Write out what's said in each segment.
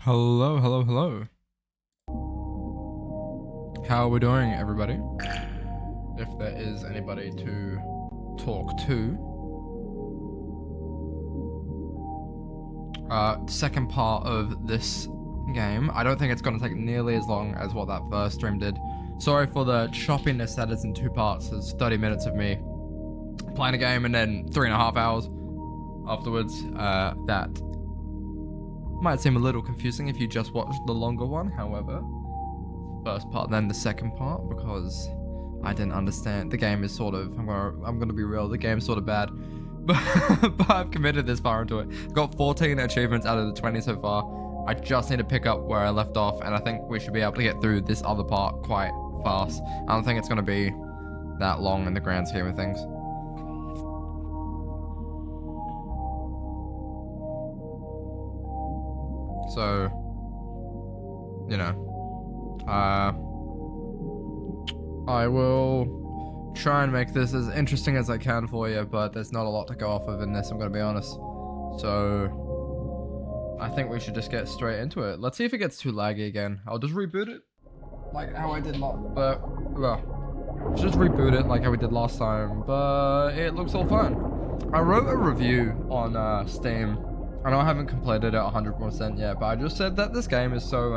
Hello, hello, hello. How are we doing, everybody? If there is anybody to talk to. Second part of this game. I don't think it's going to take nearly as long as what that first stream did. Sorry for the choppiness that is in two parts. It's 30 minutes of me playing a game and then 3.5 hours afterwards. That might seem a little confusing if you just watched the longer one. However, first part, then the second part, because I didn't understand. The game is sort of, I'm gonna be real, the game's sort of bad. But I've committed this far into it. I've got 14 achievements out of the 20 so far. I just need to pick up where I left off, and I think we should be able to get through this other part quite fast. I don't think it's gonna be that long in the grand scheme of things. So, you know, I will try and make this as interesting as I can for you, but there's not a lot to go off of in this, I'm gonna be honest. So, I think we should just get straight into it. Let's see if it gets too laggy again. I'll just reboot it, like how I did just reboot it like how we did last time, but it looks all fine. I wrote a review on Steam. I know I haven't completed it 100% yet, but I just said that this game is so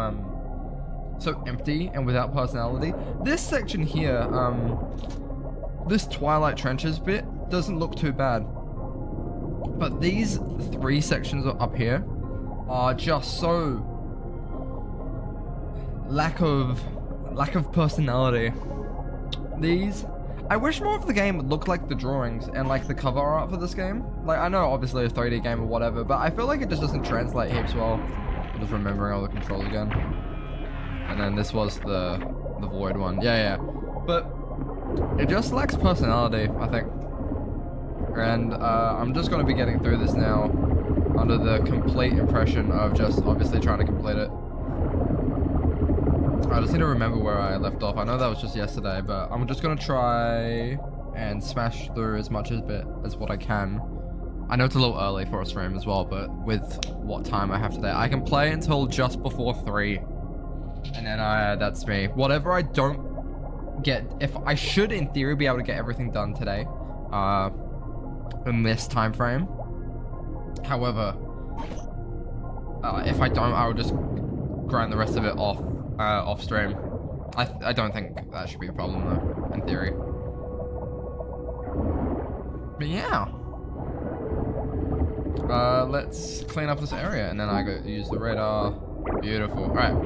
empty and without personality. This section here, this Twilight Trenches bit doesn't look too bad, but these 3 sections up here are just so lack of personality. I wish more of the game would look like the drawings and like the cover art for this game. Like, I know obviously a 3D game or whatever, but I feel like it just doesn't translate heaps well. I'm just remembering all the controls again. And then this was the void one. Yeah. But it just lacks personality, I think. And I'm just going to be getting through this now under the complete impression of just obviously trying to complete it. I just need to remember where I left off. I know that was just yesterday, but I'm just going to try and smash through as much of it as what I can. I know it's a little early for a stream as well, but with what time I have today, I can play until just before 3. And then that's me. Whatever I don't get, if I should in theory be able to get everything done today, in this time frame. However, if I don't, I will just grind the rest of it off stream. I don't think that should be a problem though, in theory. But yeah. Let's clean up this area and then I go use the radar. Beautiful. Alright.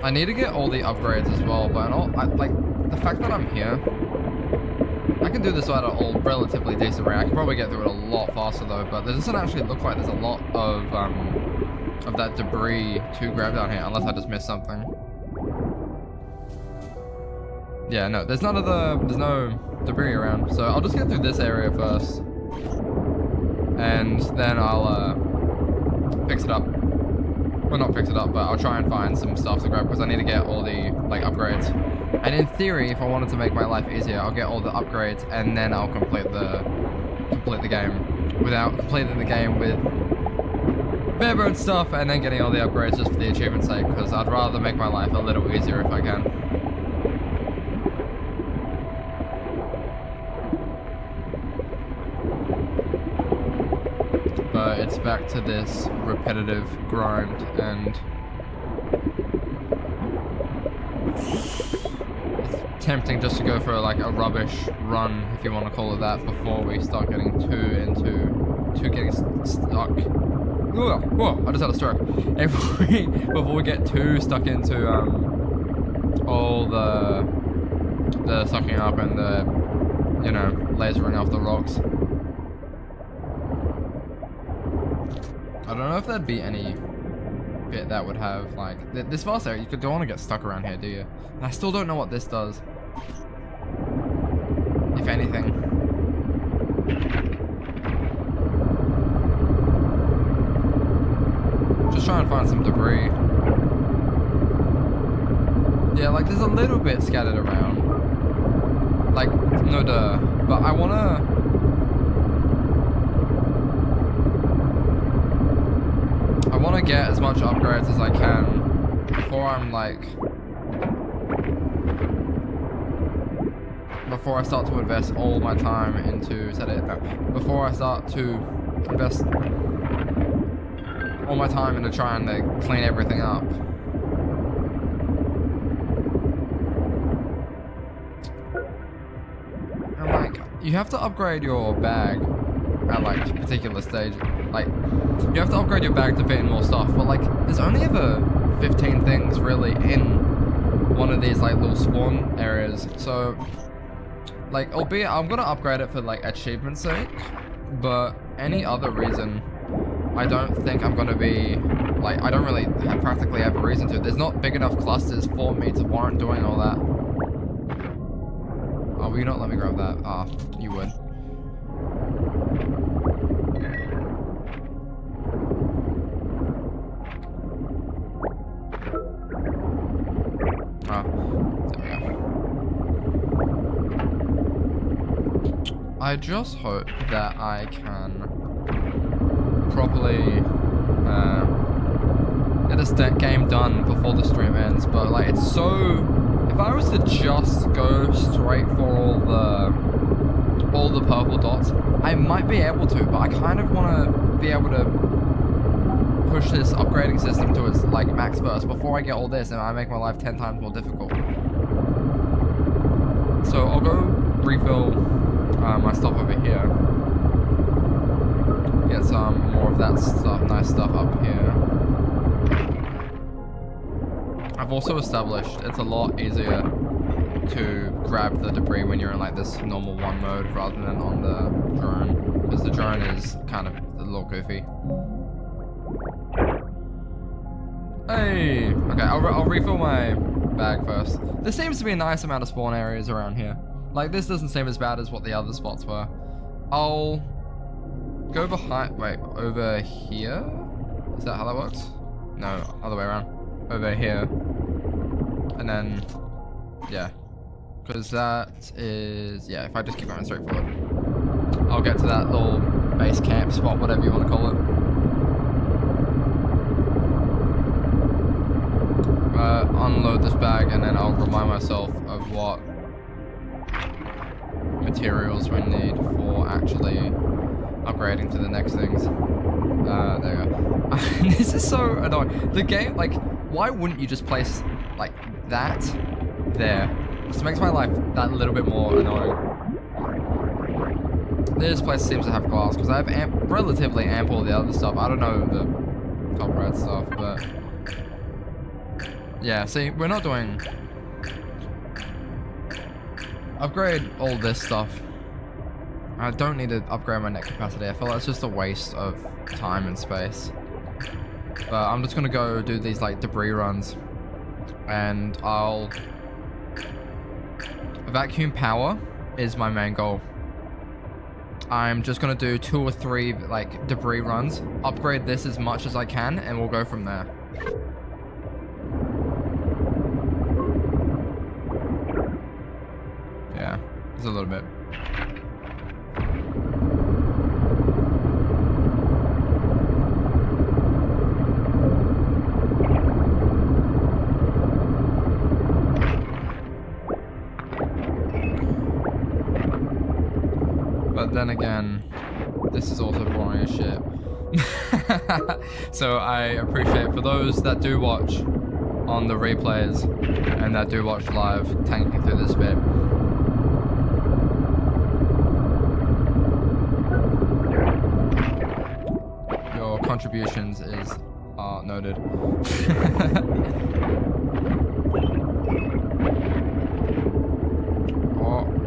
I need to get all the upgrades as well, but like the fact that I'm here, I can do this at a relatively decent rate. I can probably get through it a lot faster though, but it doesn't actually look like there's a lot of that debris to grab down here, unless I just missed something. Yeah, no, there's no debris around, so I'll just get through this area first, and then I'll fix it up. Well, not fix it up, but I'll try and find some stuff to grab because I need to get all the like upgrades. And in theory, if I wanted to make my life easier, I'll get all the upgrades and then I'll complete the game without completing the game with bare bones stuff and then getting all the upgrades just for the achievement's sake, because I'd rather make my life a little easier if I can. But it's back to this repetitive grind, and it's tempting just to go for like a rubbish run, if you want to call it that, before we start getting too getting stuck. Whoa, I just had a stroke. Before we get too stuck into all the sucking up and the, you know, lasering off the rocks. I don't know if there'd be any bit that would have like this vast area. You don't want to get stuck around here, do you? And I still don't know what this does, if anything. Just try and find some debris. Yeah, like there's a little bit scattered around. Like, no duh. But I wanna... get as much upgrades as I can before I'm like... Before I start to invest all my time into... Before I start to invest all my time into trying to clean everything up. And like, you have to upgrade your bag at like particular stage. Like, you have to upgrade your bag to fit in more stuff, but like, there's only ever 15 things really in one of these like little spawn areas. So, like, albeit I'm gonna upgrade it for like achievement sake, but any other reason, I don't think I'm gonna be, like, I don't really practically have a reason to. There's not big enough clusters for me to warrant doing all that. Oh, will you not let me grab that? Ah, you would. Ah, there we go. I just hope that I can properly get this game done before the stream ends, but like, it's so... If I was to just go straight for all the purple dots, I might be able to, but I kind of want to be able to push this upgrading system to its like max first before I get all this and I make my life 10 times more difficult. So I'll go refill my stuff over here. Get some more of that stuff, nice stuff up here. I've also established it's a lot easier to grab the debris when you're in like this normal one mode rather than on the drone, because the drone is kind of a little goofy. Hey, okay, I'll refill my bag first. There seems to be a nice amount of spawn areas around here. Like, this doesn't seem as bad as what the other spots were. I'll go behind, wait, over here? Is that how that works? No, other way around. Over here. And then, yeah. Because that is, yeah, if I just keep going straight forward, I'll get to that little base camp spot, whatever you want to call it. Unload this bag and then I'll remind myself of what materials we need for actually upgrading to the next things. There you go. This is so annoying. The game, like, why wouldn't you just place like that there? This makes my life that little bit more annoying. This place seems to have glass because I have relatively ample of the other stuff. I don't know the top red stuff, but yeah, see, we're not doing... Upgrade all this stuff. I don't need to upgrade my net capacity. I feel like it's just a waste of time and space. But I'm just gonna go do these like debris runs. And I'll... Vacuum power is my main goal. I'm just gonna do 2 or 3 like debris runs. Upgrade this as much as I can and we'll go from there. Yeah, just a little bit. But then again, this is also boring as shit. So I appreciate for those that do watch on the replays and that do watch live, tanking through this bit. Your contributions are noted.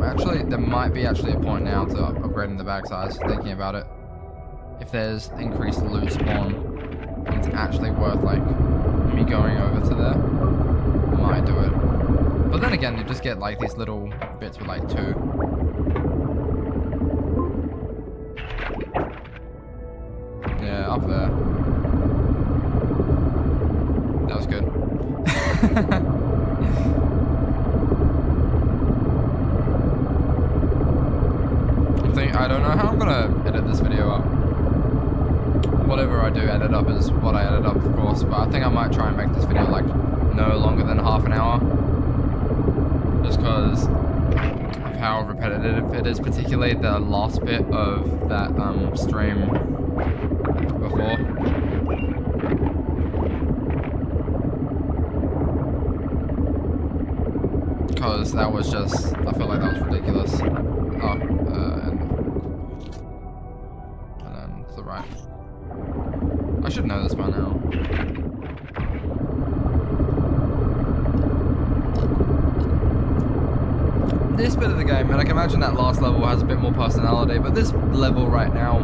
Actually, there might be actually a point now to upgrading the bag size, thinking about it. If there's increased loot spawn, and it's actually worth, like, me going over to there, I might do it. But then again, you just get, like, these little bits with, like, 2. Yeah, up there. That was good. I don't know how I'm gonna edit this video up. Whatever I do edit up is what I edit up, of course, but I think I might try and make this video like no longer than half an hour. Just because of how repetitive it is, particularly the last bit of that stream before. Because that was just, I feel like that was ridiculous. Oh, and then to the right. I should know this by now. This bit of the game, and I can imagine that last level has a bit more personality, but this level right now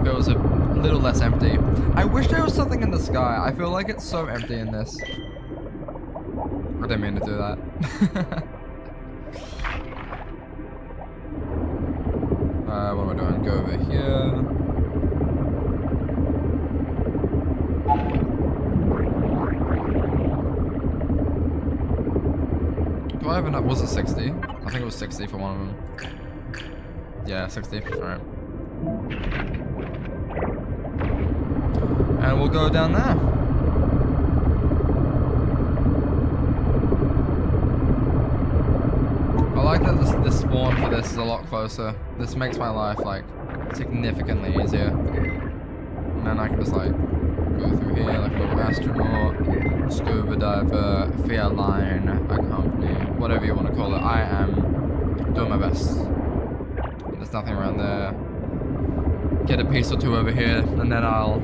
feels a little less empty. I wish there was something in the sky. I feel like it's so empty in this. I didn't mean to do that. What am I doing? Go over here. Do I have enough? Was it 60? I think it was 60 for one of them. Yeah, 60. Alright. And we'll go down there. I like that the spawn for this is a lot closer. This makes my life like significantly easier. And then I can just like go through here like a little astronaut, scuba diver, feline, a company, whatever you want to call it. I am doing my best. There's nothing around there. Get a piece or two over here, and then I'm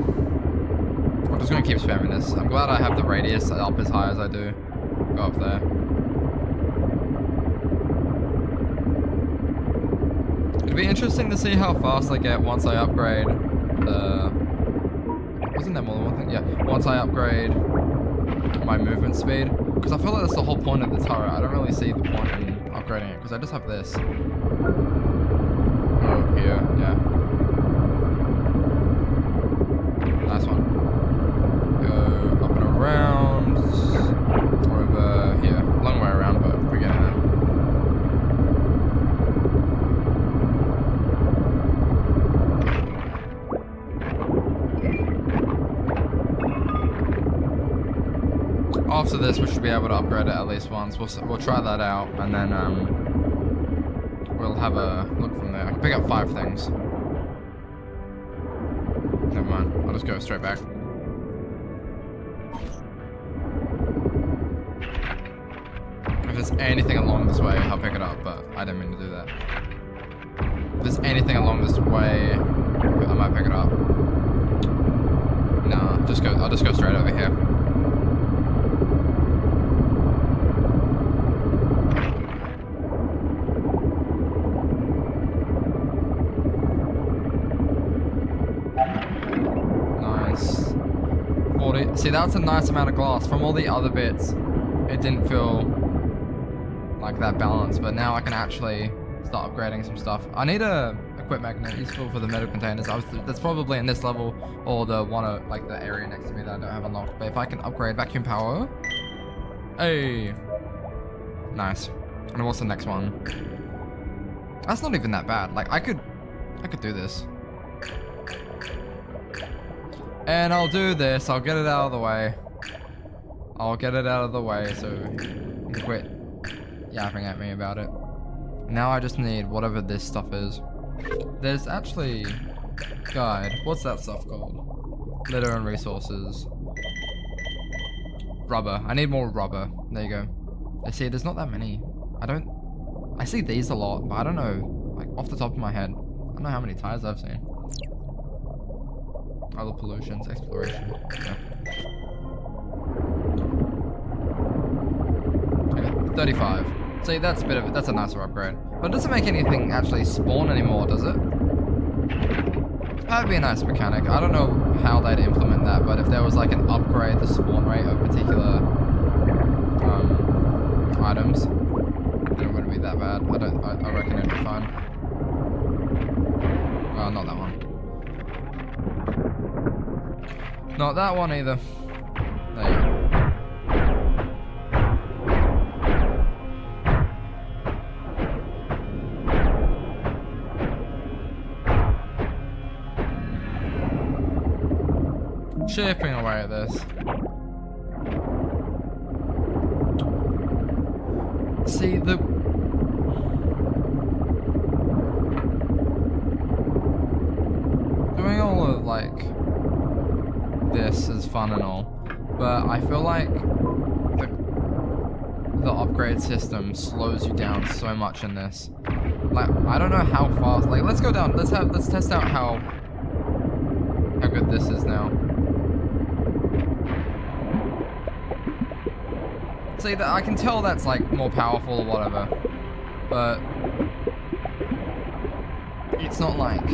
just gonna keep spamming this. I'm glad I have the radius up as high as I do. Go up there. It'd be interesting to see how fast I get once I upgrade the... Wasn't there more than one thing? Yeah, once I upgrade my movement speed. Because I feel like that's the whole point of the turret. I don't really see the point in upgrading it, because I just have this. Oh, here, yeah. Nice one. Go up and around. Over here. Long way around, but we're getting there. After this, we should be able to upgrade it at least once. We'll try that out, and then we'll have a look from there. I can pick up 5 things. Never mind. I'll just go straight back. If there's anything along this way, I'll pick it up, but I didn't mean to do that. If there's anything along this way, I might pick it up. No, I'll just go straight over here. See, that's a nice amount of glass. From all the other bits, it didn't feel like that balance, but now I can actually start upgrading some stuff. I need a equip magnet useful for the metal containers. That's probably in this level, or the one like the area next to me that I don't have unlocked. But if I can upgrade vacuum power, hey, nice. And what's the next one? That's not even that bad. Like I could do this. And I'll do this, I'll get it out of the way. I'll get it out of the way so you can quit yapping at me about it. Now I just need whatever this stuff is. There's actually... Guide. What's that stuff called? Litter and resources. Rubber. I need more rubber. There you go. I see, there's not that many. I see these a lot, but I don't know, like off the top of my head. I don't know how many tires I've seen. Other pollutions, exploration. Yeah. Okay, 35. See, that's a nicer upgrade. But it doesn't make anything actually spawn anymore, does it? That'd be a nice mechanic. I don't know how they'd implement that, but if there was like an upgrade the spawn rate of particular items, then it wouldn't be that bad. I reckon it'd be fine. Well, not that one. Not that one either. There you go. chipping away at this. See, doing all of, like, this is fun and all, but I feel like the upgrade system slows you down so much in this. Like, I don't know how fast. Like, let's go down. Let's test out how good this is now. See, that I can tell that's like more powerful or whatever, but it's not like,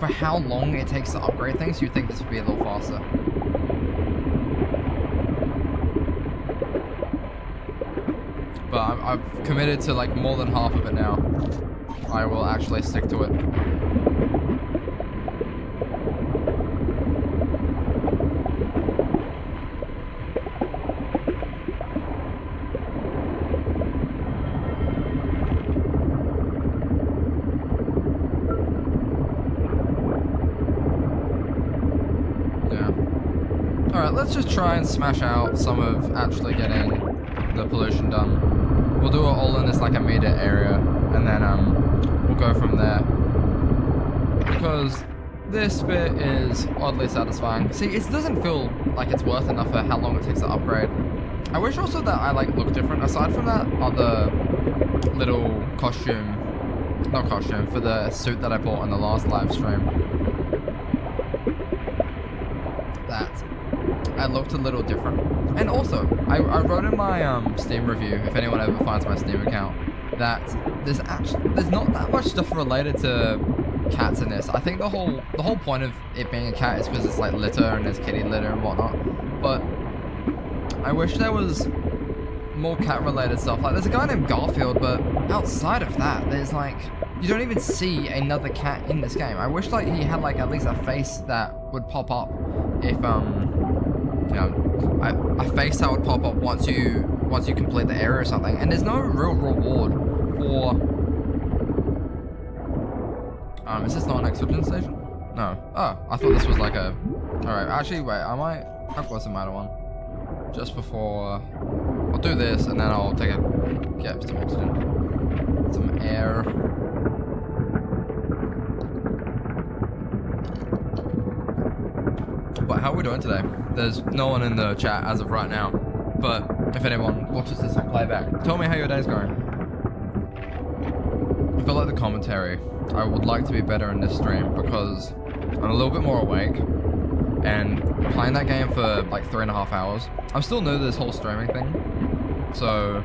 for how long it takes to upgrade things, you'd think this would be a little faster. But I've committed to like more than half of it now. I will actually stick to it. Yeah. Alright, let's just try and smash out some of actually getting the pollution done. We'll do it all in this like immediate area, and then we'll go from there. Because this bit is oddly satisfying. See, it doesn't feel like it's worth enough for how long it takes to upgrade. I wish also that I like look different. Aside from that other little costume, not costume, for the suit that I bought in the last live stream. That I looked a little different. And also, I wrote in my Steam review, if anyone ever finds my Steam account, that there's not that much stuff related to cats in this. I think the whole point of it being a cat is because it's like litter and there's kitty litter and whatnot. But I wish there was more cat related stuff. Like there's a guy named Garfield, but outside of that, there's like, you don't even see another cat in this game. I wish like he had like at least a face that would pop up if you know, a face that would pop up once you complete the area or something. And there's no real reward for is this not an oxygen station? No. Oh, I thought this was like a... Alright, actually wait, how close am I to one? Just before I'll do this and then I'll get some oxygen. Some air. But how are we doing today? There's no one in the chat as of right now, but if anyone watches this on playback, tell me how your day's going. I feel like the commentary, I would like to be better in this stream because I'm a little bit more awake, and playing that game for like 3.5 hours, I'm still new to this whole streaming thing, so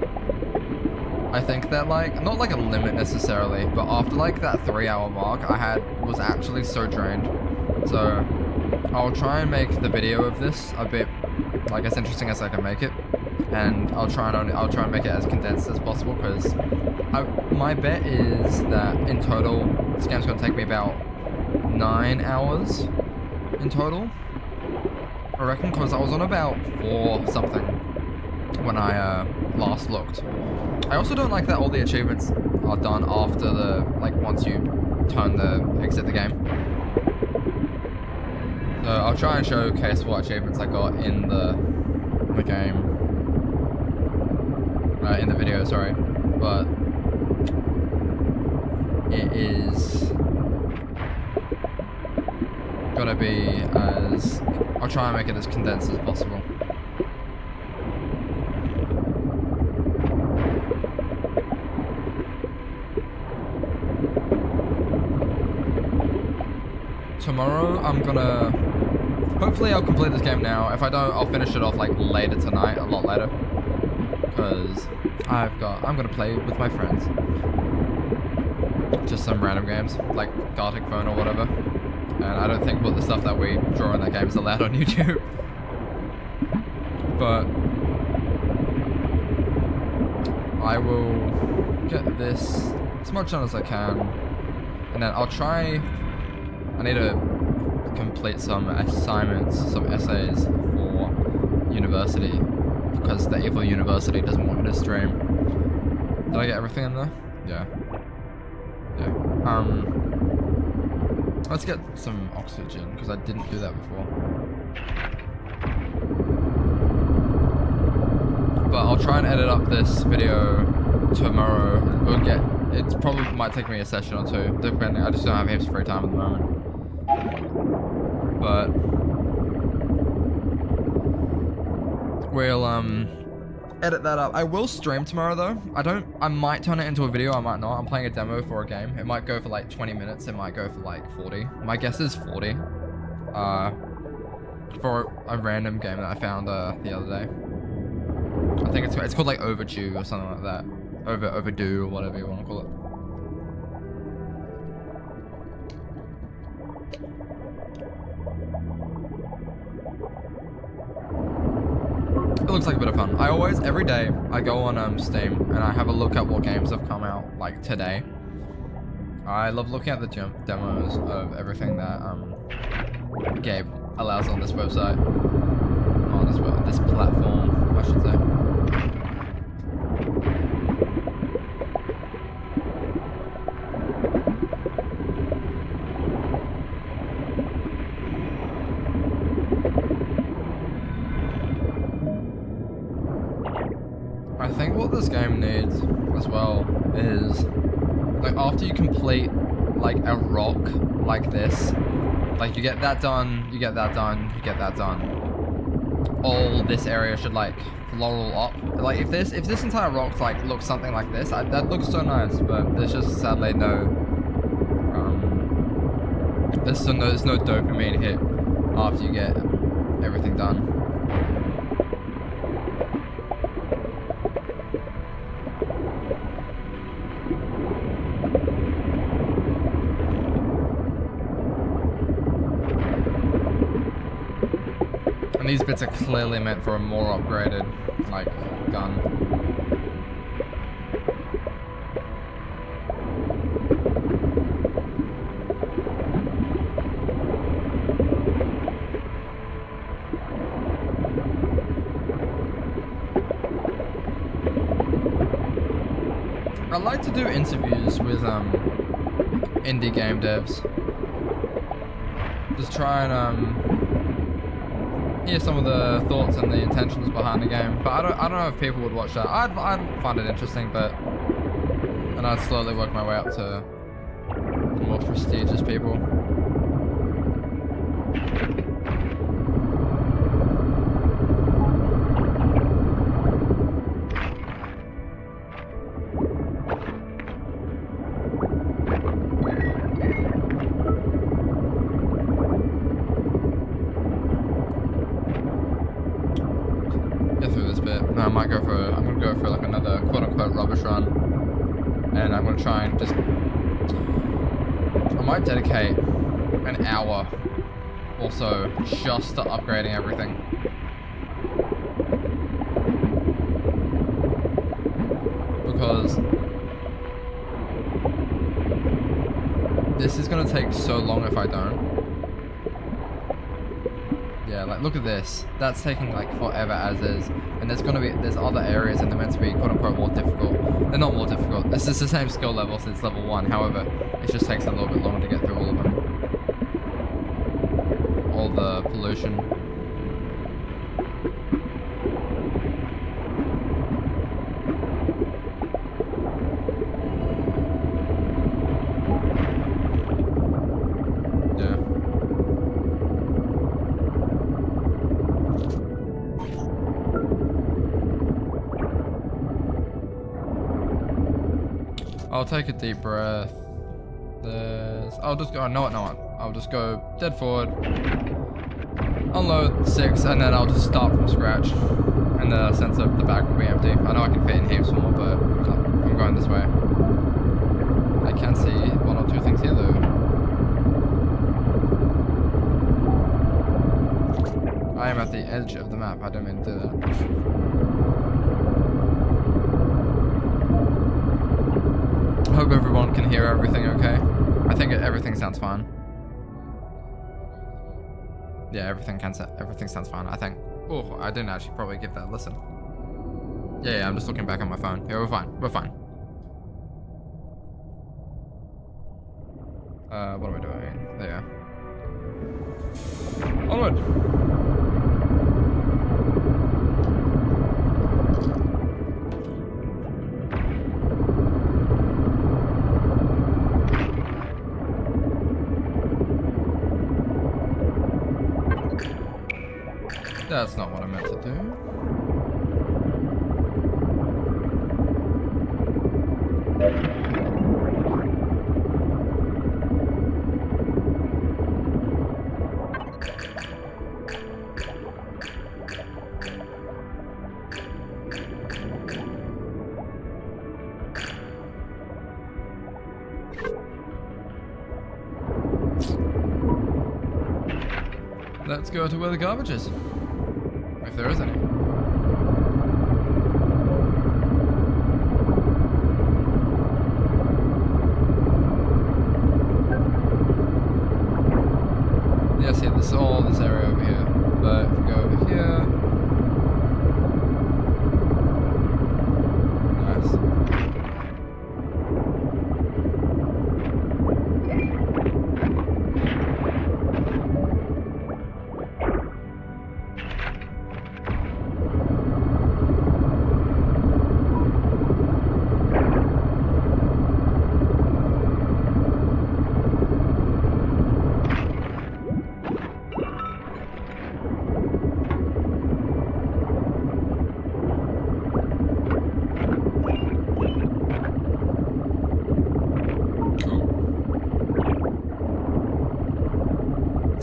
I think that like, not like a limit necessarily, but after like that 3-hour mark, was actually so drained, so I'll try and make the video of this a bit like as interesting as I can make it, and I'll try and make it as condensed as possible, because my bet is that in total this game's gonna take me about 9 hours in total, I reckon, because I was on about 4 something when I last looked. I also don't like that all the achievements are done after once you exit the game. So I'll try and showcase what achievements I got in the game, in the video, sorry, but it is gonna be I'll try and make it as condensed as possible. Tomorrow hopefully I'll complete this game now. If I don't, I'll finish it off like later tonight, a lot later, because I'm gonna play with my friends. Just some random games, like Gartic Phone or whatever. And I don't think the stuff that we draw in that game is allowed on YouTube. But I will get this as much done as I can, and then I need to complete some assignments, some essays for university, because the evil university doesn't want me to stream. Did I get everything in there? Yeah. Let's get some oxygen, because I didn't do that before. But I'll try and edit up this video tomorrow. It probably might take me a session or two, depending. I just don't have heaps of free time at the moment. But we'll edit that up. I will stream tomorrow though. I might turn it into a video, I might not. I'm playing a demo for a game. It might go for like 20 minutes, it might go for like 40. My guess is 40. For a random game that I found the other day. I think it's called like Overdue or something like that. Overdue or whatever you want to call it. It looks like a bit of fun. Every day, I go on Steam and I have a look at what games have come out like today. I love looking at the demos of everything that Gabe allows on this website. On this platform, I should say. I think what this game needs as well is, like, after you complete like a rock like this, like you get that done, you get that done, you get that done, all this area should like floral up. Like if this entire rock like looks something like this, that looks so nice, but there's just sadly no there's no dopamine hit after you get everything done. And these bits are clearly meant for a more upgraded, like, gun. I like to do interviews with indie game devs. Just try and hear some of the thoughts and the intentions behind the game, but I don't know if people would watch that. I'd find it interesting, and I'd slowly work my way up to more prestigious people. I'm gonna go for like another quote-unquote rubbish run, and I'm gonna try and I might dedicate an hour or so just to upgrading everything. Because this is gonna take so long if I don't. Yeah, like look at this. That's taking like forever as is. And there's other areas and they're meant to be quote unquote more difficult. They're not more difficult. This is the same skill level since level 1. However, it just takes a little bit longer to get through all of them. All the pollution. I'll take a deep breath. I'll just go, no, I'll just go dead forward, unload 6, and then I'll just start from scratch. And the sense of the bag will be empty. I know I can fit in heaps more, but I'm going this way. I can see 1 or 2 things here though. I am at the edge of the map, I don't mean to do that. I hope everyone can hear everything okay. I think everything sounds fine. Yeah, everything sounds fine, I think. Oh, I didn't actually probably give that a listen. Yeah, I'm just looking back on my phone. Yeah, we're fine. We're fine. What am I doing? There. Onward! That's not what I meant to do. Let's go to where the garbage is. If there is any. Yeah, see, this is all this area over here. But if we go over here. Nice.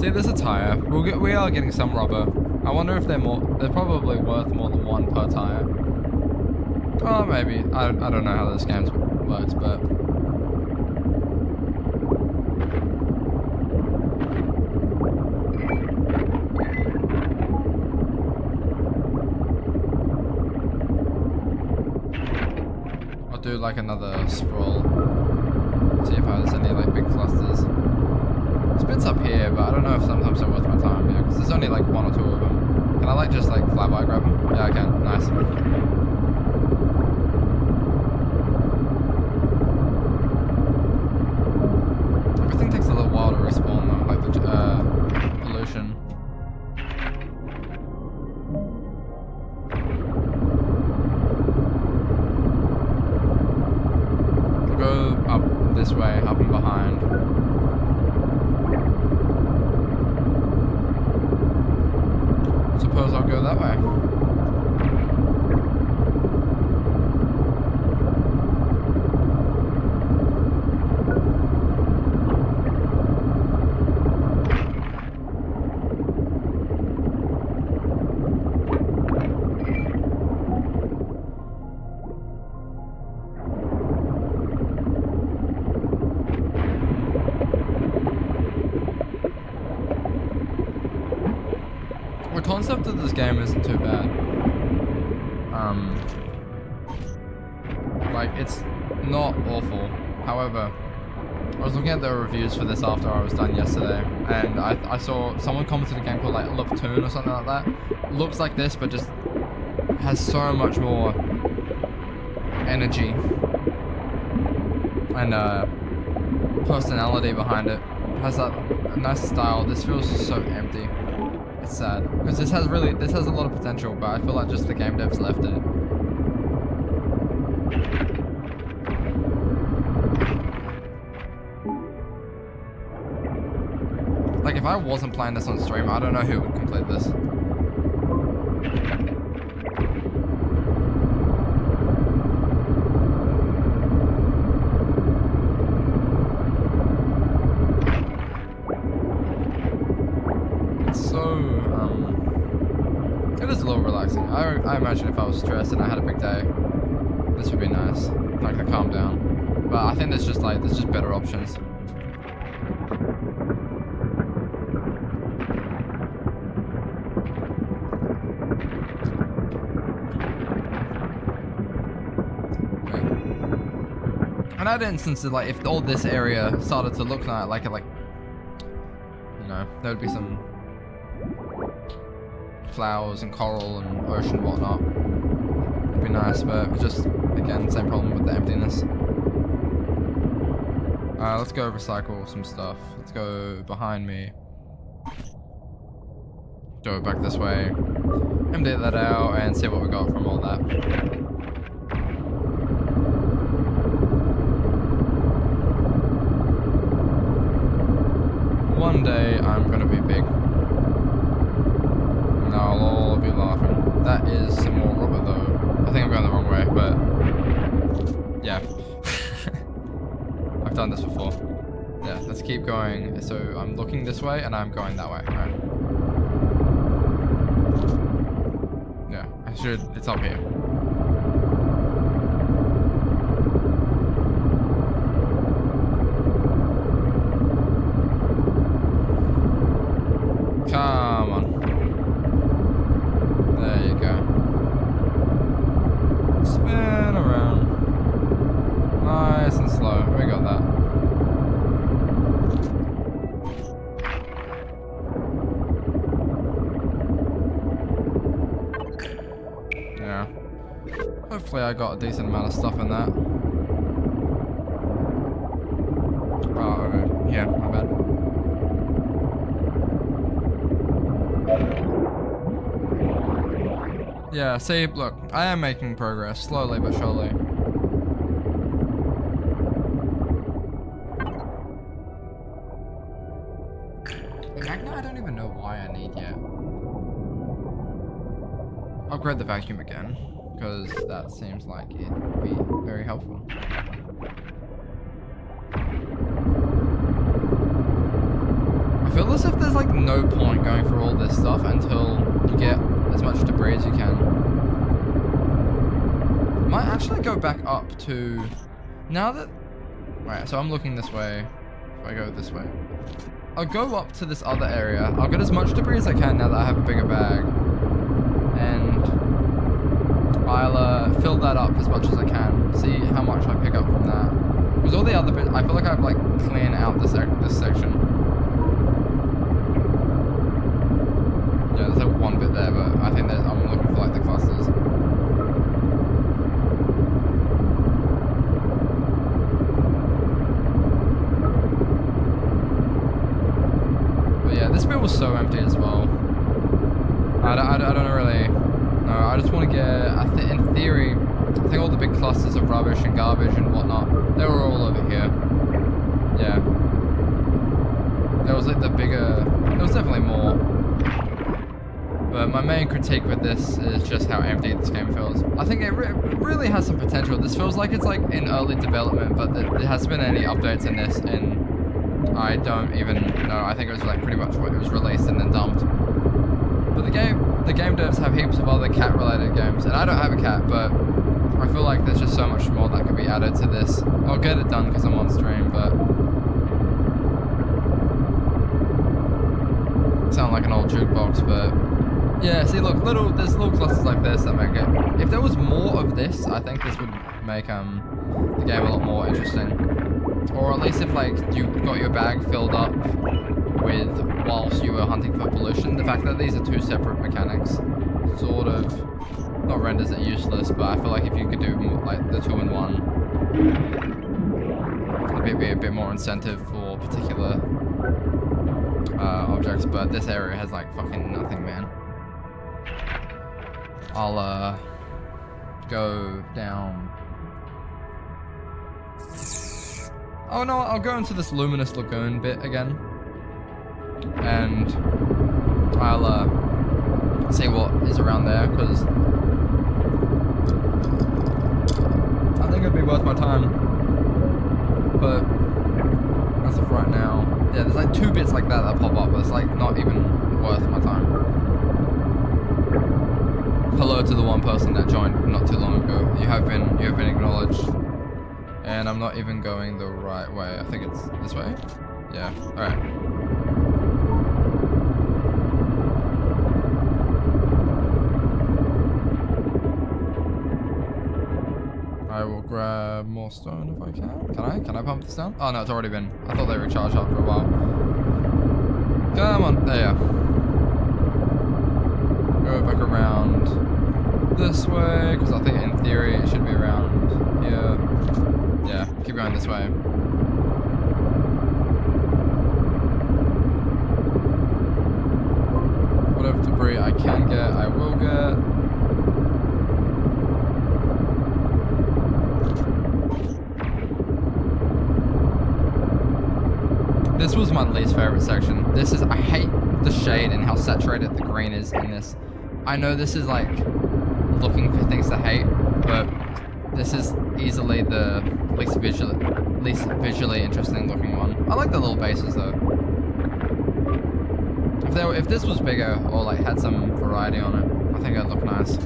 See, there's a tire. We are getting some rubber. I wonder if they're probably worth more than one per tire. Oh, maybe. I don't know how this game works, but. I'll do like another sprawl. See if there's any like big clusters. There's bits up here, but I don't know if sometimes they're worth my time, yeah, because there's only like one or two of them. Can I like just like fly by grab them? Yeah, I can. Nice. Everything takes a little while to respawn though, like the pollution. I'll go up this way, up and behind. Suppose I'll go that way. The concept of this game isn't too bad. Like, it's not awful. However, I was looking at the reviews for this after I was done yesterday, and I saw someone commented a game called like Luptoon or something like that. Looks like this, but just has so much more energy and personality behind it. Has that nice style. This feels so empty. It's sad because this has a lot of potential, but I feel like just the game devs left it. Like if I wasn't playing this on stream, I don't know who would complete this. It is a little relaxing. I imagine if I was stressed and I had a big day, this would be nice. Like to calm down. But I think there's just better options. Okay. And I'd instance like if all this area started to look like you know, there would be some flowers and coral and ocean and whatnot. It'd be nice, but just again, same problem with the emptiness. Let's go recycle some stuff. Let's go behind me. Go back this way. Empty that out and see what we got from all that. One day I'm gonna be big. And I'll I've done this before. Yeah, let's keep going. So I'm looking this way and I'm going that way. Alright. Yeah, it's up here. Come on. There you go. Spin around. Nice and slow. We got that. Yeah. Hopefully I got a decent amount of stuff in that. Oh, okay. Yeah, my bad. Yeah, see, look, I am making progress, slowly but surely. The magnet, I don't even know why I need yet. Upgrade the vacuum again, because that seems like it'd be very helpful. I feel as if there's like no point going through all this stuff until you get as much debris as you can. Might actually go back up to... Now that... Right, so I'm looking this way. If I go this way. I'll go up to this other area. I'll get as much debris as I can now that I have a bigger bag. And I'll fill that up as much as I can. See how much I pick up from that. Because all the other bits, I feel like I've like cleaned out this section. Yeah, there's like one bit there, but I think that I'm looking for like the clusters. But yeah, this bit was so empty as well. I don't really... No, I just want to get... in theory, I think all the big clusters of rubbish and garbage and whatnot, they were all over here. Yeah. There was like the bigger... There was definitely more. But my main critique with this is just how empty this game feels. I think it really has some potential. This feels like it's like in early development, but there hasn't been any updates in this, and I don't even know. I think it was like pretty much what it was released and then dumped. But the game devs have heaps of other cat-related games, and I don't have a cat, but I feel like there's just so much more that could be added to this. I'll get it done because I'm on stream, but sound like an old jukebox, but. Yeah, see, look, there's little clusters like this that make it. If there was more of this, I think this would make the game a lot more interesting. Or at least if like you got your bag filled up with whilst you were hunting for pollution. The fact that these are two separate mechanics sort of not renders it useless, but I feel like if you could do more, like the 2-in-1, it'd be a bit more incentive for particular objects. But this area has like fucking nothing, man. I'll go down. Oh no, I'll go into this luminous lagoon bit again, and I'll see what is around there, because I think it'd be worth my time. But as of right now, yeah, there's like 2 bits like that pop up, but it's like not even worth my time. Hello to the one person that joined not too long ago. You have been acknowledged. And I'm not even going the right way. I think it's this way. Yeah. Alright. I will grab more stone if I can. Can I pump this down? Oh no, it's already been. I thought they recharged after a while. Come on. There you go. Go back around this way, because I think in theory it should be around here. Yeah, keep going this way. Whatever debris I can get, I will get. This was my least favorite section. I hate the shade and how saturated the green is in this. I know this is like looking for things to hate, but this is easily the least least visually interesting looking one. I like the little bases though. If this was bigger or like had some variety on it, I think it'd look nice.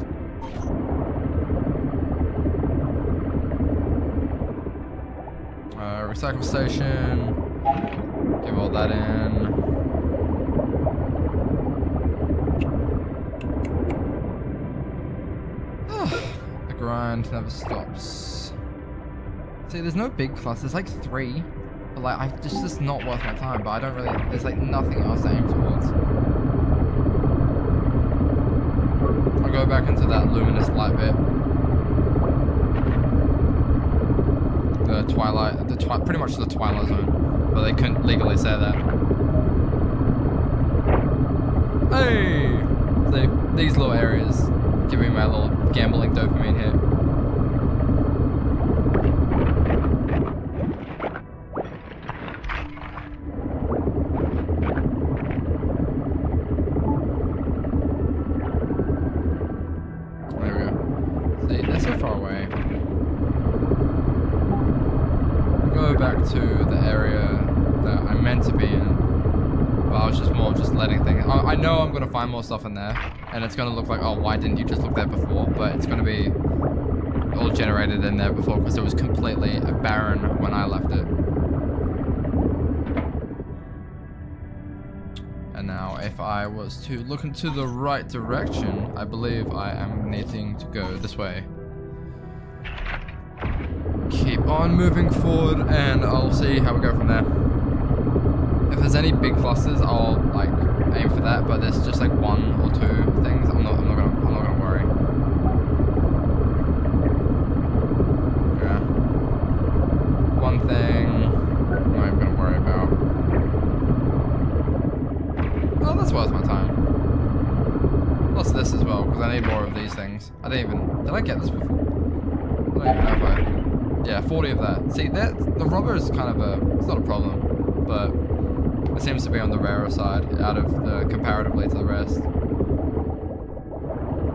Recycle station. Give all that in. The grind never stops. See, there's no big clusters. There's like 3. But like, it's just not worth my time. But I don't really. There's like nothing else to aim towards. I'll go back into that luminous light bit. The twilight, pretty much the twilight zone, but they couldn't legally say that. Hey, see, these little areas give me my little gambling dopamine hit. There we go. See, they're so far away. Go back to the area that I'm meant to be in, but I was just letting things. I know I'm gonna find more stuff in there, and it's gonna look like, oh, why didn't you just look there before? But it's gonna be all generated in there before because it was completely barren when I left it. And now, if I was to look into the right direction, I believe I am needing to go this way. Keep on moving forward, and I'll see how we go from there. If there's any big clusters, I'll like aim for that. But there's just like 1 or 2 things. I'm not gonna worry. Yeah. One thing I'm not even gonna worry about. Oh, that's worth my time. Plus this as well, because I need more of these things. Did I get this before? I don't even know if I. Yeah, 40 of that. See, the rubber is kind of it's not a problem, but it seems to be on the rarer side out of comparatively to the rest.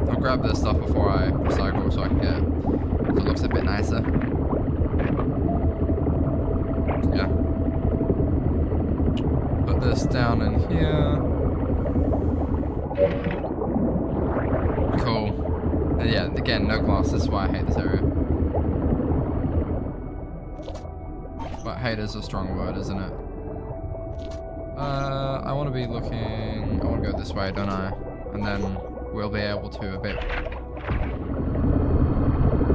I'll grab this stuff before I recycle so I can get it. So it looks a bit nicer. Yeah. Put this down in here. Cool. And yeah, again, no glass. This is why I hate this area. But hate is a strong word, isn't it? I want to be looking... I want to go this way, don't I? And then we'll be able to a bit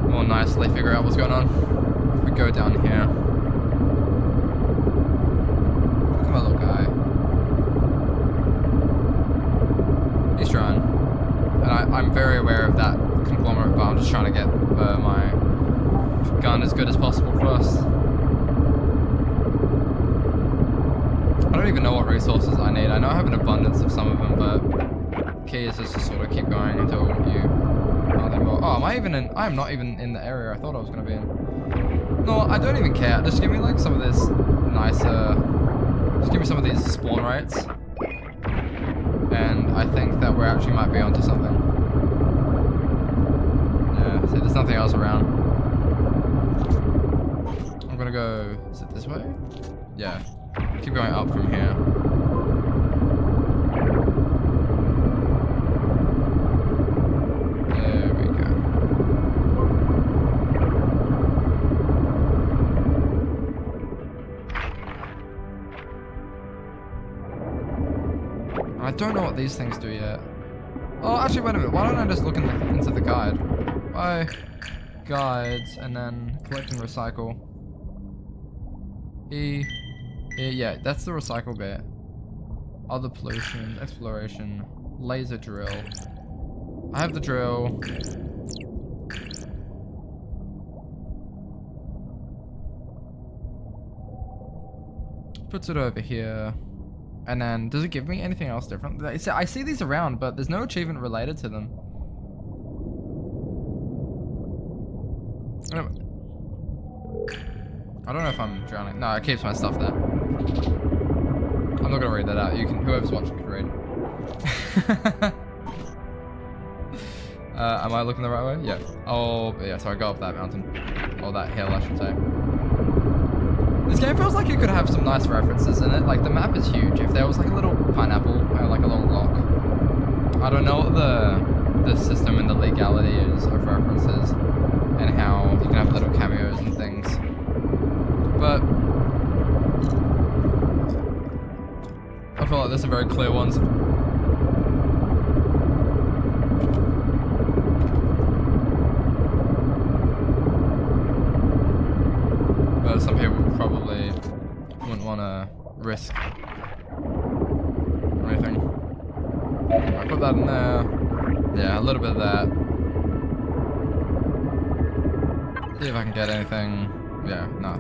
more nicely figure out what's going on. If we go down here... Look at my little guy. He's trying. And I'm very aware of that conglomerate, but I'm just trying to get my gun as good as possible first. I don't even know what resources I need. I know I have an abundance of some of them, but the key is just to sort of keep going until you can't anymore. Oh, I am not even in the area I thought I was going to be in. No, I don't even care. Just give me like some of this nicer... Just give me some of these spawn rates. And I think that we actually might be onto something. Yeah, see, there's nothing else around. I'm going to go... Is it this way? Yeah. Keep going up from here. There we go. I don't know what these things do yet. Oh, actually, wait a minute. Why don't I just look into the guide? Bye. Guides, and then collect and recycle. Yeah, that's the recycle bit. Other pollution, exploration, laser drill. I have the drill. Puts it over here. And then, does it give me anything else different? I see these around, but there's no achievement related to them. I don't know if I'm drowning. No, it keeps my stuff there. I'm not gonna read that out. Whoever's watching can read. Am I looking the right way? Yeah. Oh, yeah, so I go up that mountain. Or that hill, I should say. This game feels like it could have some nice references in it. Like, the map is huge. If there was like a little pineapple or like a little rock. I don't know what the system and the legality is of references and how you can have little cameos and things. But I feel like there's some very clear ones. But some people probably wouldn't want to risk anything. I put that in there. Yeah, a little bit of that. See if I can get anything. Yeah, no,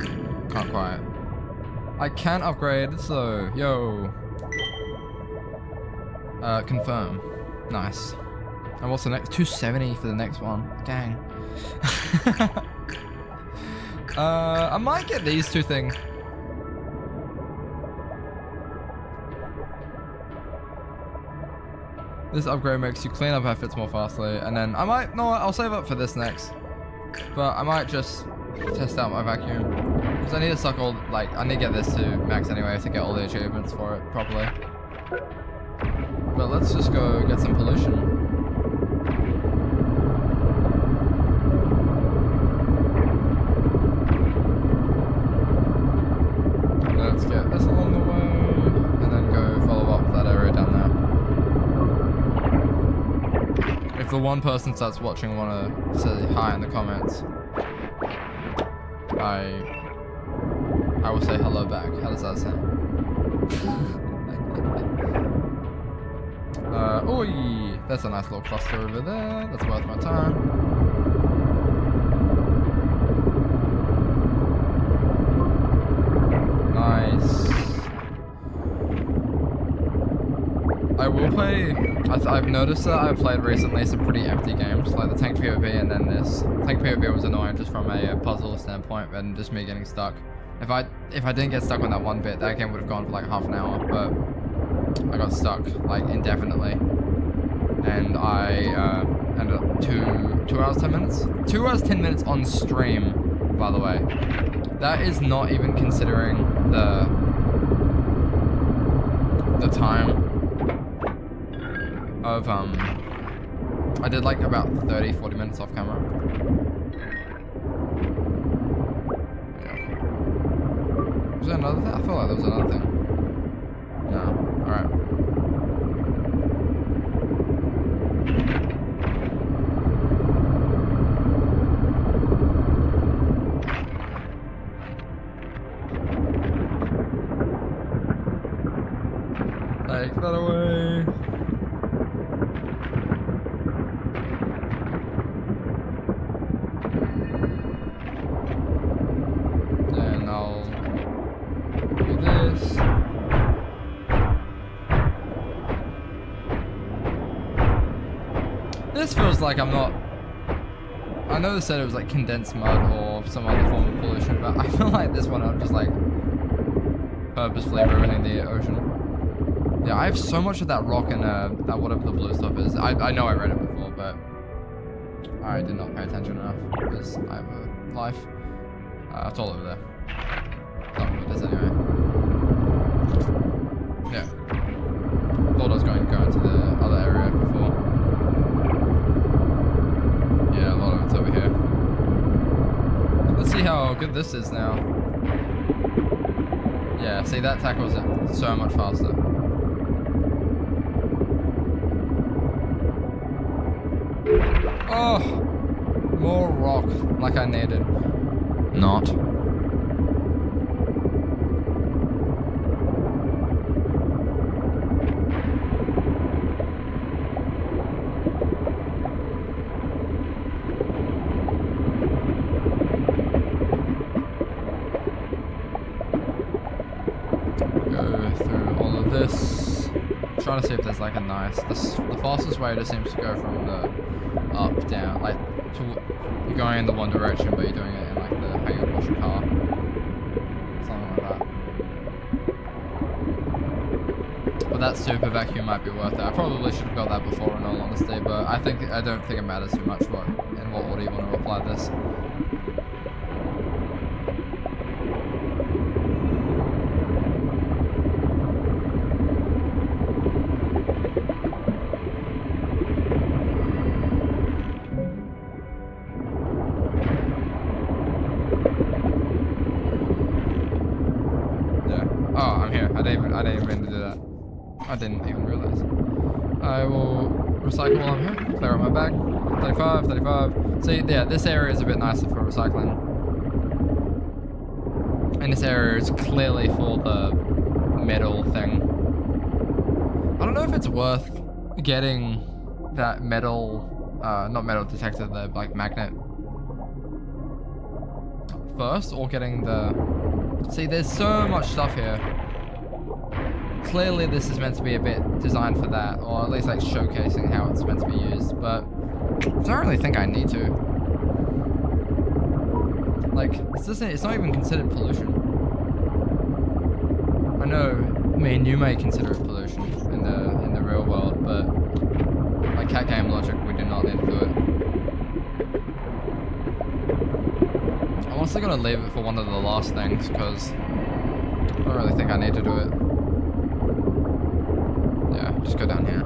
can't quite. I can upgrade, so yo. Confirm. Nice. And what's the next? 270 for the next one. Dang. I might get these two things. This upgrade makes you clean up outfits more fastly, and then I might, no, I'll save up for this next. But I might just test out my vacuum. Because I need to suck all, like, I need to get this to max anyway to get all the achievements for it properly. But let's just go get some pollution. Let's get this along the way, and then go follow up that area down there. If the one person starts watching want to say hi in the comments, I will say hello back. How does that sound? Oi! That's a nice little cluster over there. That's worth my time. Nice. I will play. I've noticed that I've played recently some pretty empty games, like the tank POV and then this. Tank POV was annoying just from a puzzle standpoint and just me getting stuck. If I didn't get stuck on that one bit, that game would have gone for like half an hour, but I got stuck like indefinitely. And I ended up 2 hours 10 minutes? 2 hours 10 minutes on stream, by the way. That is not even considering the time of I did like about 30-40 minutes off camera. Yeah. Was there another thing? I feel like there was another thing. No. Alright. Take that away. Then I'll do this. This feels like I'm not. I know they said it was like condensed mud or some other form of pollution, but I feel like this one I'm just like purposefully ruining the ocean. Yeah, I have so much of that rock and that whatever the blue stuff is. I know I read it before, but I did not pay attention enough because I have a life. It's all over there. Not what it is anyway. Yeah. Thought I was going to go into the other area before. Yeah, a lot of it's over here. Let's see how good this is now. Yeah, see that tackles it so much faster. Oh, more rock like I needed. Not. Go through all of this. I'm trying to see if there's like a nice. The fastest way just seems to go from the up, down, like you're going in the one direction, but you're doing it in like the how you wash your car, something like that. But that super vacuum might be worth it. I probably should have got that before, in all honesty, but I don't think it matters too much what in what order you want to apply this. Oh, I'm here. I didn't even mean to do that. I didn't even realize. I will recycle while I'm here. Clear out my bag. 35, 35. See, yeah, this area is a bit nicer for recycling. And this area is clearly for the metal thing. I don't know if it's worth getting that metal, not metal detector, the like magnet first, or getting the... See, there's so much stuff here. Clearly this is meant to be a bit designed for that, or at least like showcasing how it's meant to be used, but I don't really think I need to. Like, it's not even considered pollution. I know, I mean, you may consider it pollution in the real world, but by cat game logic, we do not need to do it. I'm also gonna leave it for one of the last things, because I don't really think I need to do it. Yeah, just go down here.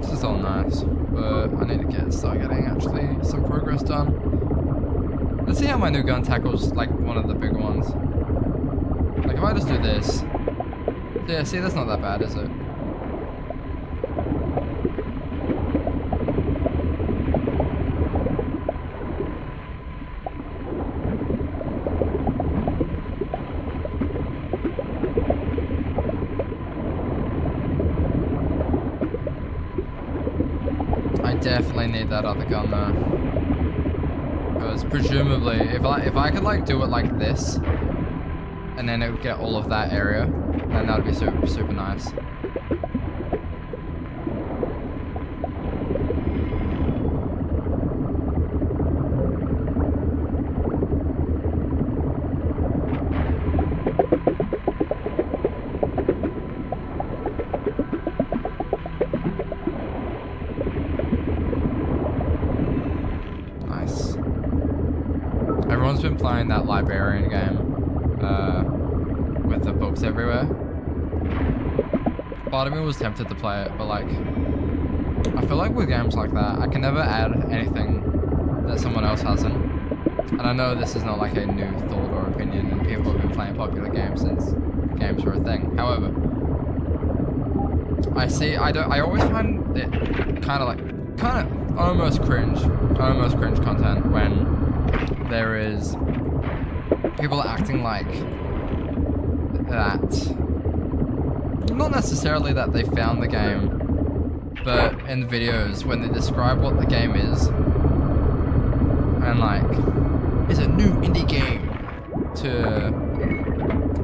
This is all nice, but I need to start getting actually some progress done. Let's see how my new gun tackles like one of the bigger ones. Like if I just do this, yeah, see that's not that bad, is it? I definitely need that other gun though, because presumably if I could like do it like this, and then it would get all of that area, then that would be super nice. Nice. Everyone's been playing that librarian game. With the books everywhere. Part of me was tempted to play it, but like, I feel like with games like that, I can never add anything that someone else hasn't. And I know this is not like a new thought or opinion, and people have been playing popular games since games were a thing. However, I always find it kind of almost cringe content when there is people acting like that, not necessarily that they found the game, but in the videos when they describe what the game is, and like, it's a new indie game to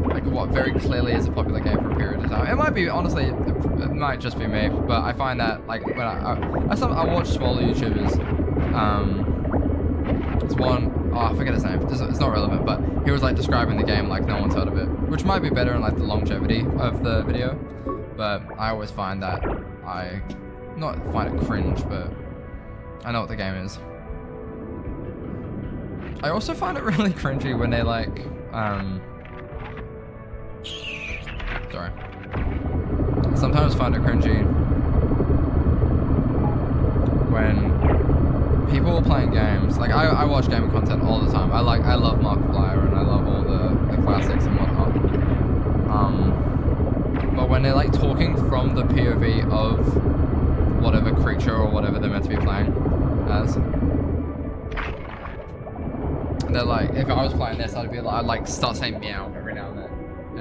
like what very clearly is a popular game for a period of time. It might be, honestly, it might just be me, but I find that like when I watch smaller YouTubers, there's one, oh, I forget his name, it's not relevant, but he was like describing the game like no one's heard of it, which might be better in like the longevity of the video, but I always find that I not find it cringe, but I know what the game is. I also find it really cringy when they like, sorry. Sometimes find it cringy when people are playing games. Like I watch gaming content all the time. I love Markiplier and I love all the classics and whatnot. But when they're like talking from the POV of whatever creature or whatever they're meant to be playing as, they're like, if I was playing this, I'd like start saying meow every now and then,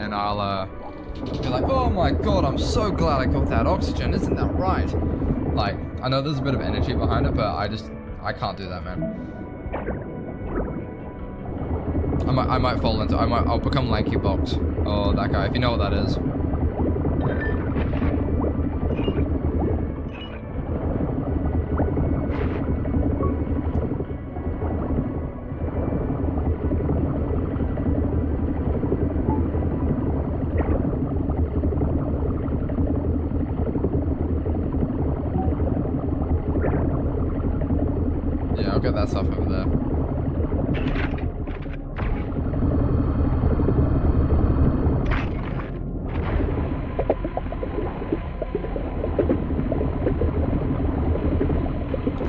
and I'll be like, oh my god, I'm so glad I got that oxygen, isn't that right? Like, I know there's a bit of energy behind it, but I can't do that, man. I might fall into, I'll become Lanky Box, or that guy, if you know what that is. Yeah, I'll get that stuff over there.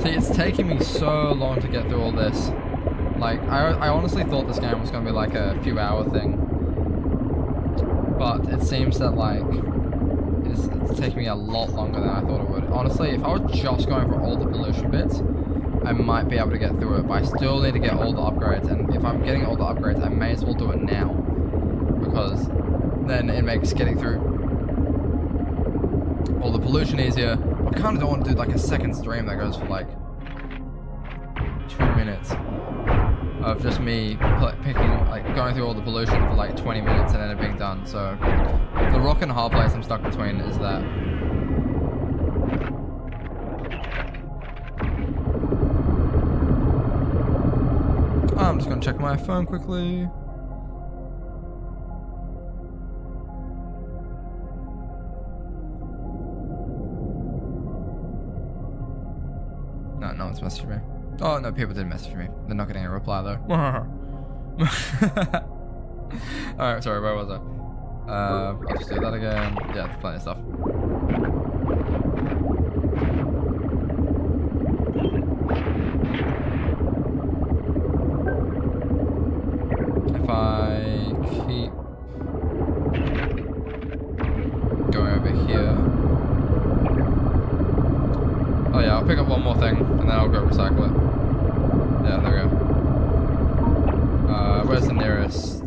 See, it's taking me so long to get through all this. Like, I honestly thought this game was going to be like a few hour thing. But it seems that like, it's taking me a lot longer than I thought it would. Honestly, if I was just going for all the pollution bits, I might be able to get through it. But I still need to get all the upgrades. And if I'm getting all the upgrades, I may as well do it now. Because then it makes getting through all the pollution easier. I kind of don't want to do like a second stream that goes for like 2 minutes of just me picking, like going through all the pollution for like 20 minutes and then it being done. So the rock and hard place I'm stuck between is that. I'm just gonna check my phone quickly. No one's messaged me. Oh, no, people did message me. They're not getting a reply, though. Alright, sorry, where was I? I'll just do that again. Yeah, there's plenty of stuff. If I keep going over here. Oh yeah, I'll pick up one more thing, and then I'll go recycle it. Yeah, there we go. Where's the nearest?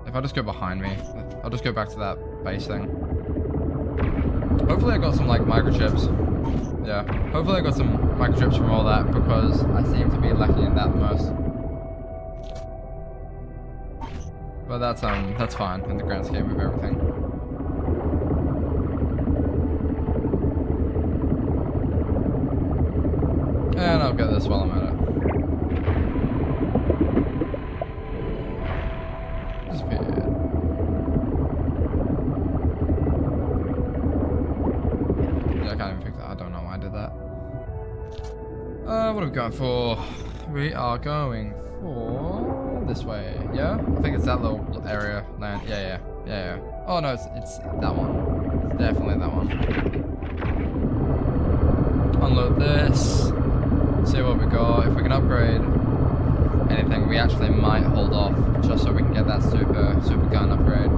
If I just go behind me, I'll just go back to that base thing. Hopefully I got some, like, microchips. Yeah, hopefully I got some microchips from all that, because I seem to be lacking in that the most. But that's fine in the grand scheme of everything. And I'll get this while I'm at it. Disappeared. Yeah, I can't even fix that. I don't know why I did that. What are we going for? We are going for this way. Yeah? I think it's that little area. Land. Yeah. Oh no, it's that one. It's definitely that one. Unload this. See what we got. If we can upgrade anything, we actually might hold off just so we can get that super gun upgrade,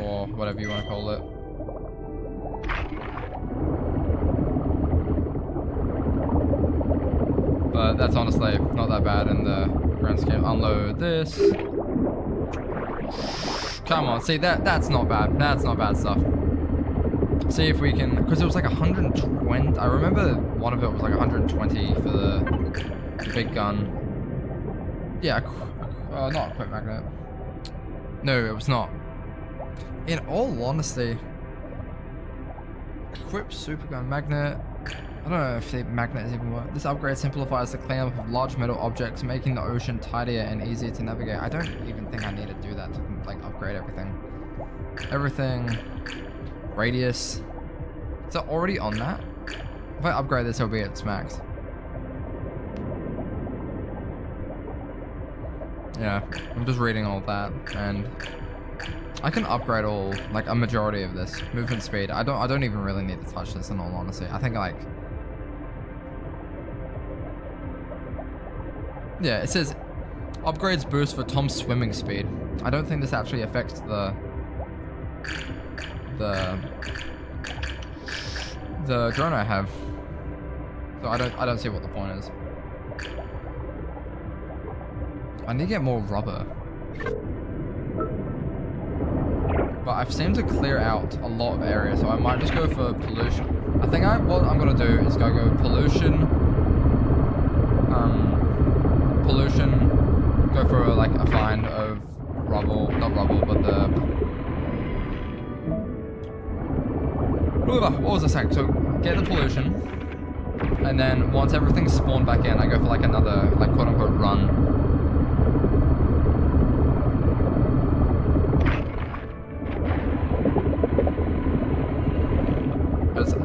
or whatever you want to call it. But that's honestly not that bad in the grand scheme. Unload this. Come on, see that's not bad. That's not bad stuff. See if we can, because it was like 120. I remember one of it was like 120 for the big gun. Yeah, not a quick magnet. No, it was not. In all honesty, equip supergun magnet. I don't know if the magnet is even worth. This upgrade simplifies the cleanup of large metal objects, making the ocean tidier and easier to navigate. I don't even think I need to do that to like upgrade everything. Radius. Is it already on that? If I upgrade this, it'll be at its max. Yeah, I'm just reading all that, and I can upgrade all, like, a majority of this. Movement speed. I don't even really need to touch this in all honesty. I think, like... Yeah, it says upgrades boost for Tom's swimming speed. I don't think this actually affects the drone I have. So I don't see what the point is. I need to get more rubber. But I've seemed to clear out a lot of areas, so I might just go for pollution. I think what I'm gonna do is go pollution. Go for like a find of rubble, not rubble, but the. What was I saying? So get the pollution, and then once everything's spawned back in, I go for like another, like, quote unquote run.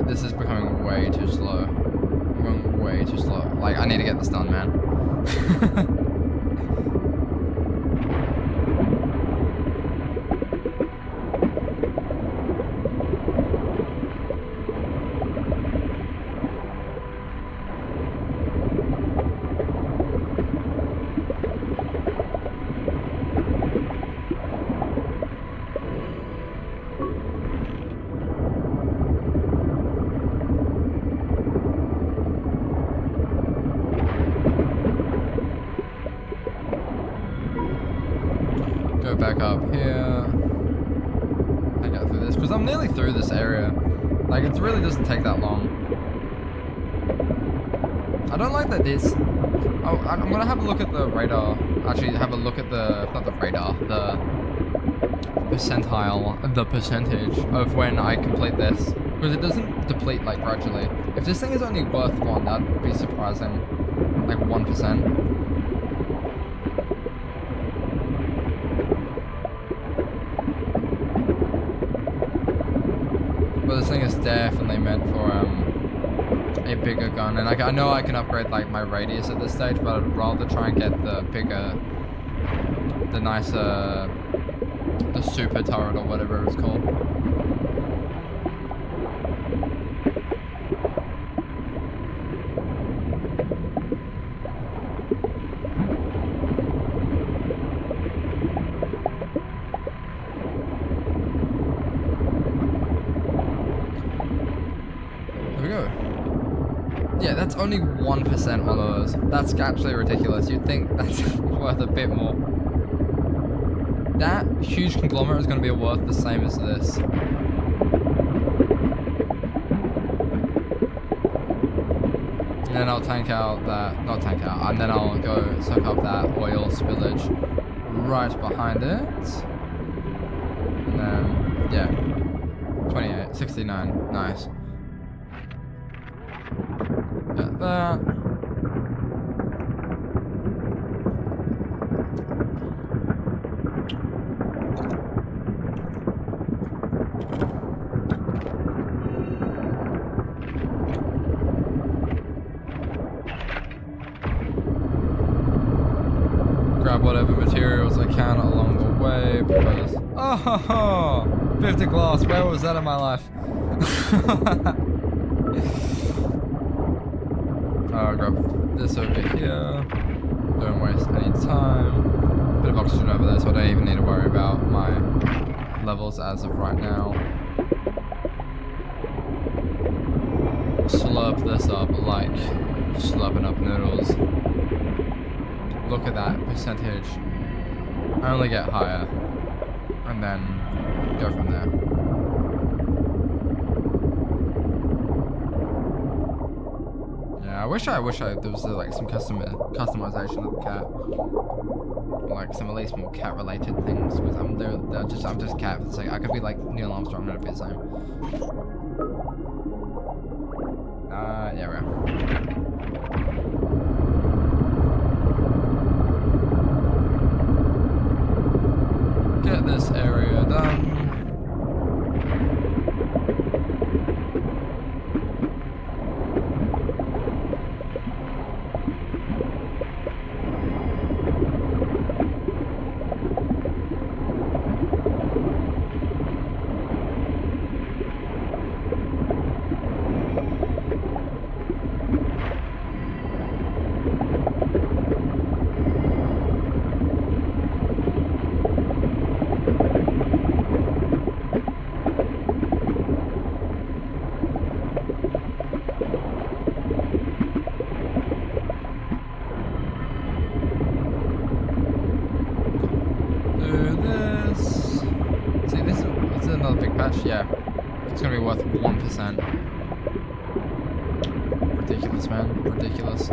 This is becoming way too slow. I'm going way too slow. Like, I need to get this done, man. Go back up here. I get through this because I'm nearly through this area. Like, it really doesn't take that long. I don't like that this. Oh, I'm gonna have a look at the radar. Actually, have a look at the not the radar, the percentile, the percentage of when I complete this, because it doesn't deplete like gradually. If this thing is only worth 1, that'd be surprising. Like 1%. But this thing is definitely meant for a bigger gun, and I know I can upgrade like my radius at this stage, but I'd rather try and get the bigger, the nicer, the super turret or whatever it's called. Yeah, that's only 1% on those. That's actually ridiculous. You'd think that's worth a bit more. That huge conglomerate is going to be worth the same as this. And then I'll tank out that, not tank out, and then I'll go suck up that oil spillage right behind it. And then, yeah, 28, 69, nice. Got that. Grab whatever materials I can along the way because... Oh, 50 glass, where was that in my life? I'll grab this over here. Don't waste any time. Bit of oxygen over there, so I don't even need to worry about my levels as of right now. Slurp this up like slurping up noodles. Look at that percentage. I only get higher. And then go from there. I wish there was like some customization of the cat, or like some at least more cat related things. Because I'm just cat for the sake. I could be like Neil Armstrong, and it'd be the same. Yeah, we're. Get this area done. Yeah, it's gonna be worth 1%. Ridiculous, man. Ridiculous.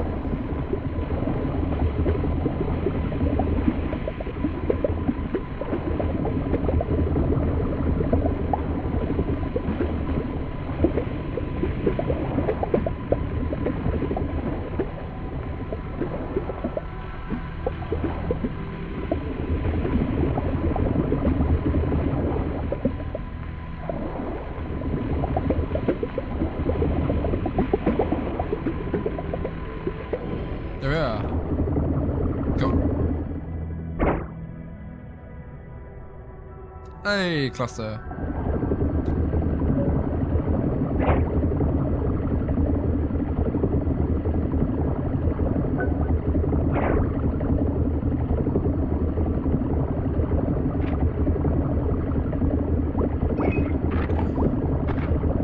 There we are. Go. Hey, cluster.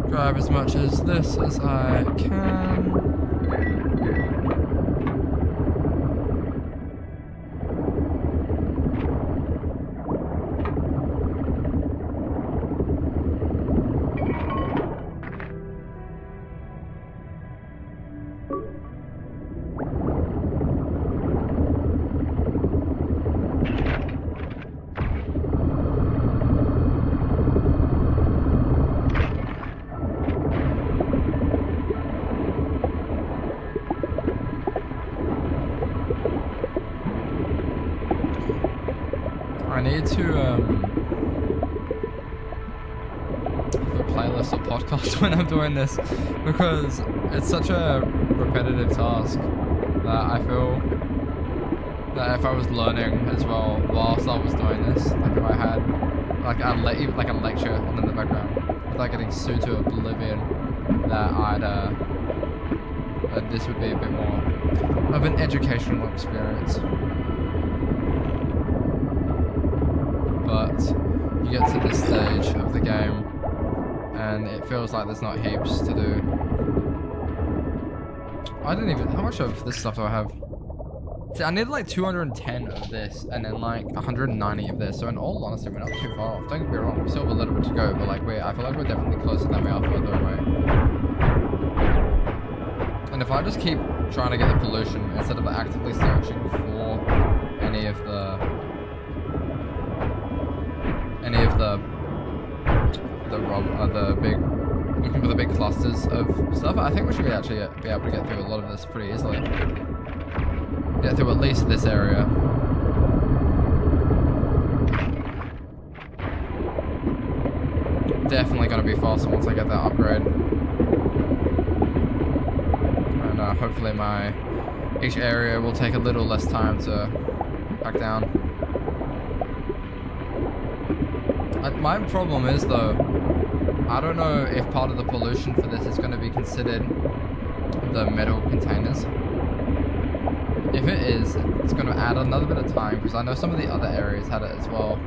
Grab as much as this as I can. I need to have a playlist or podcast when I'm doing this, because it's such a repetitive task that I feel that if I was learning as well whilst I was doing this, like if I had like a lecture on in the background without getting sued to oblivion, that that this would be a bit more of an educational experience. But you get to this stage of the game and it feels like there's not heaps to do. I didn't even, how much of this stuff do I have? See, I need like 210 of this and then like 190 of this, so in all honesty we're not too far off. Don't get me wrong, we still have a little bit to go, but like I feel like we're definitely closer than we are further away. And if I just keep trying to get the pollution instead of actively searching for any of the big, looking for the big clusters of stuff, I think we should actually be able to get through a lot of this pretty easily. Get through at least this area. Definitely gonna be faster once I get that upgrade. And hopefully each area will take a little less time to back down. My problem is though, I don't know if part of the pollution for this is going to be considered the metal containers. If it is, it's going to add another bit of time, because I know some of the other areas had it as well.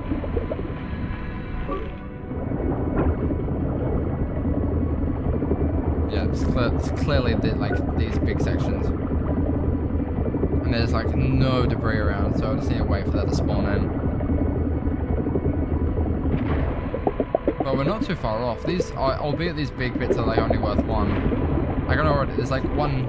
Yeah, it's clearly like these big sections. And there's like no debris around, so I just need to wait for that to spawn in. But we're not too far off. These, albeit these big bits are like only worth one. I can already, there's like one,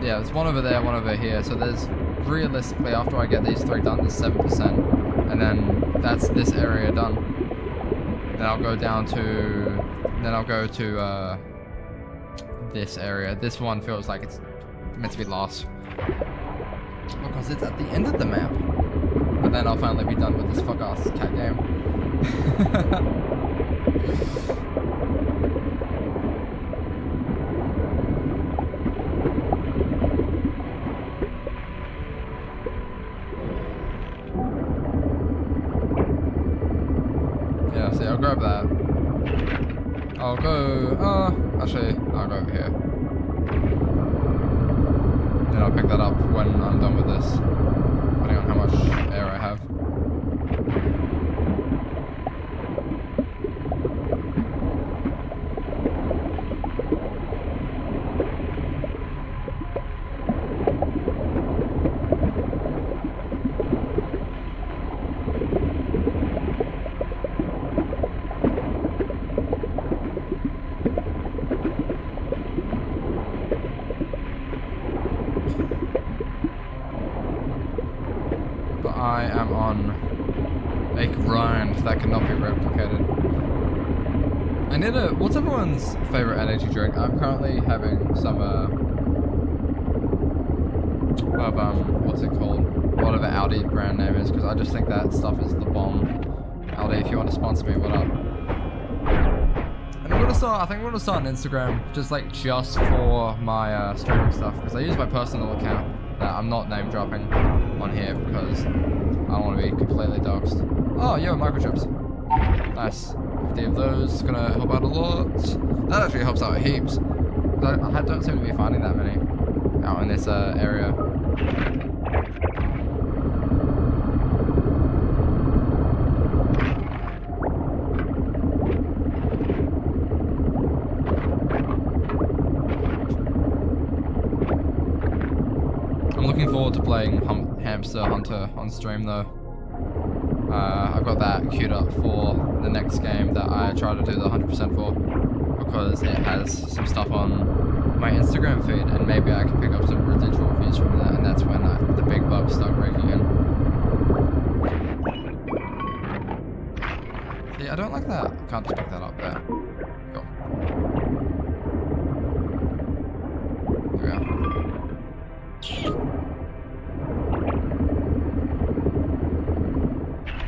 yeah, there's one over there, one over here. So there's realistically, after I get these 3 done, there's 7%, and then that's this area done. Then I'll go down to, this area. This one feels like it's meant to be last because it's at the end of the map. But then I'll finally be done with this fuck ass cat game. Yeah, see, I'll grab that. I'll go, actually, I'll go over here. Then I'll pick that up when I'm done with this, depending on how much air I have. I am on a grind that cannot be replicated. I need a, what's everyone's favorite energy drink? I'm currently having some what's it called? Whatever Audi brand name is, because I just think that stuff is the bomb. Audi, if you want to sponsor me, what up? And I think I'm gonna start on Instagram, just for my streaming stuff, because I use my personal account that I'm not name dropping on here because I don't want to be completely doxxed. Oh, yo, microchips. Nice. 50 of those is gonna help out a lot. That actually helps out heaps. I don't seem to be finding that many out in this area. I'm looking forward to playing Hamster Hunter on stream though. I've got that queued up for the next game that I try to do the 100% for because it has some stuff on my Instagram feed and maybe I can pick up some residual views from that, and that's when the big bucks start raking in. See, I don't like that. I can't just pick that up there. Cool. There we go.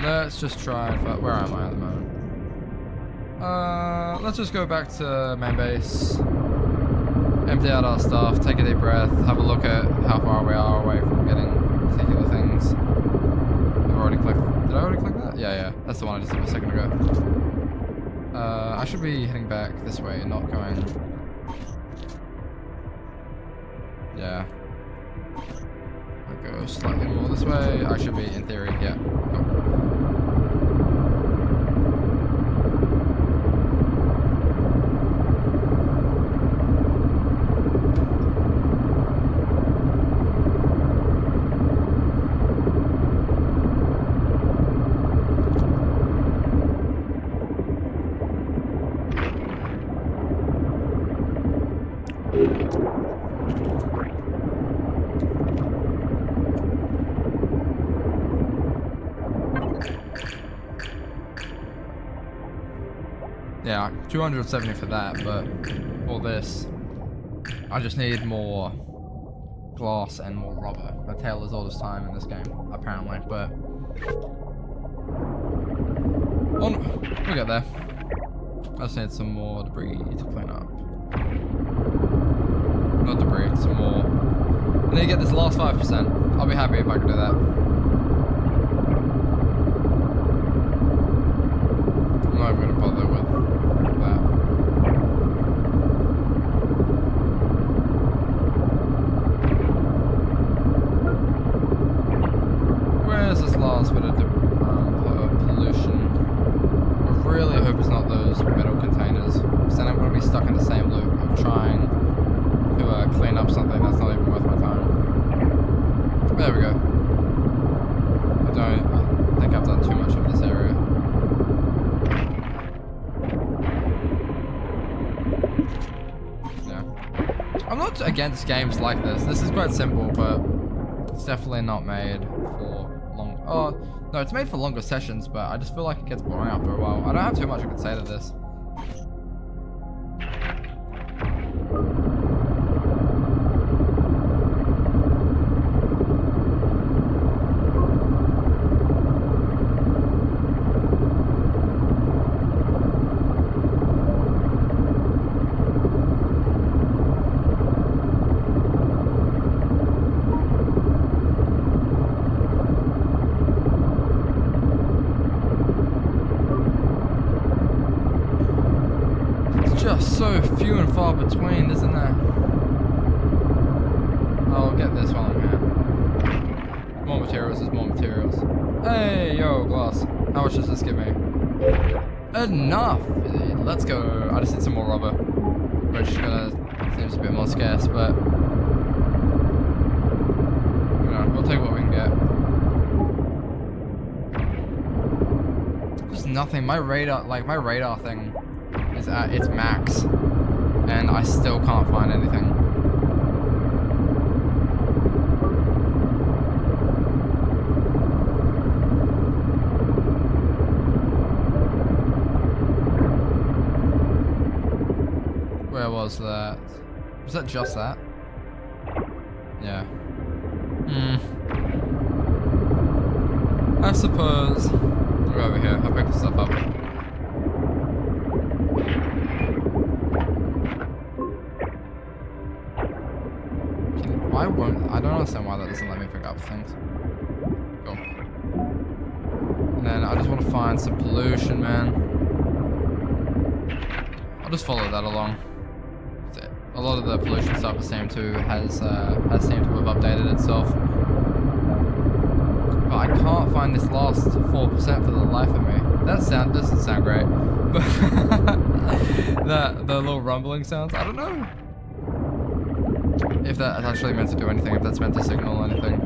Let's just try and find, where am I at the moment? Let's just go back to main base, empty out our stuff, take a deep breath, have a look at how far we are away from getting particular things. I've already clicked, did I already click that? Yeah, that's the one I just did a second ago. I should be heading back this way, not going, yeah. I'll go slightly more this way, I should be, in theory, yeah, cool. Yeah, 270 for that, but for this, I just need more glass and more rubber. My tail is all this time in this game, apparently, but we'll get there. I just need some more debris to clean up. Not debris, some more. I need to get this last 5%. I'll be happy if I can do that. I'm not even gonna bother with that. Where's this last bit of pollution? I really hope it's not those metal containers, because then I'm going to be stuck in the same loop of trying to clean up something that's not even worth my time. There we go. I think I've done too much of this area. I'm not against games like this. This is quite simple, but it's definitely not made for long. Oh, no, it's made for longer sessions, but I just feel like it gets boring after a while. I don't have too much I can say to this. Just so few and far between, isn't there? I'll get this while I'm here. More materials is more materials. Hey, yo, glass. How much does this give me? Enough! Let's go. I just need some more rubber. Which seems a bit more scarce, but you know, we'll take what we can get. Just nothing. My radar thing is at its max, and I still can't find anything. Where was that? Was that just that? Yeah. I suppose. I'll go over here. I'll pick this stuff up. Why I won't. I don't understand why that doesn't let me pick up things. Cool. And then I just want to find some pollution, man. I'll just follow that along. A lot of the pollution stuff has seemed to have updated itself. But I can't find this last 4% for the life of me. That sound doesn't sound great. But the little rumbling sounds, I don't know if that's actually meant to do anything, if that's meant to signal anything.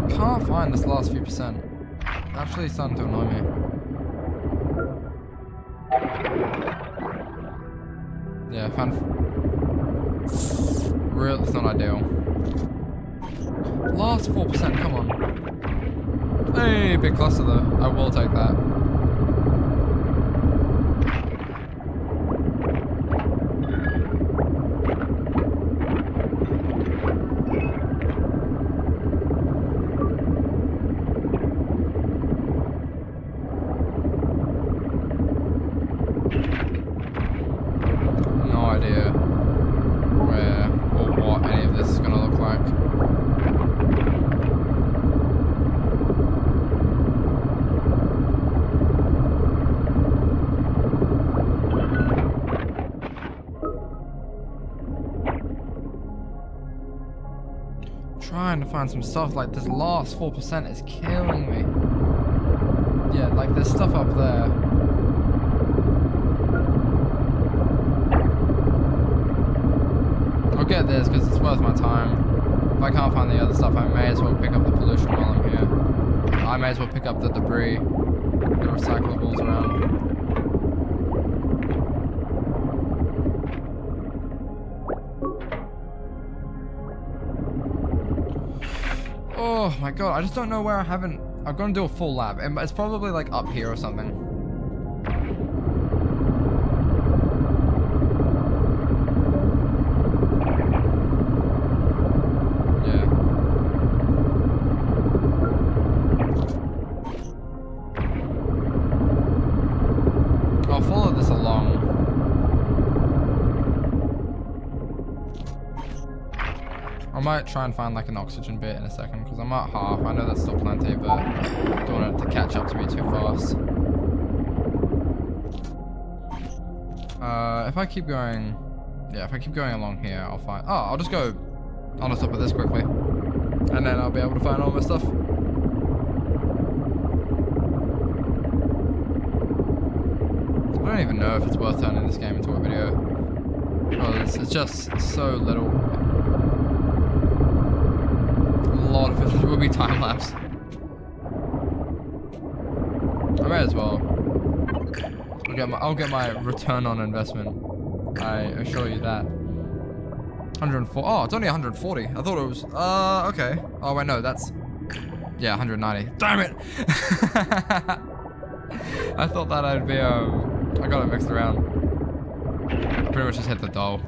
Can't find this last few percent. It's actually starting to annoy me. Yeah, found. Real, it's not ideal. Last 4%, come on. Hey, big cluster though. I will take that. No idea where or what any of this is going to look like. Trying to find some stuff, like this last 4% is killing me. Yeah, like there's stuff up there. I'll get this because it's worth my time. If I can't find the other stuff, I may as well pick up the pollution while I'm here. I may as well pick up the debris, the recyclables around. Oh my god, I just don't know where I haven't... I'm gonna do a full lap. It's probably like up here or something. I'll follow this along. I might try and find like an oxygen bit in a second because I'm at half. I know that's still plenty, but I don't want it to catch up to me too fast. If I keep going, yeah, if I keep going along here, I'll find. Oh, I'll just go on the top of this quickly, and then I'll be able to find all my stuff. I don't even know if it's worth turning this game into a video. Oh, it's just so little. A lot of it will be time lapse. I may as well. I'll get my return on investment. I assure you that. 104. Oh, it's only 140. I thought it was. Okay. Oh wait, no, that's. Yeah, 190. Damn it! I thought that I'd be I got it mixed around. I pretty much just hit the doll.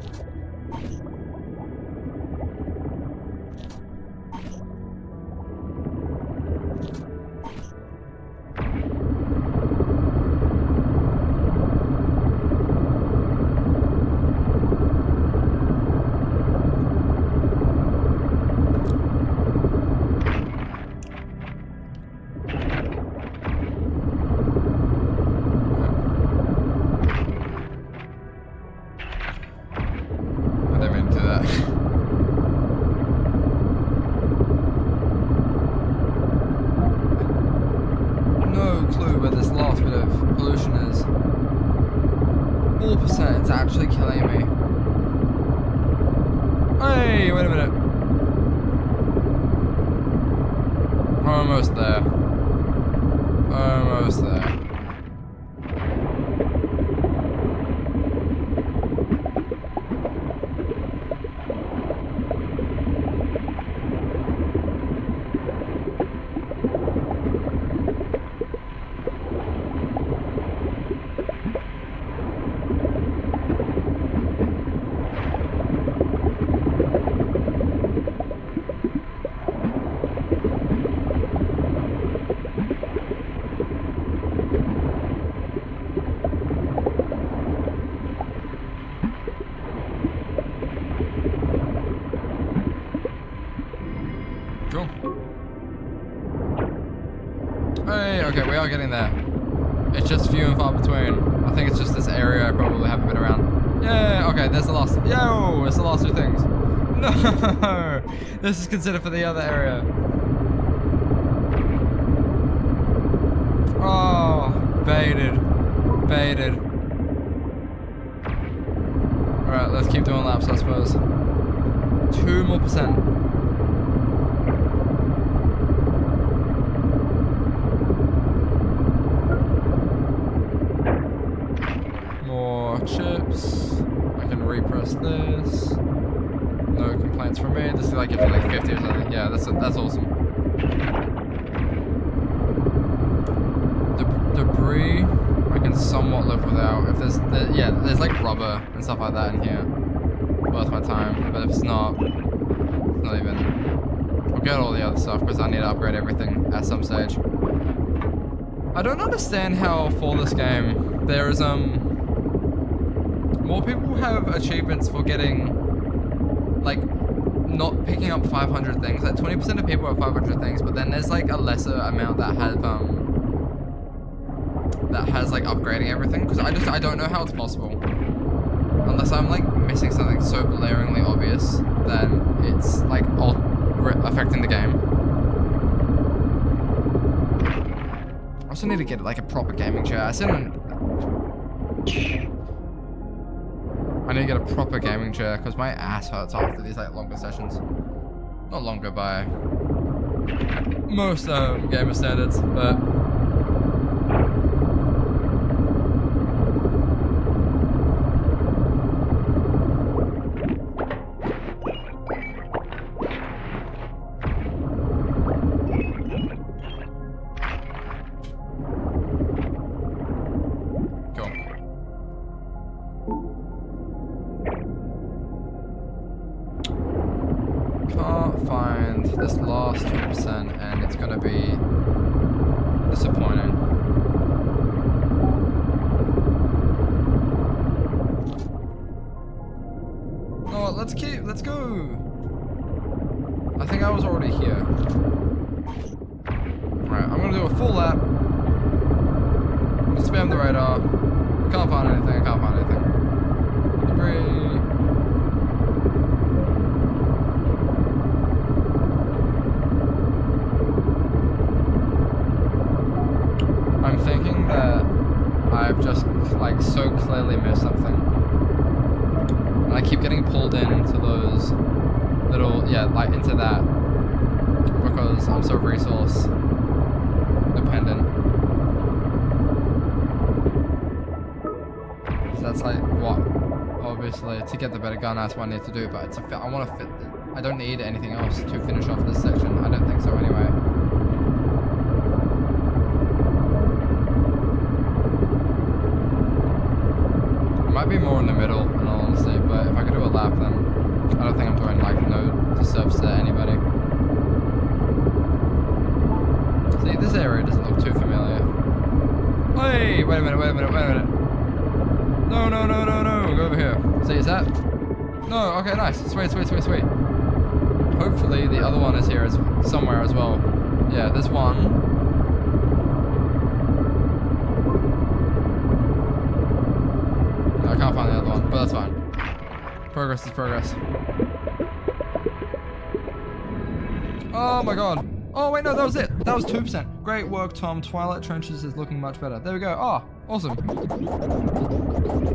No clue where this last bit of pollution is. 4%, it's actually killing me. Hey, wait a minute. Almost there. Almost there. Hey, okay, we are getting there. It's just few and far between. I think it's just this area I probably haven't been around. Yeah, okay, there's the last. Yo, it's the last two things. No, this is considered for the other area. Oh, baited. Alright, let's keep doing laps, I suppose. 2 more percent. More chips. I can repress this. No complaints from me. This is like if you're like 50 or something. Yeah, that's awesome. Debris I can somewhat live without. If there's like rubber and stuff like that in here. Worth my time. But if it's not even. I'll get all the other stuff because I need to upgrade everything at some stage. I don't understand how for this game there is more people have achievements for getting like not picking up 500 things. Like 20% of people have 500 things, but then there's like a lesser amount that has like upgrading everything, because I don't know how it's possible. Unless I'm like missing something so blaringly obvious, then it's like affecting the game. I also need to get like a proper gaming chair. I need to get a proper gaming chair because my ass hurts after these like longer sessions. Not longer by most gamer standards, but can't find this last 2% and it's gonna be disappointing. Oh, let's go. I think I was already here. Alright, I'm gonna do a full lap. Spam the radar. Can't find anything, Debris. I'm thinking that I've just like so clearly missed something. And I keep getting pulled into those little, like into that because I'm so resource dependent. So that's like what, obviously, to get the better gun, that's what I need to do, but I want to fit, I don't need anything else to finish off this section. I don't think so anyway. Might be more in the middle, in all honesty, but if I could do a lap, then I don't think I'm doing like no disservice to anybody. See, this area doesn't look too familiar. Hey, wait a minute. No, go over here. See, is that? No, okay, nice. Sweet. Hopefully the other one is here somewhere as well. Yeah, there's one. I can't find the other one, but that's fine. Progress is progress. Oh my god. Oh wait, no, that was it. That was 2%. Great work, Tom. Twilight Trenches is looking much better. There we go. Oh, awesome.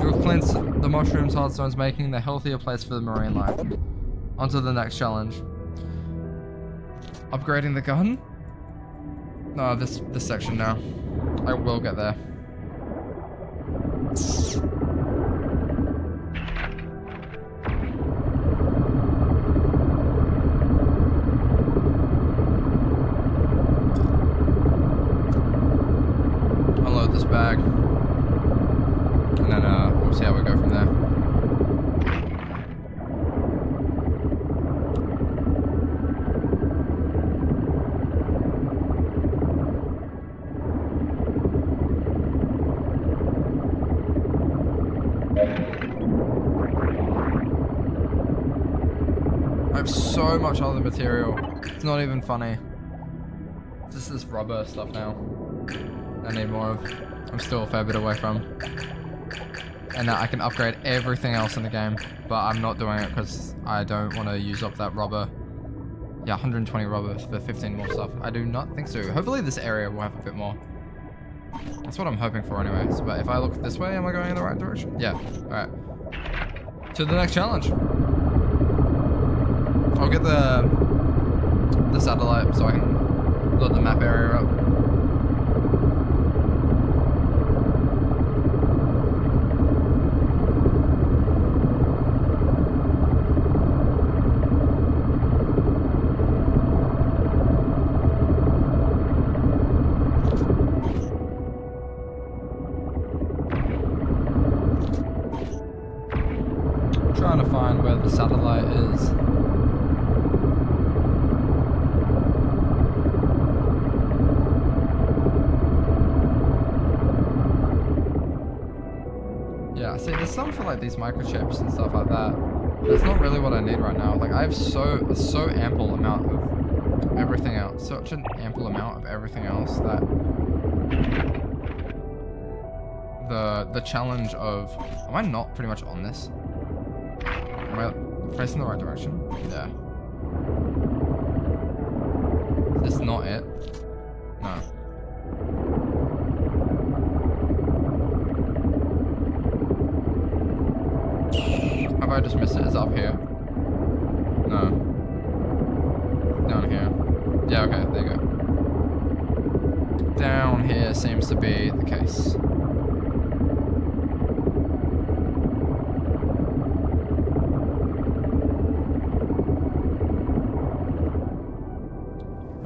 You will cleanse the mushrooms Hearthstone's making the healthier place for the marine life. On to the next challenge. Upgrading the gun? No, this section now. I will get there. Unload this bag. And then we'll see how we go from there. I have so much other material. It's not even funny. This this rubber stuff now? I need more of. I'm still a fair bit away from. And I can upgrade everything else in the game, but I'm not doing it because I don't want to use up that rubber. Yeah, 120 rubber for 15 more stuff. I do not think so. Hopefully this area will have a bit more. That's what I'm hoping for anyways. But if I look this way, am I going in the right direction? Yeah, alright. To the next challenge. I'll get the satellite so I can load the map area up. Trying to find where the satellite is. Yeah, see, there's some for like these microchips and stuff like that. That's not really what I need right now. Like I have so ample amount of everything else, such an ample amount of everything else that the challenge of, am I not pretty much on this? Am I facing the right direction? Yeah. Is this not it? No. Have I just missed it? Is it up here? No. Down here. Yeah, okay, there you go. Down here seems to be the case.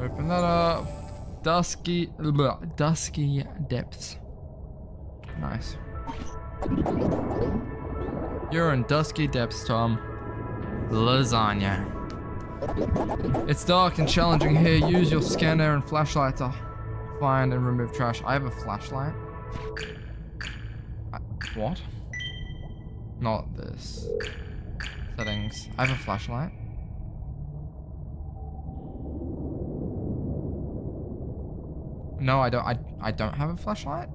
Open that up. Dusky depths. Nice. You're in dusky depths, Tom. Lasagna. It's dark and challenging here. Use your scanner and flashlight to find and remove trash. I have a flashlight. What? Not this. Settings. I have a flashlight. No, I don't. I don't have a flashlight.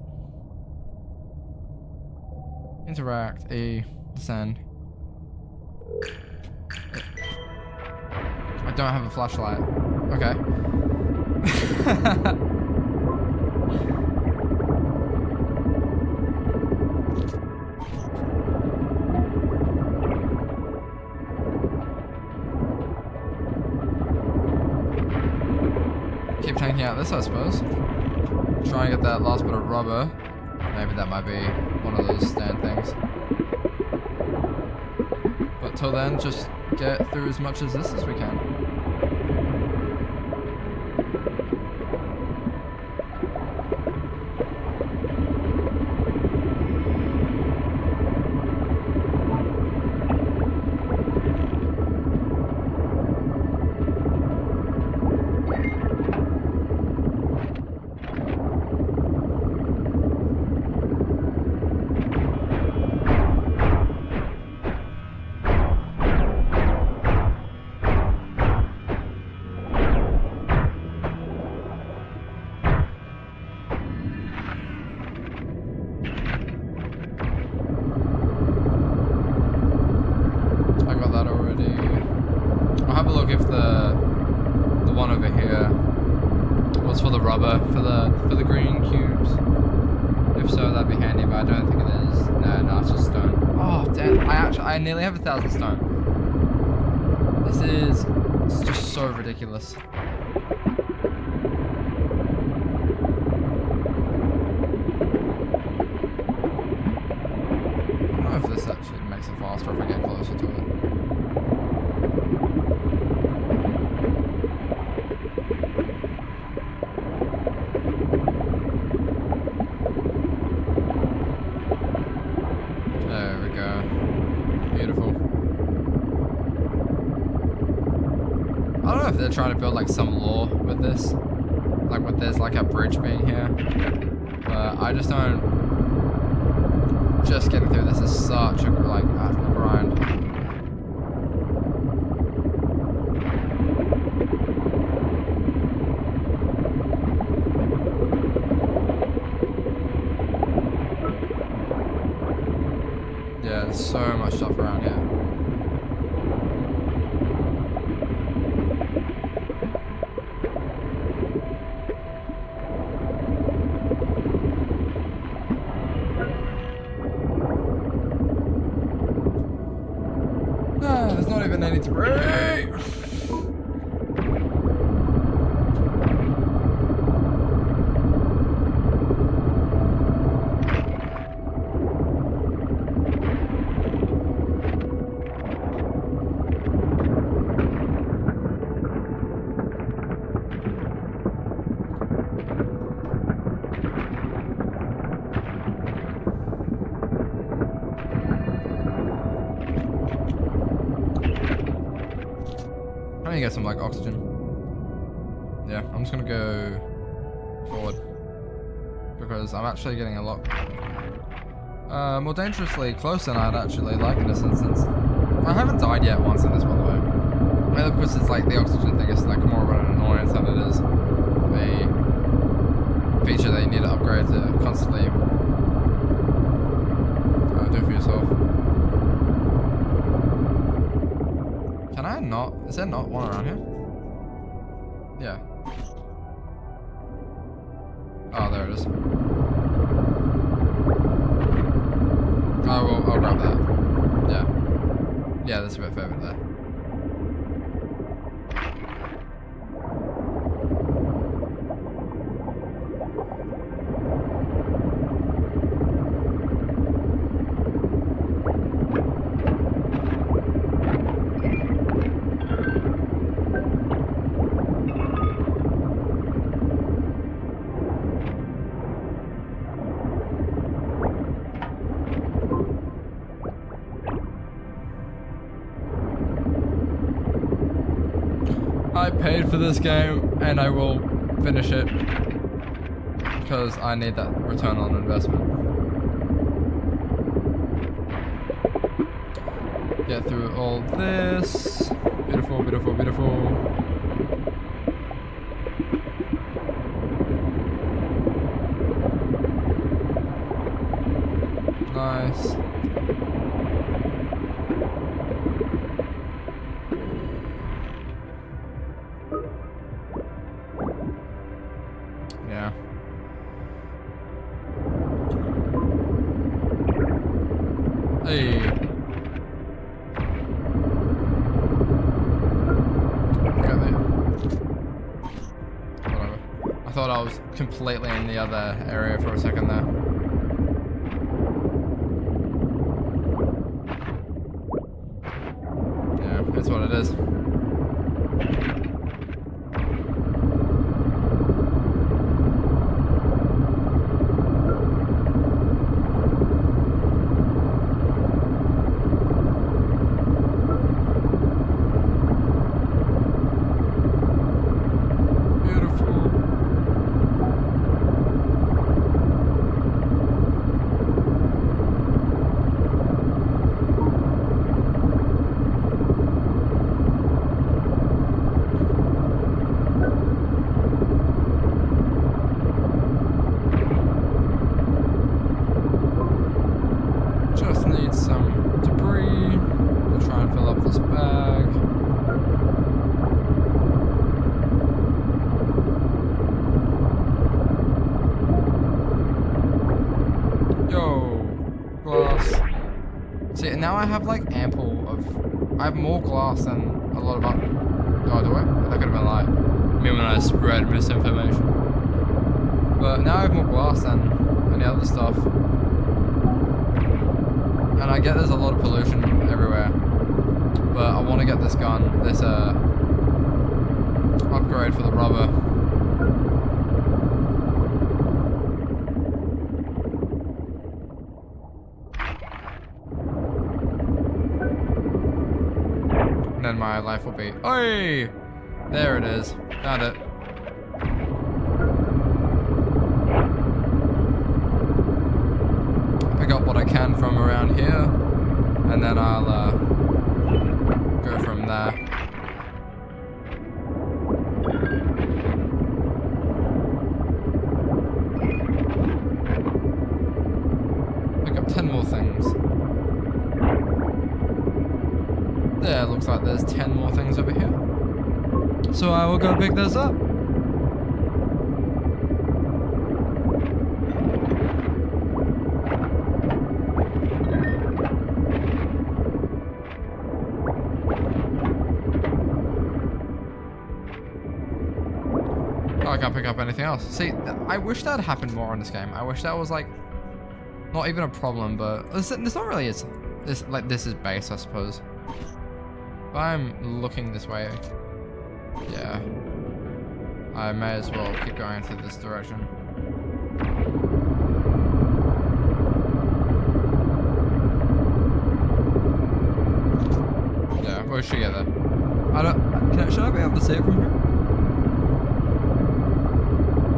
Interact. E. Descend. I don't have a flashlight. Okay. Keep checking out this, I suppose. Try and get that last bit of rubber. Maybe that might be one of those stand things. But till then, just get through as much as this as we can. For the green cubes. If so, that'd be handy, but I don't think it is. No, it's just stone. Oh, damn. I nearly have 1,000 stone. It's just so ridiculous. I don't know if this actually makes it faster if I get closer to it. I don't know if they're trying to build like some lore with this, like with there's like a bridge being here, but I just don't. Just getting through this is such a grind. There's so much stuff around here. There's not even any debris. I need to get some like oxygen. Yeah, I'm just gonna go forward because I'm actually getting a lot more dangerously close than I'd actually like in this instance. I haven't died yet once in this, by the way. Mainly because it's like the oxygen thing is like more of an annoyance than it is a feature that you need to upgrade to constantly do for yourself. Can I not? Is there not one around here? Yeah. Oh, there it is. I'll grab that. Yeah. Yeah, that's a bit further there. I paid for this game and I will finish it because I need that return on investment. Get through all this. Beautiful, beautiful, beautiful. Nice. Yeah. Hey. Got there. Whatever. I thought I was completely in the other area for a second there. Yeah, that's what it is. Just need some debris to try and fill up this bag. Yo, glass. See, now I have like ample of. I have more glass than a lot of. Oh, do I? That could have been a lie. Me when I spread misinformation. But now I have more glass than any other stuff. And I get there's a lot of pollution everywhere, but I want to get this gun, this upgrade for the rubber. And then my life will be, oi! There it is, found it. Pick up what I can from around here, and then I'll go from there. Pick up 10 more things. There, looks like there's 10 more things over here. So I will go pick those up. Oh, I can't pick up anything else. See, I wish that happened more on this game. I wish that was like, not even a problem, but this not really is. This is base, I suppose. If I'm looking this way, yeah, I may as well keep going into this direction. Yeah, we should get there. Should I be able to see it from here?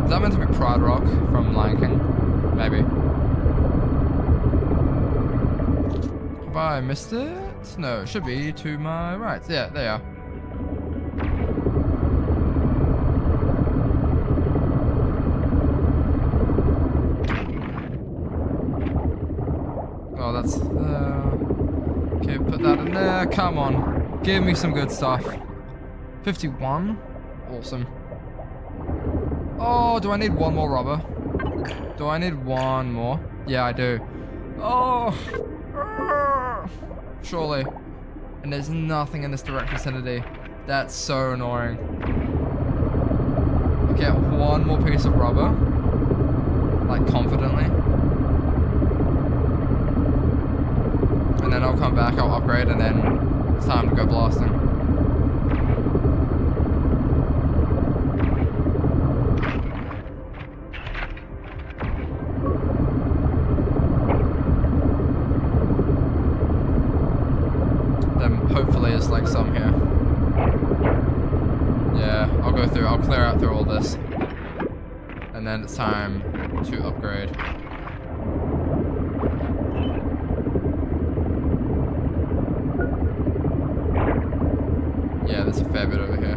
Is that meant to be Pride Rock from Lion King? Maybe. Have I missed it? No, it should be to my right. Yeah, there you are. Oh, that's... okay, put that in there. Come on. Give me some good stuff. 51? Awesome. Oh, do I need one more rubber? Do I need one more? Yeah, I do. Oh! Surely. And there's nothing in this direct vicinity. That's so annoying. Okay, one more piece of rubber. Like, confidently. And then I'll come back, I'll upgrade, and then it's time to go blasting. Hopefully it's like some here. Yeah, I'll go through, I'll clear out through all this. And then it's time to upgrade. Yeah, there's a fair bit over here.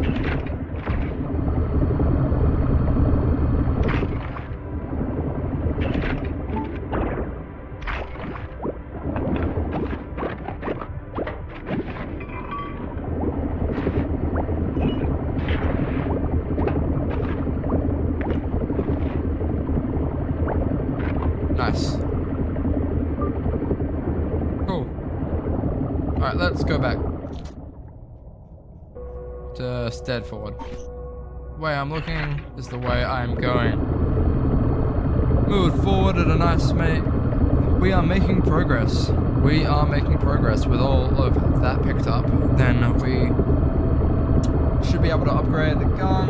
Nice. Cool. Alright, let's go back. Just dead forward. The way I'm looking is the way I'm going. Move forward at a nice rate. We are making progress. We are making progress with all of that picked up. Then we should be able to upgrade the gun.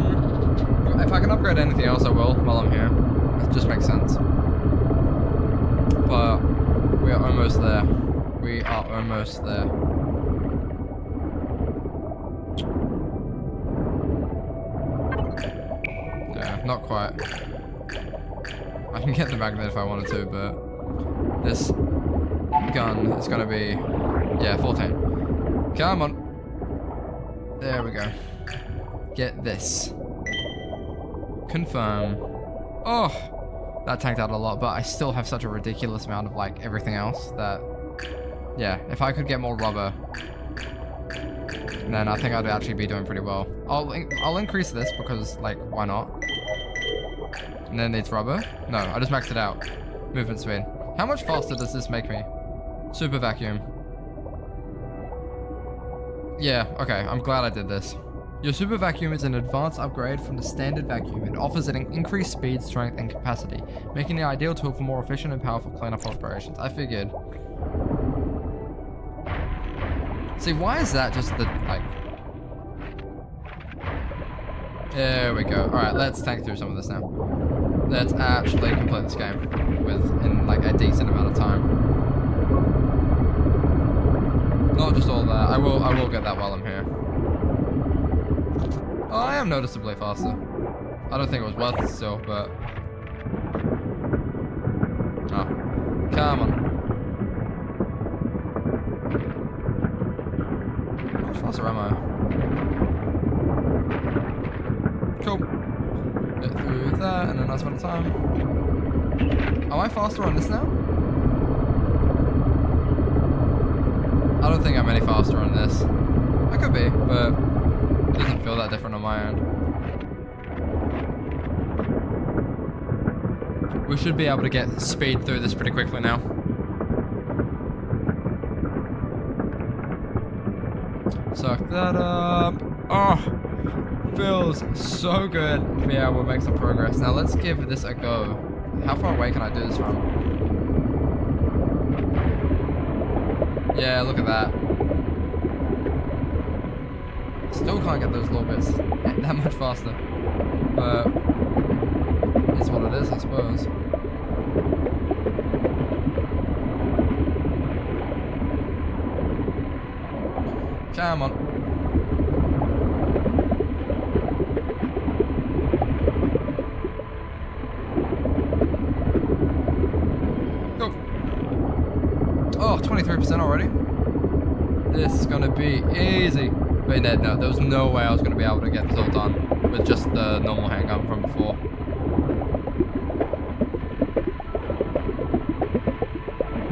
If I can upgrade anything else, I will while I'm here. It just makes sense. But we are almost there. We are almost there. Yeah, not quite. I can get the magnet if I wanted to, but this gun is gonna be, yeah, 14. Come on. There we go. Get this. Confirm. Oh! That tanked out a lot, but I still have such a ridiculous amount of, like, everything else that, yeah, if I could get more rubber, then I think I'd actually be doing pretty well. I'll increase this because, like, why not? And then it needs rubber. No, I just maxed it out. Movement speed. How much faster does this make me? Super vacuum. Yeah, okay, I'm glad I did this. Your super vacuum is an advanced upgrade from the standard vacuum. It offers an increased speed, strength, and capacity, making it an ideal tool for more efficient and powerful cleanup operations. I figured. See, why is that just the, like... There we go. Alright, let's tank through some of this now. Let's actually complete this game in, like, a decent amount of time. Not just all that. I will get that while I'm here. Oh, I am noticeably faster. I don't think it was worth it still, but... Oh. Come on. How much faster am I? Cool. Get through that in a nice amount of time. Am I faster on this now? I don't think I'm any faster on this. That could be, but it doesn't feel that different on my end. We should be able to get speed through this pretty quickly now. Suck that up. Oh, feels so good to be able to make some progress. Now let's give this a go. How far away can I do this from? Yeah, look at that. Still can't get those little bits that much faster. But it's what it is, I suppose. Come on. Go. Oh, 23% already. This is gonna be easy. Wait, no, there was no way I was gonna be able to get this all done with just the normal handgun from before.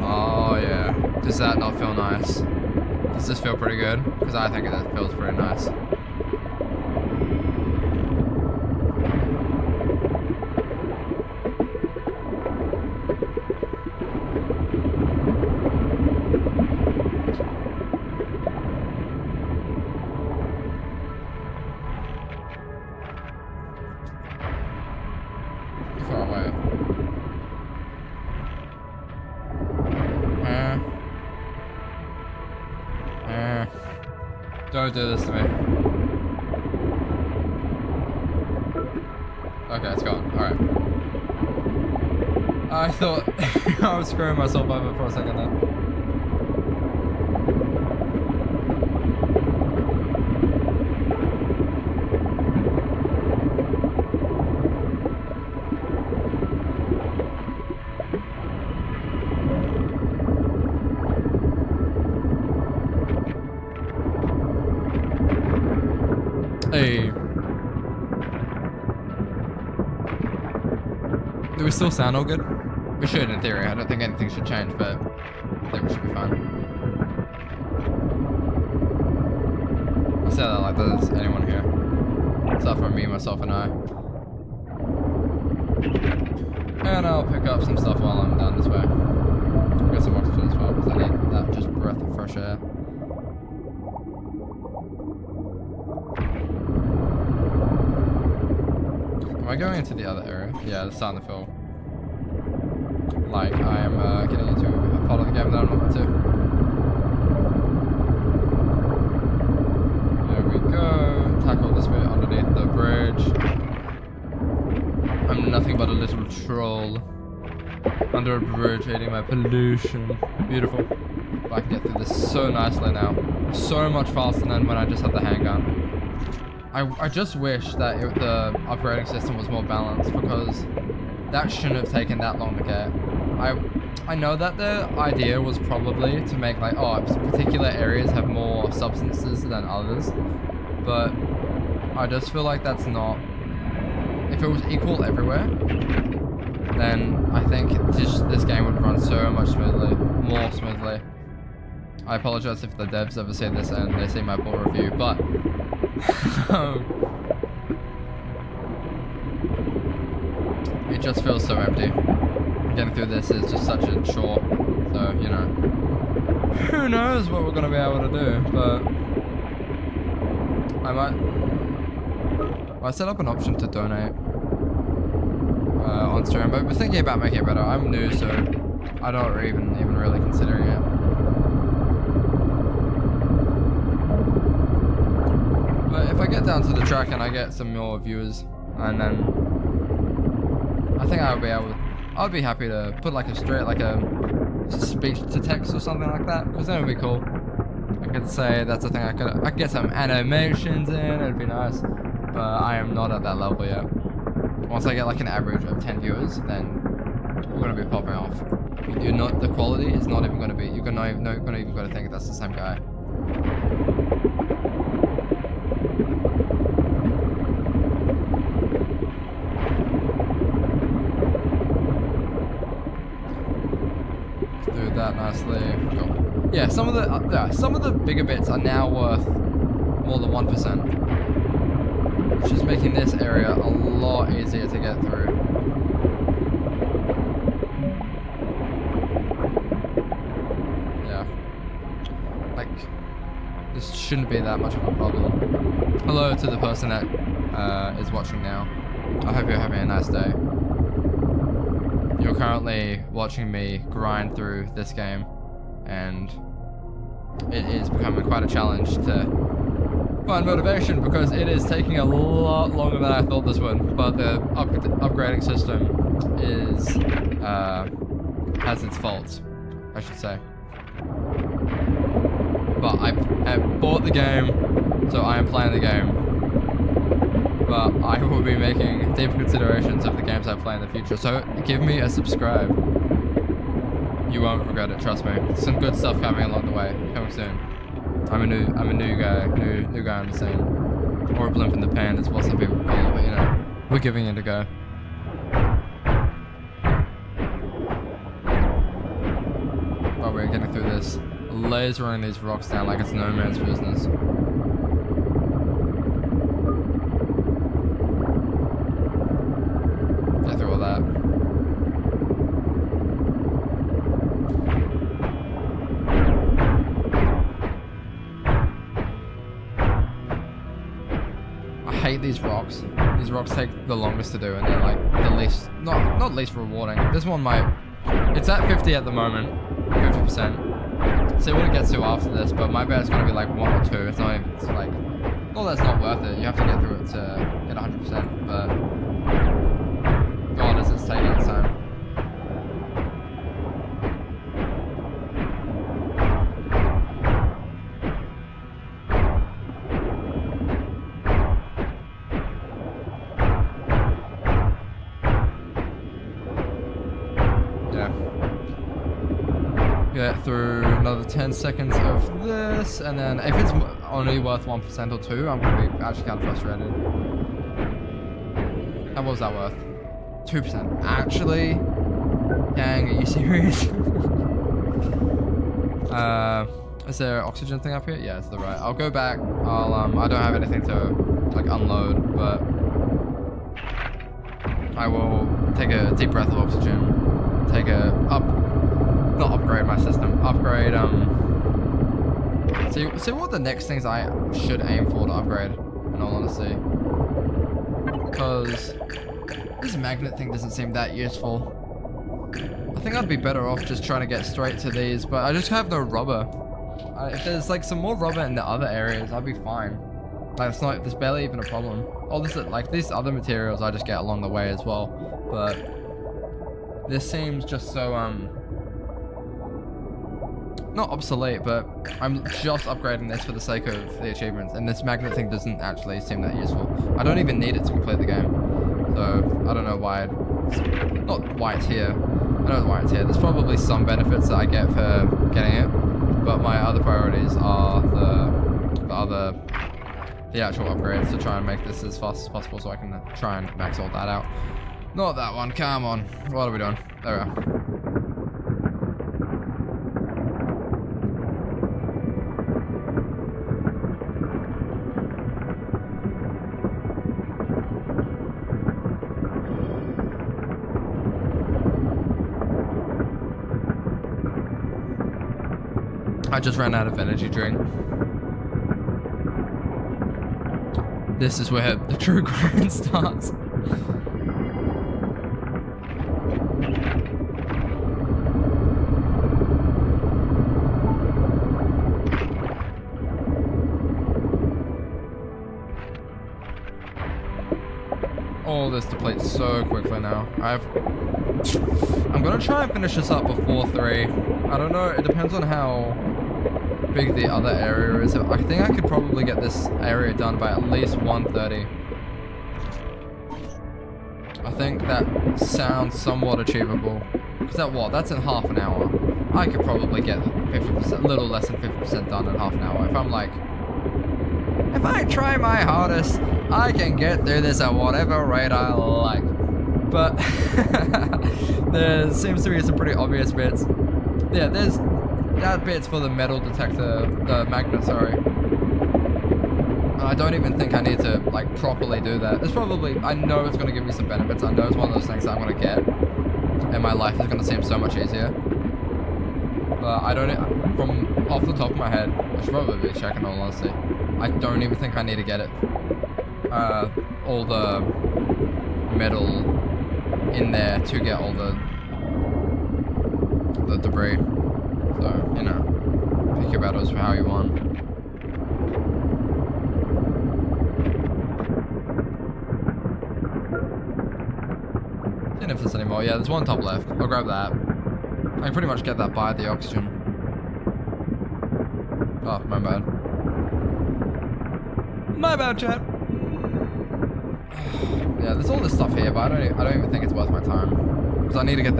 Oh yeah. Does that not feel nice? Does this feel pretty good? Because I think it feels pretty nice. Far away. Don't do this to me. Okay, it's gone. Alright. I thought I was screwing myself over for a second there. Hey. Do we still sound all good? We should in theory. I don't think anything should change, but I think we should be fine. I say that like there's anyone here. Except for me, myself, and I. And I'll pick up some stuff while I'm down this way. I'll get some oxygen as well, because I need that just breath of fresh air. Am I going into the other area? Yeah, it's starting to feel like I am getting into a part of the game that I'm not to. There we go. Tackle this bit underneath the bridge. I'm nothing but a little troll under a bridge eating my pollution. Beautiful. But I can get through this so nicely now. So much faster than when I just had the handgun. I just wish that the operating system was more balanced, because that shouldn't have taken that long to get. I know that the idea was probably to make like, oh, particular areas have more substances than others, but I just feel like that's not. If it was equal everywhere, then I think this game would run so much smoothly, more smoothly. I apologize if the devs ever see this and they see my poor review, but it just feels so empty. Getting through this is just such a chore. So, you know, who knows what we're going to be able to do, but I might set up an option to donate on stream, but we're thinking about making it better. I'm new, so I don't even really considering it. But if I get down to the track and I get some more viewers, and then I think I'll be happy to put like a speech to text or something like that, because that would be cool. I could say that's the thing. I could get some animations in. It'd be nice, but I am not at that level yet. Once I get like an average of 10 viewers, then we're gonna be popping off. You're not. The quality is not even gonna be. You're not even gonna think that's the same guy. Do that nicely. Cool. Yeah, some of the bigger bits are now worth more than 1%. Which is making this area a lot easier to get through. Yeah. Like, this shouldn't be that much of a problem. Hello to the person that is watching now. I hope you're having a nice day. You're currently watching me grind through this game, and it is becoming quite a challenge to find motivation because it is taking a lot longer than I thought this would. But the upgrading system is has its faults, I should say. But I bought the game, so I am playing the game. But I will be making deep considerations of the games I play in the future. So give me a subscribe. You won't regret it, trust me. Some good stuff coming along the way, coming soon. I'm a new guy on the scene, or a blimp in the pan is what some people call it. But you know, we're giving it a go. But we're getting through this, lasering these rocks down like it's no man's business. Get through all that. I hate these rocks. These rocks take the longest to do, and they're like the least, not least rewarding. This one might, it's at 50 at the moment, 50%. See what it gets to after this, but my bet is gonna be like 1 or 2. It's not even, it's like, well, that's not worth it. You have to get through it to get 100%, but God, is it's taking its time. Get through another 10 seconds of this, and then if it's only worth 1% or 2, I'm gonna be actually kind of frustrated. And what was that worth? 2%. Actually? Dang, are you serious? Is there an oxygen thing up here? Yeah, it's the right. I'll go back. I don't have anything to like unload, but I will take a deep breath of oxygen. Take a not upgrade my system, upgrade, see what the next things I should aim for to upgrade, in all honesty. Because this magnet thing doesn't seem that useful. I think I'd be better off just trying to get straight to these, but I just have no rubber. If there's like some more rubber in the other areas, I'd be fine. Like there's barely even a problem. Oh, this is like these other materials I just get along the way as well, but this seems just so, not obsolete, but I'm just upgrading this for the sake of the achievements, and this magnet thing doesn't actually seem that useful. I don't even need it to complete the game, so I don't know why not why it's here. I know why it's here. There's probably some benefits that I get for getting it, but my other priorities are the actual upgrades to try and make this as fast as possible so I can try and max all that out. Not that one, come on. What are we doing? There we are. I just ran out of energy drink. This is where the true grind starts. All this depletes so quickly now. I'm gonna try and finish this up before 3. I don't know, it depends on how big the other area is. I think I could probably get this area done by at least 1:30. I think that sounds somewhat achievable. Because that's in half an hour. I could probably get 50%, a little less than 50% done in half an hour. If I try my hardest, I can get through this at whatever rate I like. But there seems to be some pretty obvious bits. Yeah, there's that bit's for the metal detector, the magnet, sorry. And I don't even think I need to like properly do that. There's probably, I know it's gonna give me some benefits. I know it's one of those things that I'm gonna get, and my life is gonna seem so much easier. But I don't, from off the top of my head, I should probably be checking all honesty. I don't even think I need to get it. All the metal in there to get all the debris. So, you know, pick your battles for how you want. Seeing if there's any more. Yeah, there's one top left. I'll grab that. I can pretty much get that by the oxygen. Oh, my bad. My bad, chat. Yeah, there's all this stuff here, but I don't even think it's worth my time. Because I need to get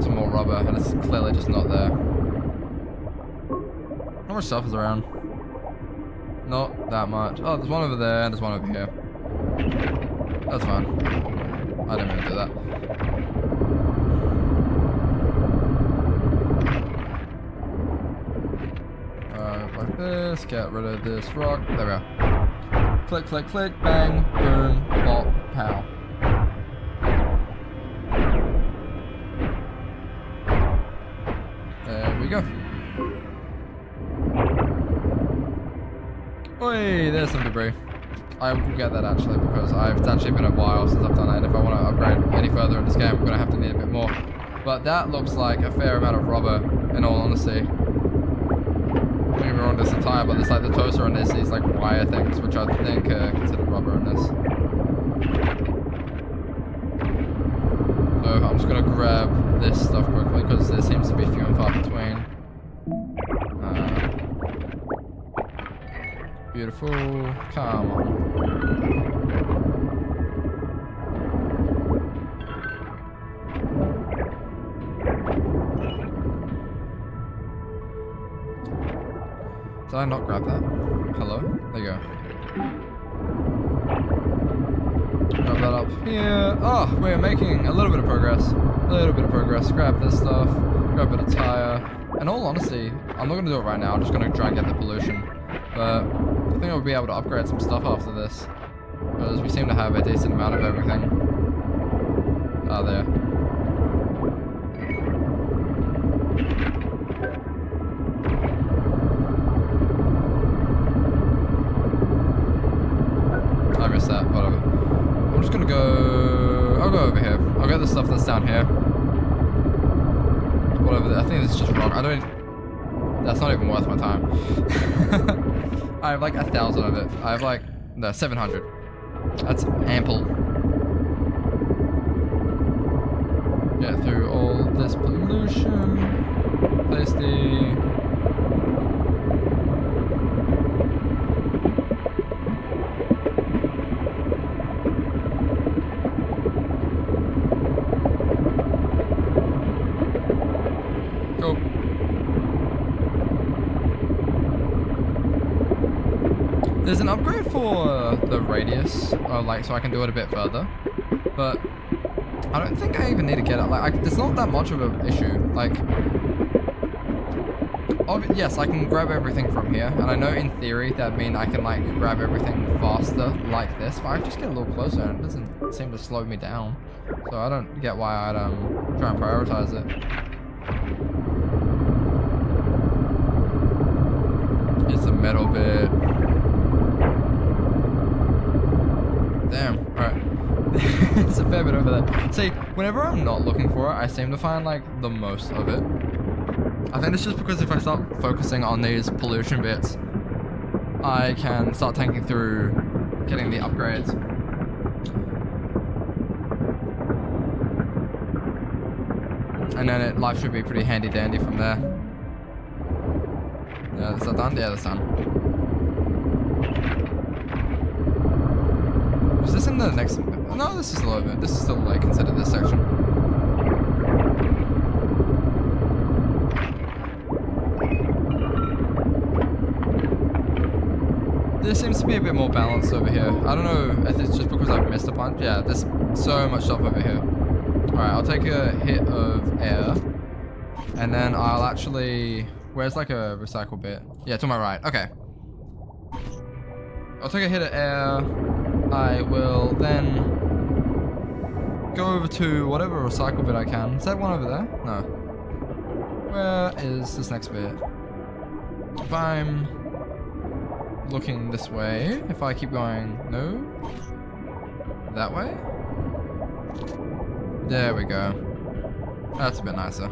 some more rubber, and it's clearly just not there. How much stuff is around? Not that much. Oh, there's one over there, and there's one over here. That's fine. I didn't mean to do that. Like this, get rid of this rock. There we go. Click, click, click, bang, boom, bop, pow. There we go. Oi, there's some debris. I will get that actually because it's actually been a while since I've done that, and if I want to upgrade any further in this game, I'm going to have to need a bit more. But that looks like a fair amount of rubber, in all honesty. Don't get me wrong, this entire, but there's like the toaster on this, these like wire things, which I think are considered rubber in this. So I'm just going to grab this stuff quickly because there seems to be few and far between. Beautiful. Come on. Did I not grab that? Hello? There you go. Grab that up here. Oh, we're making a little bit of progress. A little bit of progress. Grab this stuff. Grab a bit of tire. In all honesty, I'm not going to do it right now. I'm just going to try and get the pollution. But I think I'll be able to upgrade some stuff after this. Because we seem to have a decent amount of everything. Ah, there. I missed that, whatever. I'm just gonna go... I'll go over here. I'll get the stuff that's down here. Whatever, I think this is just rock. I don't... That's not even worth my time. I have like 1,000 of it. I have like... No, 700. That's ample. Get through all this pollution. Place the... Go. There's an upgrade for the radius, like so I can do it a bit further, but I don't think I even need to get it. Like, it's not that much of an issue. Like, yes, I can grab everything from here, and I know in theory that mean I can like grab everything faster like this, but I just get a little closer and it doesn't seem to slow me down. So I don't get why I'd try and prioritize it. It's a metal bit. Damn, alright. It's a fair bit over there. See, whenever I'm not looking for it, I seem to find like the most of it. I think it's just because if I start focusing on these pollution bits, I can start tanking through getting the upgrades. And then life should be pretty handy dandy from there. Yeah, is that done? Yeah, that's done. Was this in the next... No, this is still over. This is still like considered this section. This seems to be a bit more balanced over here. I don't know if it's just because I've missed a bunch. Yeah, there's so much stuff over here. Alright, I'll take a hit of air. And then I'll actually... Where's like a recycle bit? Yeah, to my right. Okay. I'll take a hit of air. I will then go over to whatever recycle bit I can. Is that one over there? No. Where is this next bit? If I'm looking this way, if I keep going, no? That way? There we go. That's a bit nicer.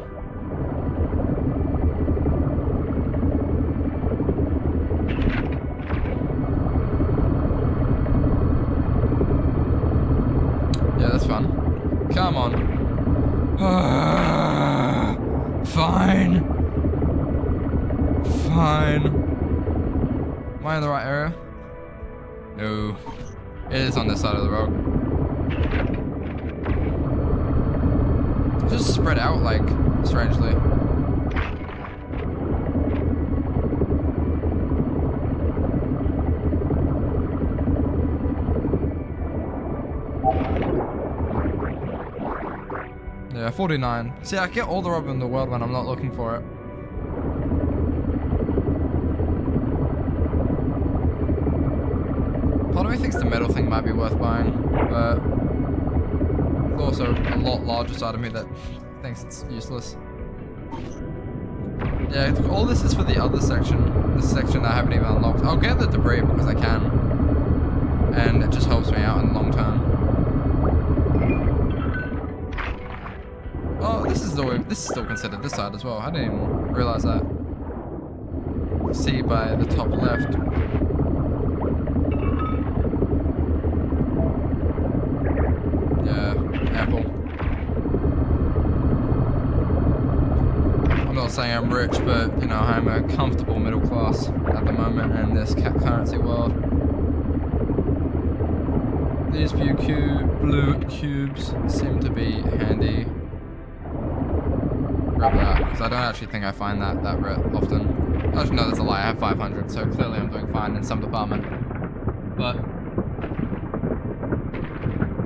Yeah, that's fun. Come on. Fine. Fine. Am I in the right area? No. It is on this side of the road. Just spread out, like, strangely. Yeah, 49. See, I get all the rubber in the world when I'm not looking for it. Part of me thinks the metal thing might be worth buying, but there's also a lot larger side of me that thinks it's useless. Yeah, all this is for the other section. This section I haven't even unlocked. I'll get the debris because I can. And it just helps me out in the long term. Oh, this is still considered this side as well. I didn't even realize that. See by the top left. Yeah, apple. I'm not saying I'm rich, but you know, I'm a comfortable middle class at the moment in this currency world. These few blue cubes seem to be handy. Grab that, because I don't actually think I find that often. Actually, no, that's a lie. I have 500, so clearly I'm doing fine in some department. But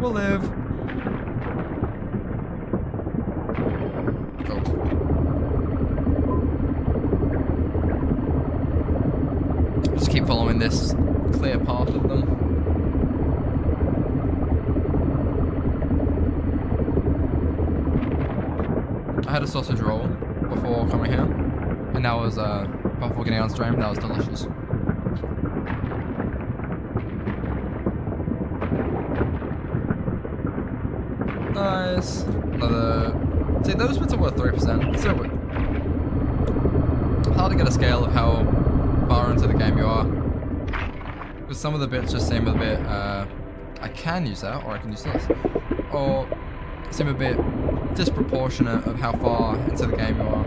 we'll live. Go. Just keep following this clear path of them. I had a sausage roll before coming here, and that was before getting on stream. That was delicious. Nice. Another. See, those bits are worth 3%. Still worth. It's hard to get a scale of how far into the game you are, because some of the bits just seem a bit. I can use that, or I can use this, or seem a bit disproportionate of how far into the game you are.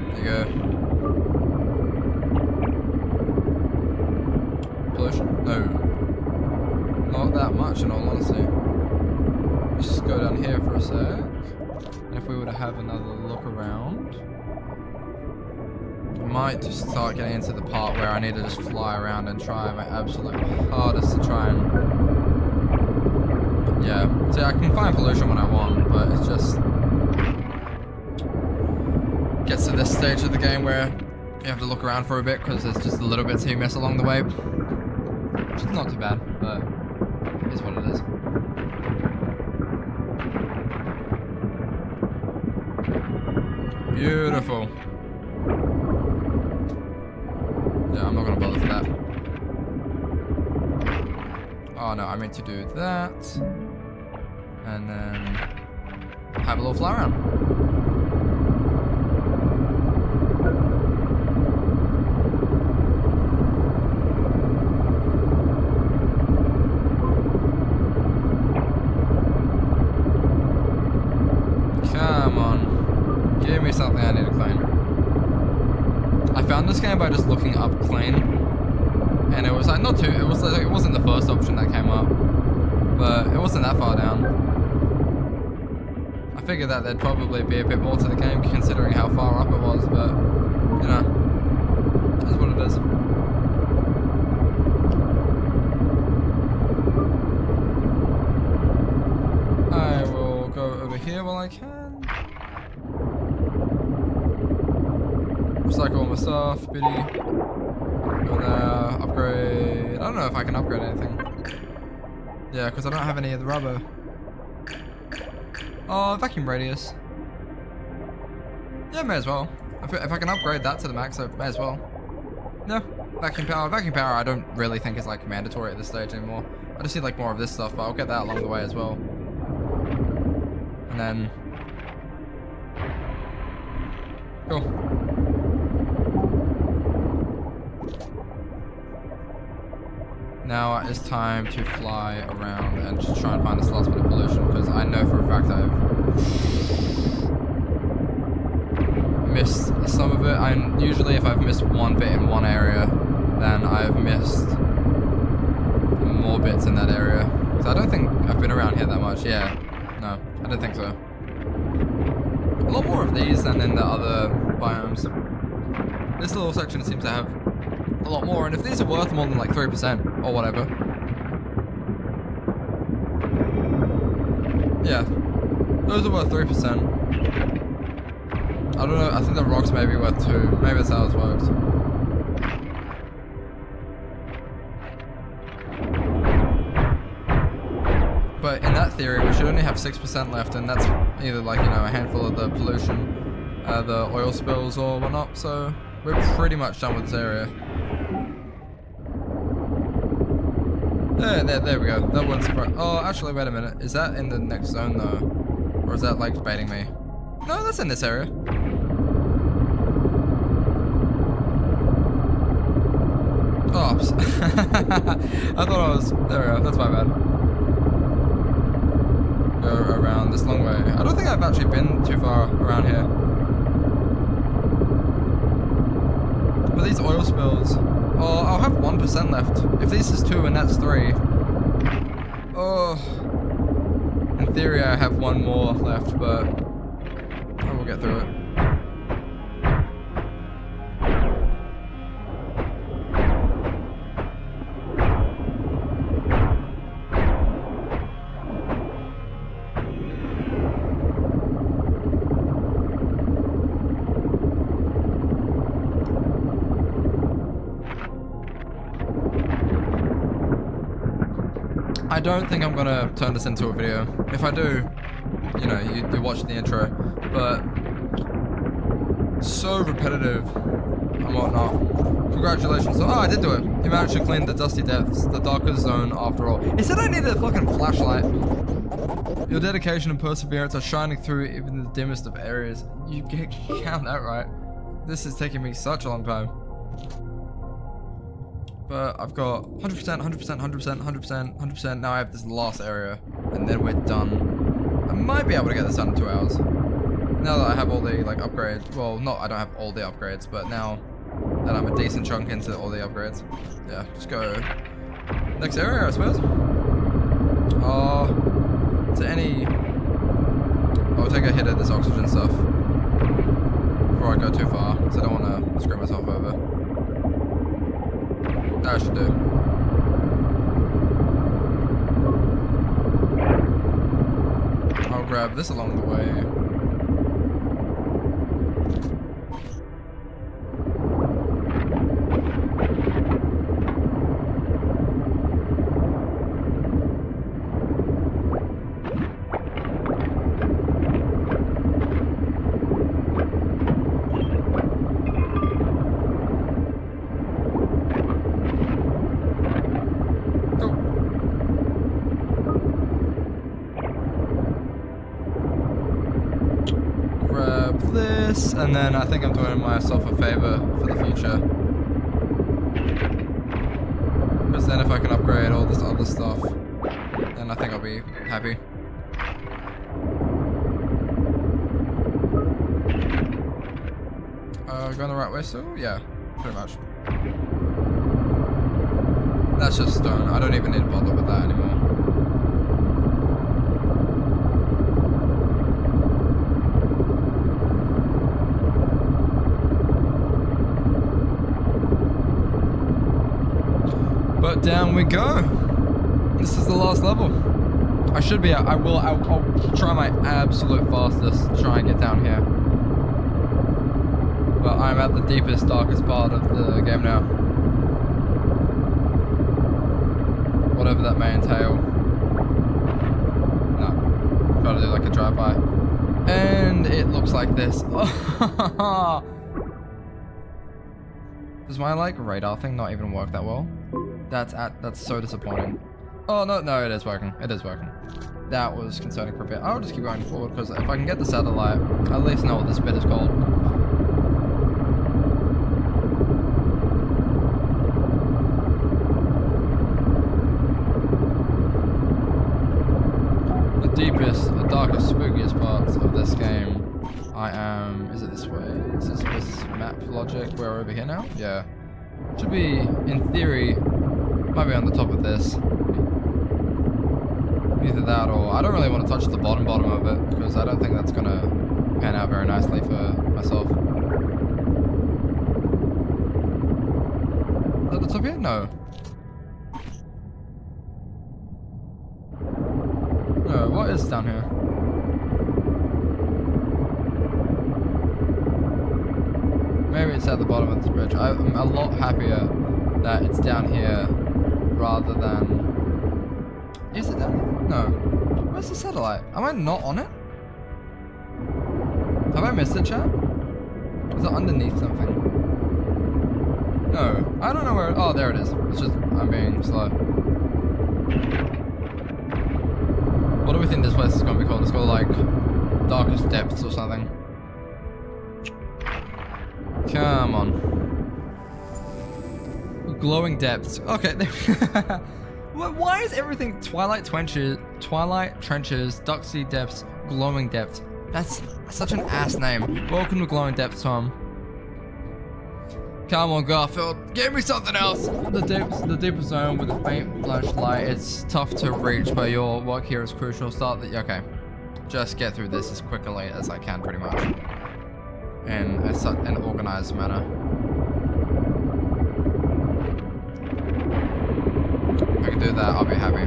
There you go. Pollution? No. Not that much in all honesty. Just go down here for a sec. And if we were to have another look around, I might just start getting into the part where I need to just fly around and try my absolute hardest to try and... Yeah, see, I can find pollution when I want, but it's just... Gets to this stage of the game where you have to look around for a bit because there's just a little bits you miss along the way. Which is not too bad, but it is what it is. Beautiful. Yeah, I'm not gonna bother for that. Oh no, I meant to do that. And then have a little fly around. Come on. Give me something I need to clean. I found this game by just looking up clean, and it was like not too. It was like, it wasn't the first option that came up, but it wasn't that far down. I figured that there'd probably be a bit more to the game considering how far up it was, but you know, that's what it is. I will go over here while I can. recycle all my stuff. Biddy. Go there. Upgrade. I don't know if I can upgrade anything. Yeah, because I don't have any of the rubber. Oh, vacuum radius. Yeah, may as well. If I can upgrade that to the max, I may as well. No, vacuum power. Vacuum power I don't really think is like mandatory at this stage anymore. I just need like more of this stuff, but I'll get that along the way as well. And then... Cool. Now it's time to fly around and just try and find this last bit of pollution, because I know for a fact I've missed some of it. And usually if I've missed one bit in one area, then I've missed more bits in that area. So I don't think I've been around here that much. Yeah, no, I don't think so. A lot more of these than in the other biomes. This little section seems to have a lot more, and if these are worth more than like 3% or whatever. Yeah, those are worth 3%. I don't know, I think the rocks may be worth 2. Maybe that's how it works. But in that theory, we should only have 6% left, and that's either like, you know, a handful of the pollution, the oil spills or whatnot, so we're pretty much done with this area. There we go. That wouldn't surprise. Oh, actually, wait a minute. Is that in the next zone, though? Or is that, like, baiting me? No, that's in this area. Oops. I thought I was... There we go. That's my bad. Go around this long way. I don't think I've actually been too far around here. But these oil spills... Oh, I'll have 1% left. If this is 2 and that's 3. Oh. In theory, I have 1 more left, but I will get through it. I don't think I'm gonna turn this into a video. If I do, you know, you watch the intro, but so repetitive and whatnot. Congratulations. Oh, I did do it. You managed to clean the dusty depths, the darkest zone after all. It said I needed a fucking flashlight. Your dedication and perseverance are shining through even the dimmest of areas. You count that right. This is taking me such a long time. But I've got 100%, 100%, 100%, 100%, 100%. Now I have this last area, and then we're done. I might be able to get this done in 2 hours. Now that I have all the, like, upgrades. Well, I don't have all the upgrades, but now that I'm a decent chunk into all the upgrades. Yeah, just go next area, I suppose. Is there any... I'll take a hit of this oxygen stuff before I go too far, because I don't want to screw myself over. That I should do. I'll grab this along the way. This, and then I think I'm doing myself a favor for the future, because then if I can upgrade all this other stuff, then I think I'll be happy. Going the right way still? Yeah, pretty much. That's just stone. I don't even need to bother with that anymore. But down we go. This is the last level. I should be. I'll try my absolute fastest to try and get down here. But I'm at the deepest, darkest part of the game now. Whatever that may entail. No. Try to do like a drive-by. And it looks like this. Does my like radar thing not even work that well? That's so disappointing. Oh no, it is working. It is working. That was concerning for a bit. I'll just keep going forward because if I can get the satellite, I at least know what this bit is called. The deepest, the darkest, spookiest parts of this game. I am. Is it this way? Is this map logic? We're over here now? Yeah. Should be, in theory, might be on the top of this. Either that or I don't really want to touch the bottom of it because I don't think that's gonna pan out very nicely for myself. Is that the top here? No. No, what is down here? Maybe it's at the bottom of this bridge. I'm a lot happier that it's down here rather than... Is it down here? No. Where's the satellite? Am I not on it? Have I missed it, chat? Is it underneath something? No. I don't know where... Oh, there it is. It's just... I'm being slow. What do we think this place is going to be called? It's called, like, Darkest Depths or something. Come on. Glowing Depths. Okay. Why is everything Twilight Trenches, Duxie Depths, Glowing Depths? That's such an ass name. Welcome to Glowing Depths, Tom. Come on, Garfield. Give me something else. The deepest zone with a faint flashlight. It's tough to reach, but your work here is crucial. Start the... Okay. Just get through this as quickly as I can, pretty much. In an organized manner. If I can do that, I'll be happy.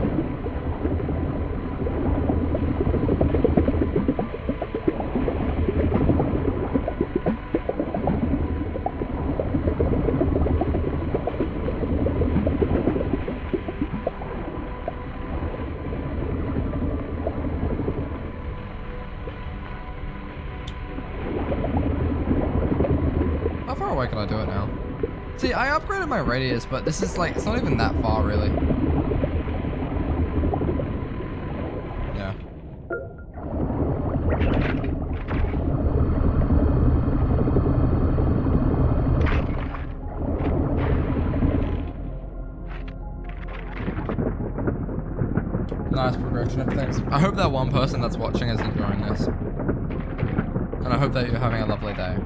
How far away can I do it now? See, I upgraded my radius, but this is like, it's not even that far, really. Yeah. Nice progression of things. I hope that one person that's watching is enjoying this. And I hope that you're having a lovely day.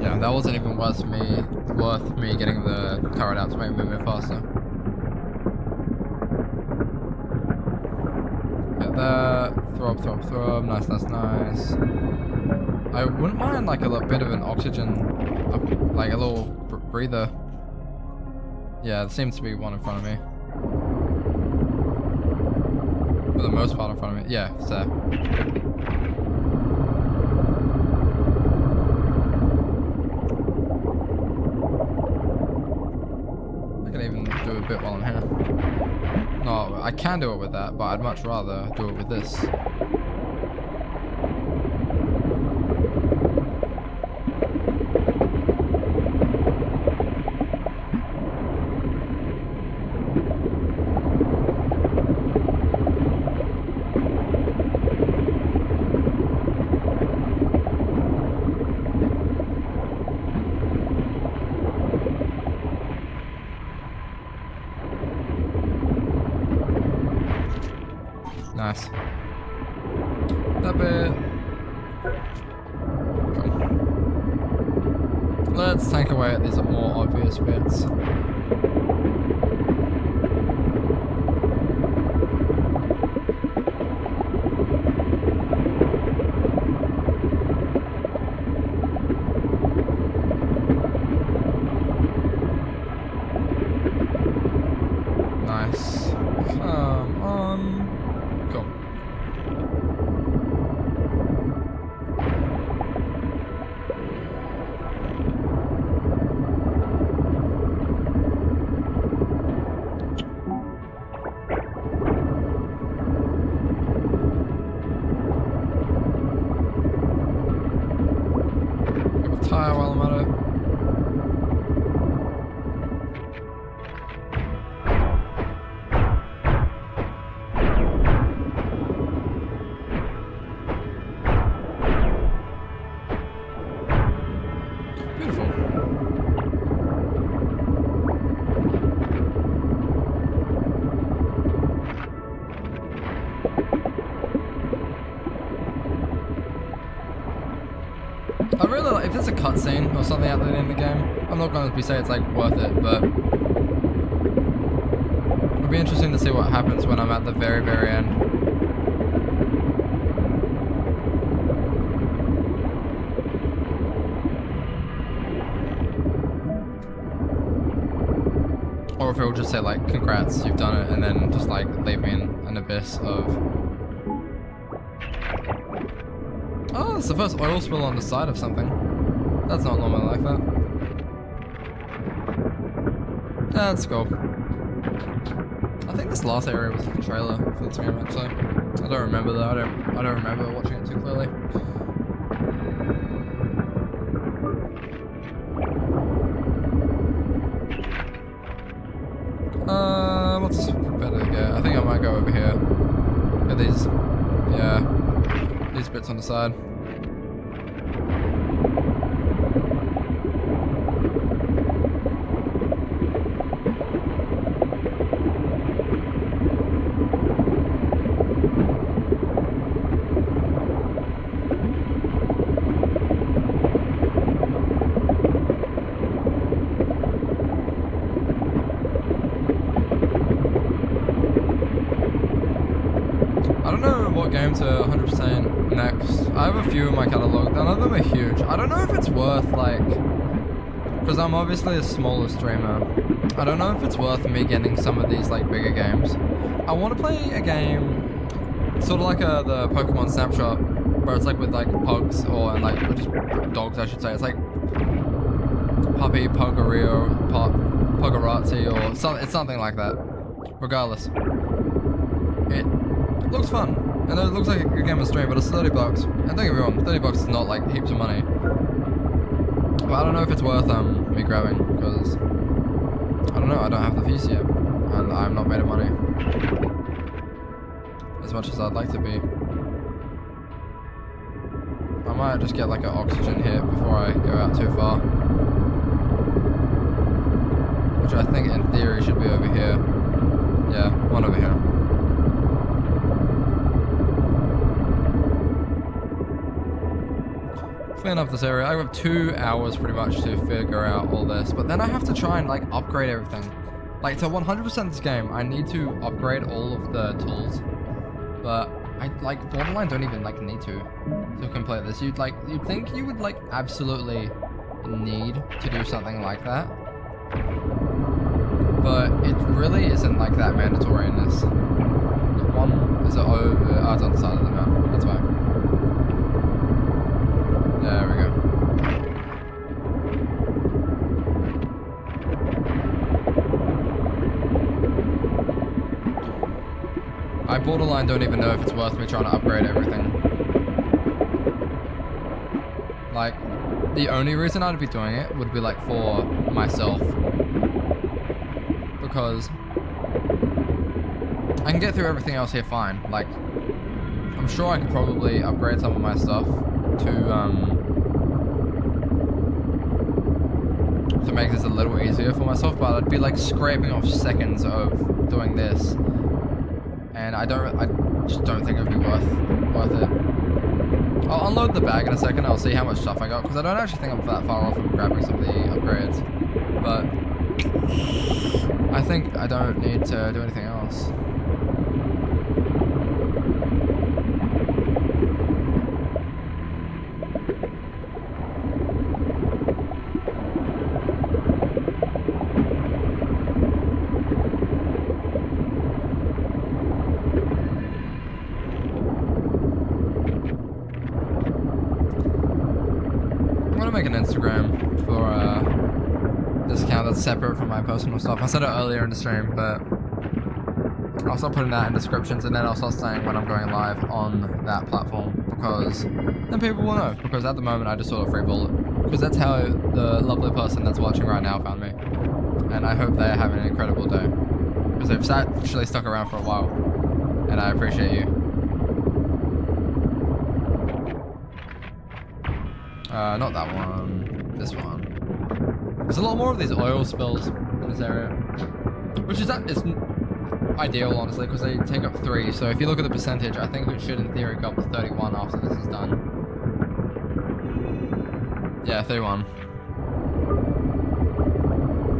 Yeah, that wasn't even worth me getting the turret out to make me move faster. Get that. Throb. Nice. I wouldn't mind like a little bit of an oxygen, like a little breather. Yeah, there seems to be one in front of me. For the most part in front of me. Yeah, it's there. I can even do a bit while I'm here. No, I can do it with that, but I'd much rather do it with this. Nice. That bit. Cool. Let's tank away at these more obvious bits. Nice. Come Hi, while I'm at it. Beautiful. I really like, if there's a cutscene or something at the end of the game, I'm not going to say it's like worth it, but it'll be interesting to see what happens when I'm at the very, very end. Or if it'll just say like, congrats, you've done it, and then just like leave me in an abyss of... Oh, it's the first oil spill on the side of something. That's not normally like that. That's cool. I think this last area was the trailer for this game actually. I don't remember though, I don't remember watching it too clearly. What's better to get? I think I might go over here. Get these, yeah, these bits on the side. I don't know what game to 100% next. I have a few in my catalog, none of them are huge. I don't know if it's worth like, because I'm obviously a smaller streamer, I don't know if it's worth me getting some of these like bigger games. I want to play a game, sort of like the Pokemon Snapshot, where it's like with like pugs or and like just dogs I should say. It's like Puppy, Puggerio, Puggerazzi or something. It's something like that. Regardless, it looks fun, and it looks like a good game of stream, but it's $30. And don't get me wrong, $30 is not like heaps of money. But I don't know if it's worth me grabbing, because I don't know, I don't have the fees yet, and I'm not made of money as much as I'd like to be. I might just get like an oxygen hit before I go out too far, which I think in theory should be over here. Yeah, one over here. Clean up this area. I have 2 hours pretty much to figure out all this, but then I have to try and like upgrade everything. Like to 100% this game, I need to upgrade all of the tools, but I like borderline don't even like need to complete this. You'd think you would like absolutely need to do something like that, but it really isn't like that mandatory in this. One is over. Oh, it's on the side of the map. That's fine. There we go. I borderline don't even know if it's worth me trying to upgrade everything. Like, the only reason I'd be doing it would be like for myself. Because I can get through everything else here fine. Like, I'm sure I could probably upgrade some of my stuff to make this a little easier for myself, but I'd be like scraping off seconds of doing this, and I just don't think it'd be worth it. I'll unload the bag in a second. I'll see how much stuff I got, because I don't actually think I'm that far off from grabbing some of the upgrades, but I think I don't need to do anything else. Make an Instagram for this account that's separate from my personal stuff. I said it earlier in the stream, but I'll start putting that in descriptions, and then I'll start saying when I'm going live on that platform, because then people will know. Because at the moment I just sort of freeball it, because that's how the lovely person that's watching right now found me, and I hope they're having an incredible day, because they've actually stuck around for a while, and I appreciate you. Not that one. This one. There's a lot more of these oil spills in this area, which is it's ideal, honestly, because they take up 3. So if you look at the percentage, I think it should, in theory, go up to 31 after this is done. Yeah, 31.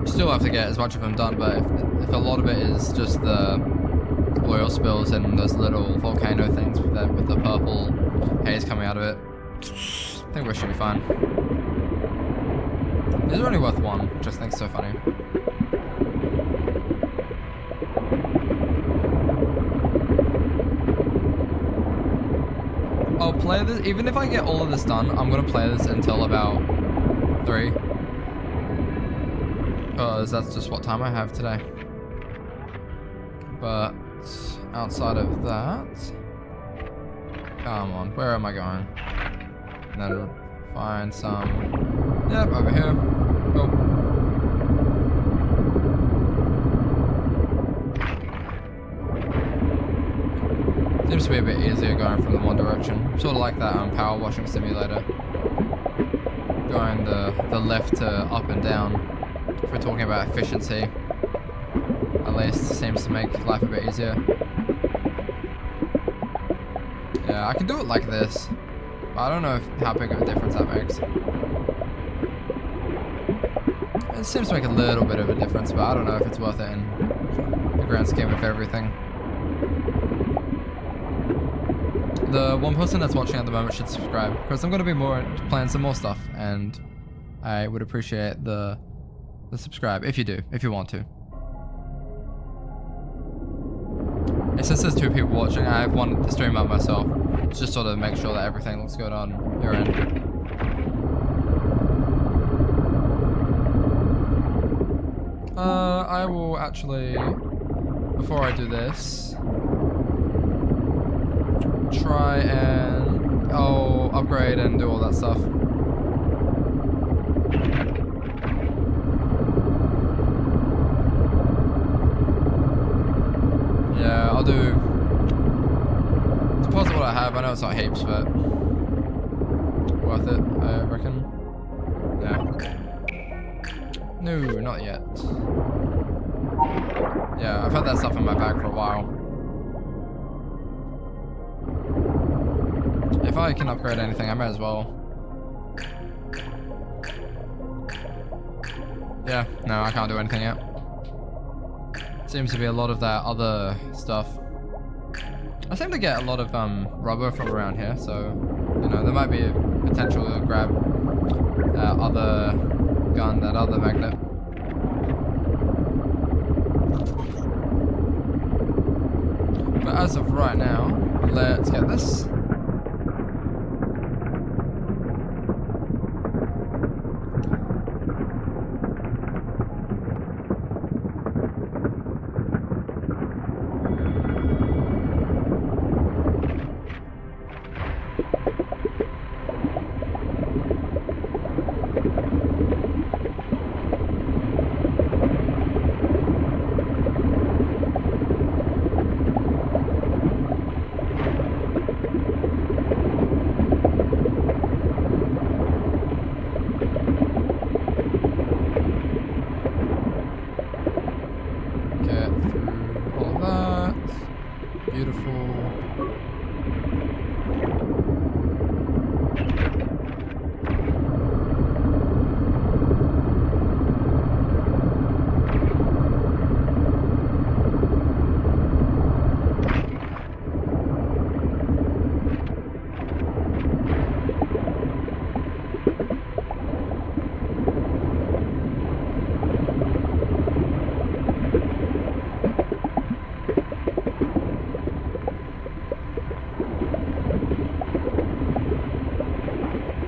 Still have to get as much of them done, but if a lot of it is just the oil spills and those little volcano things with the purple haze coming out of it, I think we should be fine. These are only worth 1, which I think is so funny. I'll play this, even if I get all of this done, I'm gonna play this until about 3. Because that's just what time I have today. But outside of that, come on, where am I going? And then find some, yep, over here. Cool. Seems to be a bit easier going from the one direction. Sort of like that power washing simulator. Going the left to up and down. If we're talking about efficiency, at least seems to make life a bit easier. Yeah, I can do it like this, but I don't know how big of a difference that makes. It seems to make a little bit of a difference, but I don't know if it's worth it in the grand scheme of everything. The one person that's watching at the moment should subscribe, because I'm going to be playing some more stuff, and I would appreciate the subscribe if you do, if you want to. And since there's 2 people watching, I wanted to stream out myself, just sort of make sure that everything looks good on your end. I will actually, before I do this, try and upgrade and do all that stuff. Yeah, I'll do deposit what I have. I know it's not heaps, but worth it, I reckon. Yeah. No, not yet. Yeah, I've had that stuff in my bag for a while. If I can upgrade anything, I might as well. Yeah, no, I can't do anything yet. Seems to be a lot of that other stuff. I seem to get a lot of rubber from around here, so you know there might be a potential to grab that other gun, that other magnet. But as of right now, let's get this.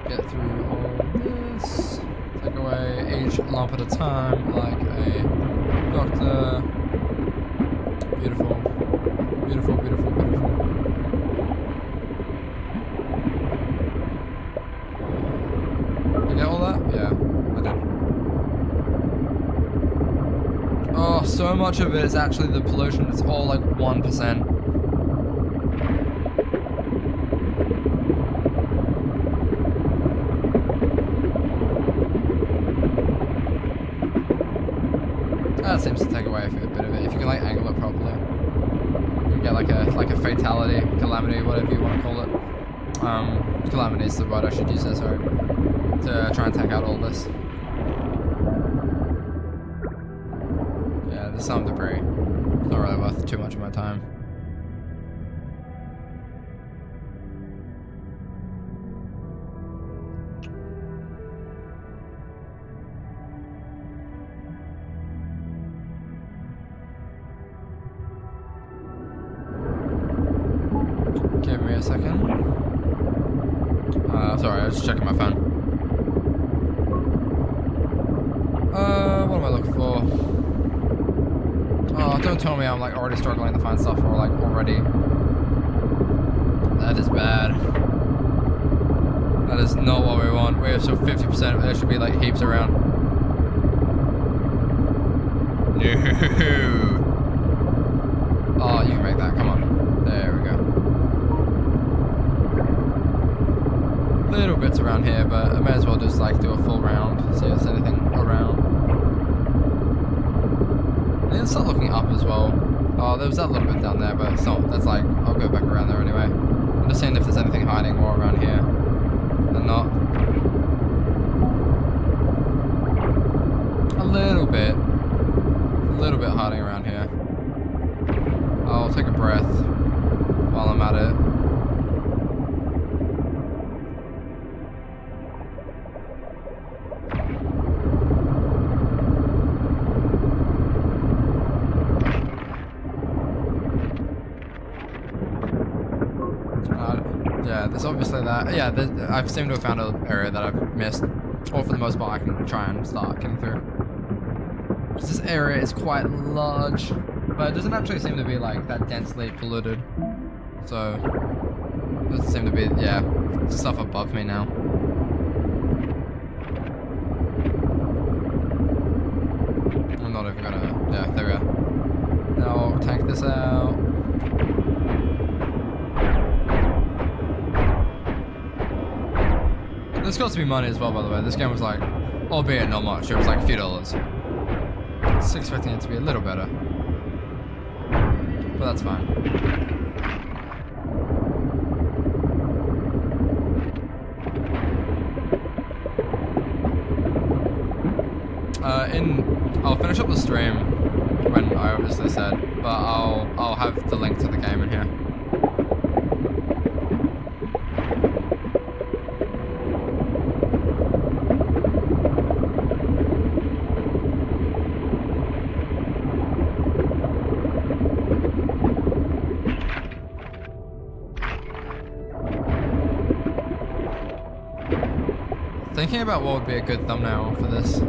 Get through all this. Take away each lump at a time, like a doctor. Beautiful. Beautiful, beautiful, beautiful. You get all that? Yeah, I did. Oh, so much of it is actually the pollution. It's all like 1%. That seems to take away a bit of it. If you can like angle it properly, you can get like a fatality, calamity, whatever you want to call it. Calamity is the word I should use there, sorry. To try and take out all this. Yeah, there's some debris. It's not really worth too much of my time. Give me a second. Sorry, I was just checking my phone. What am I looking for? Oh, don't tell me I'm like already struggling to find stuff or like already. That is bad. That is not what we want. We have still 50%. There should be like heaps around. No. Oh, you can make that. Come on. There we go. Little bits around here, but I may as well just like do a full round, see if there's anything around. And then start looking up as well. Oh, there was that little bit down there, but it's not. That's like, I'll go back around there anyway. I'm just seeing if there's anything hiding more around here than not. A little bit hiding around here. I'll take a breath while I'm at it. Yeah, there's obviously that. Yeah, I've seemed to have found an area that I've missed. Or for the most part, I can try and start getting through. This area is quite large, but it doesn't actually seem to be like that densely polluted. So, it doesn't seem to be, yeah, stuff above me now. I'm not even gonna, yeah, there we go. Now I'll tank this out. This cost me money as well, by the way. This game was like, albeit not much, it was like a few dollars. I was expecting it to be a little better. But that's fine. I'll finish up the stream when I obviously said, but I'll have the link to the game in here. Thinking about what would be a good thumbnail for this.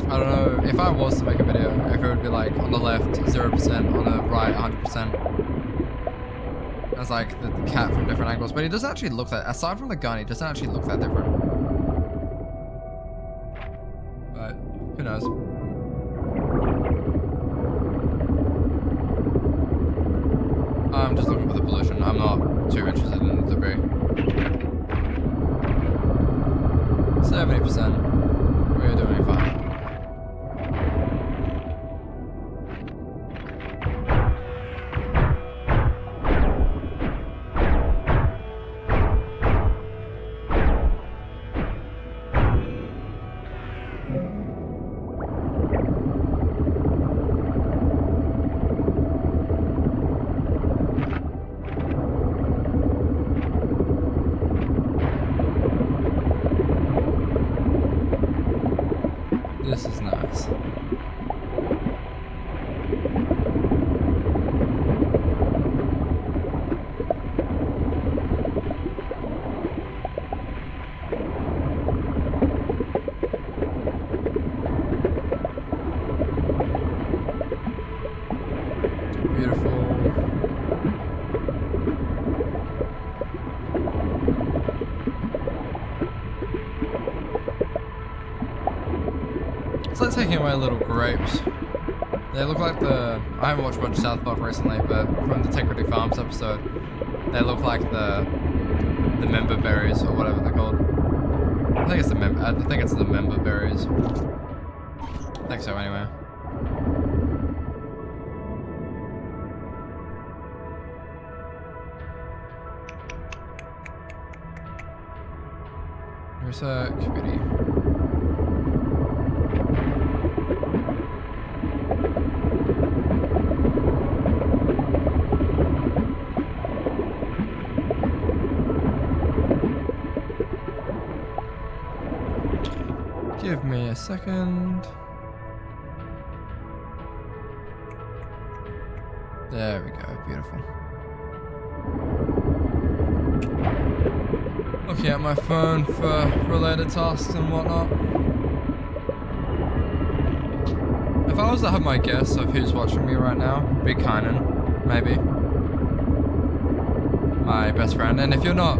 I don't know, if I was to make a video, if it would be like on the left 0%, on the right 100%. As like the cat from different angles, but he doesn't actually look that, aside from the gun, he doesn't actually look that different. But, who knows. I'm just looking for the pollution, I'm not too interested in the debris. 70%. We're doing fine. This is nice. Beautiful. like taking away little grapes. They look like the... I haven't watched much South Park recently, but from the Integrity Farms episode, they look like the member berries or whatever they're called. I think it's the member berries. I think so anyway. Here's a committee. Give me a second. There we go, beautiful. Looking at my phone for related tasks and whatnot. If I was to have my guess of who's watching me right now, it'd be Kynan, maybe. My best friend. And if you're not,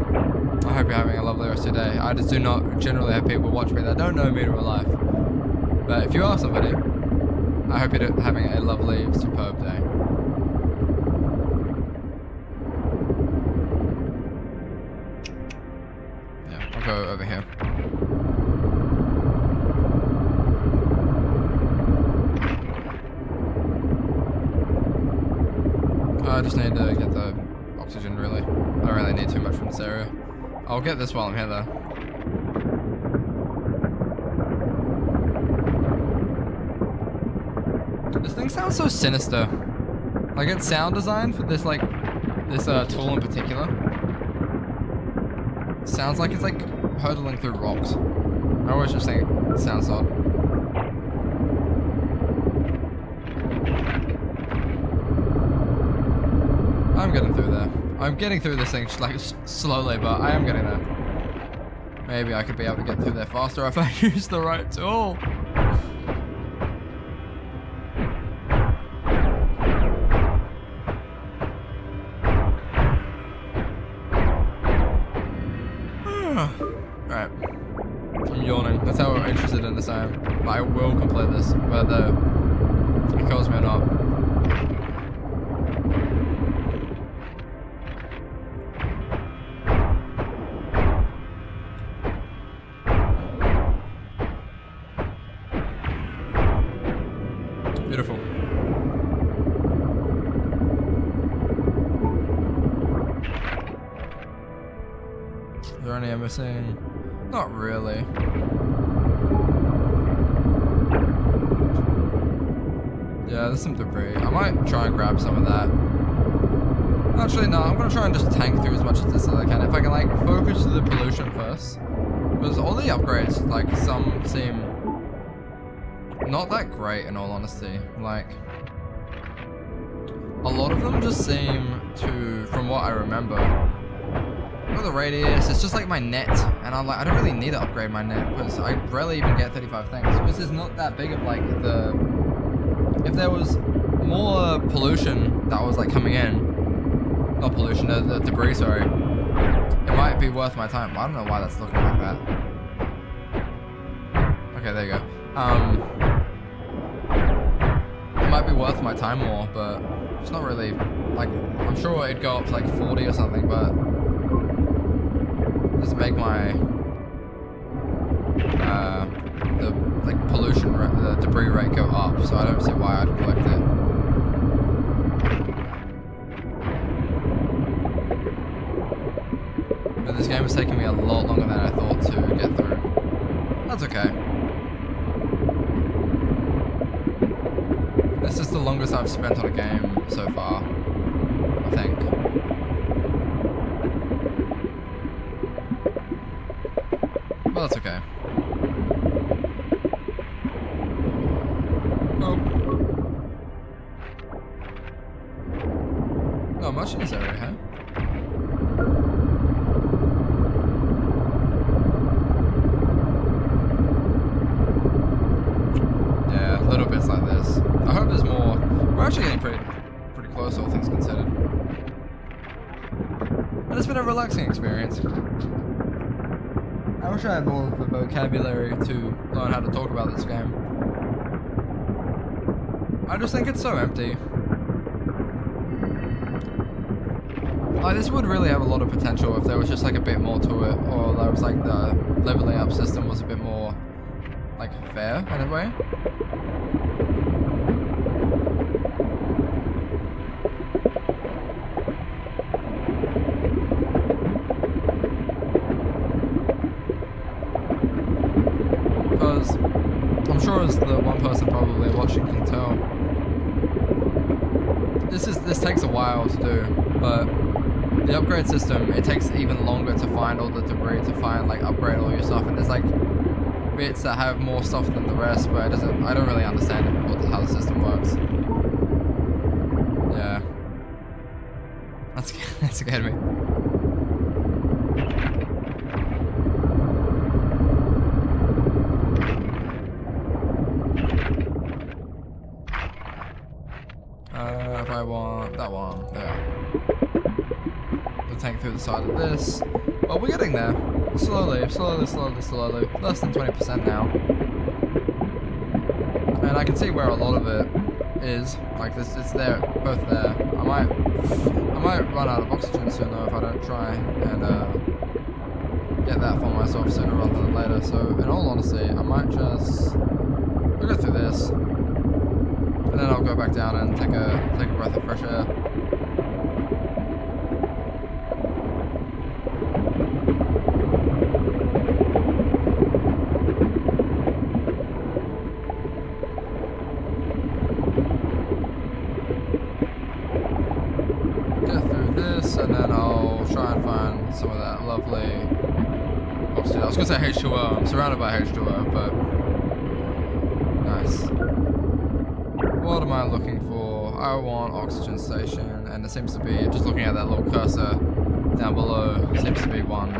I hope you're having a lovely rest of your day. I just do not generally have people watch me that don't know me in real life. But if you are somebody, I hope you're having a lovely, superb day. Yeah, I'll go over here. I just need to get the oxygen, really. I don't really need too much from this area. I'll get this while I'm here, though. This thing sounds so sinister. Like, it's sound design for this, like, this tool in particular. Sounds like it's, like, hurtling through rocks. I always just think it sounds odd. I'm getting through there. I'm getting through this thing like slowly, but I am getting there. Maybe I could be able to get through there faster if I use the right tool. Alright. I'm yawning. That's how interested in this I am. But I will complete this, whether it kills me or not. Beautiful. Is there any I'm missing? Not really. Yeah, there's some debris. I might try and grab some of that. Actually, no, I'm gonna try and just tank through as much of this as I can. If I can, like, focus the pollution first. Because all the upgrades, like, some seem not that great, in all honesty. Like, a lot of them just seem to, from what I remember, the radius, it's just like my net, and I'm like, I don't really need to upgrade my net because I rarely even get 35 things because it's not that big of like the, if there was more pollution that was like coming in, not pollution, the debris, sorry, it might be worth my time. I don't know why that's looking like that. Okay, there you go. It might be worth my time more, but it's not really, like, I'm sure it'd go up to like 40 or something, but just make my the like pollution the debris rate go up, so I don't see why I'd collect it. But this game is taking me a lot longer than I thought to get through. That's okay. This is the longest I've spent on a game so far, I think. Well, that's okay. Oh. Not much in this area, huh? Yeah, little bits like this. I hope there's more. We're actually getting pretty close, all things considered. And it's been a relaxing experience. I wish I had more of the vocabulary to learn how to talk about this game. I just think it's so empty. Like, this would really have a lot of potential if there was just like a bit more to it, or there was like the leveling up system was a bit more like fair in a way. Because I'm sure as the one person probably watching can tell, this takes a while to do, but the upgrade system, it takes even longer to find all the debris, to find like upgrade all your stuff, and there's like bits that have more stuff than the rest, but I don't really understand how the system works. Yeah. That scared me. If I want that one, there. The tank through the side of this. Well, we're getting there. Slowly. Less than 20% now. And I can see where a lot of it is. Like this, it's there, both there. I might run out of oxygen soon though if I don't try and get that for myself sooner rather than later. So in all honesty, I might just I'll go through this, and then I'll go back down and take a breath of fresh air. And then I'll try and find some of that lovely oxygen. I was gonna say H2O. I'm surrounded by H2O, but nice. What am I looking for? I want oxygen station, and there seems to be, just looking at that little cursor down below, seems to be one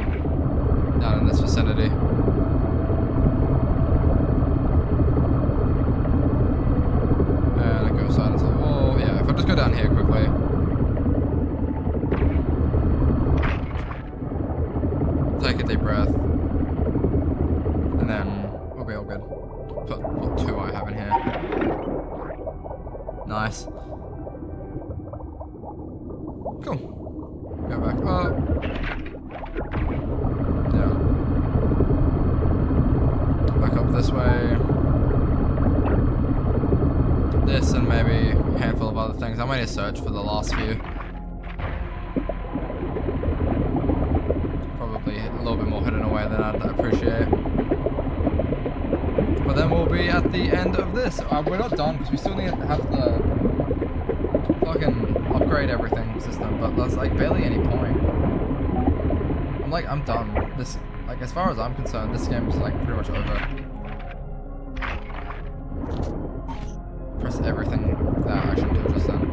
down in this vicinity. And it goes out into the wall. Yeah, if I just go down here quickly. Take a deep breath, and then we'll be all good. What two I have in here? Nice. Cool. Go back up. Yeah. Back up this way. This and maybe a handful of other things. I might need to search for the last few. A little bit more hidden away than I'd appreciate. But then we'll be at the end of this. We're not done because we still need to have the fucking upgrade everything system, but there's like barely any point. I'm done. This, like, as far as I'm concerned, this game is like pretty much over. Press everything that I should do just then.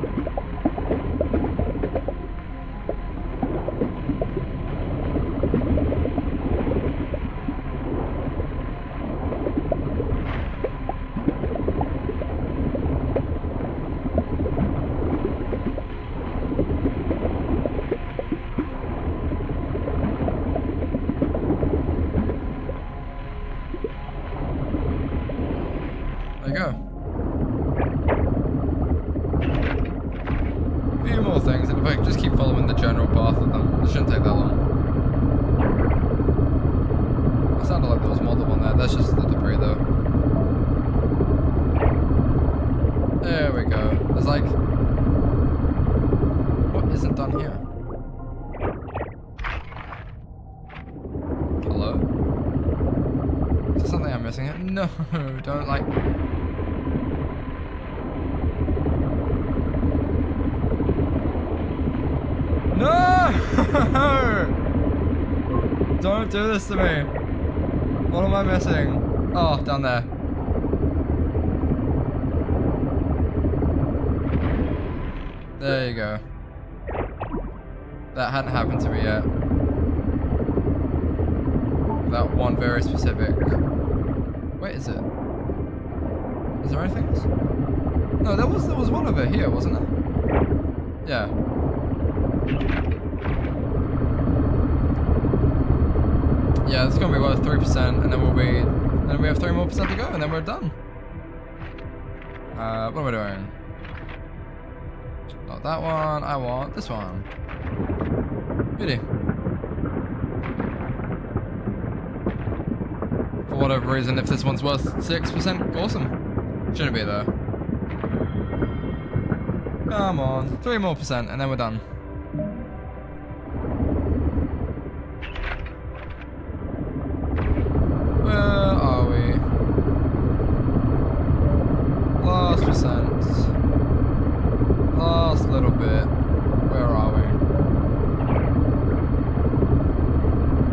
There you go. A few more things, and if I just keep following the general path of them, it shouldn't take that long. It sounded like there was more than one there. That's just the debris though. There we go. There's like... What isn't done here? Hello? Is there something I'm missing here? No, don't like... No! Don't do this to me. What am I missing? Oh, down there. There you go. That hadn't happened to me yet. That one very specific... Where is it? Is there anything else? No, there was one over here, wasn't there? Yeah. Yeah, it's gonna be worth 3%, and then we have 3% more to go, and then we're done. What am I doing? Not that one. I want this one. Beauty. For whatever reason, if this one's worth 6%, awesome. Shouldn't be though. Come on, 3% more, and then we're done. Where are we? Last percent. Last little bit. Where are we?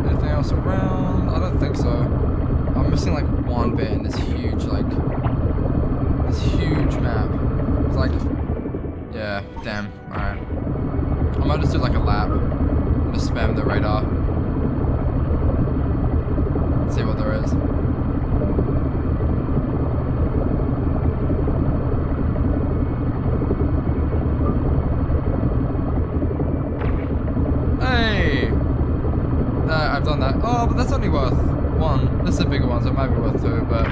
Anything else around? I don't think so. I'm missing like one bit in this huge, map. It's like, yeah, damn. Alright. I might just do like a lap. Just spam the radar. See what there is. Hey! I've done that. Oh, but that's only worth 1. This is a bigger one, so it might be worth 2, but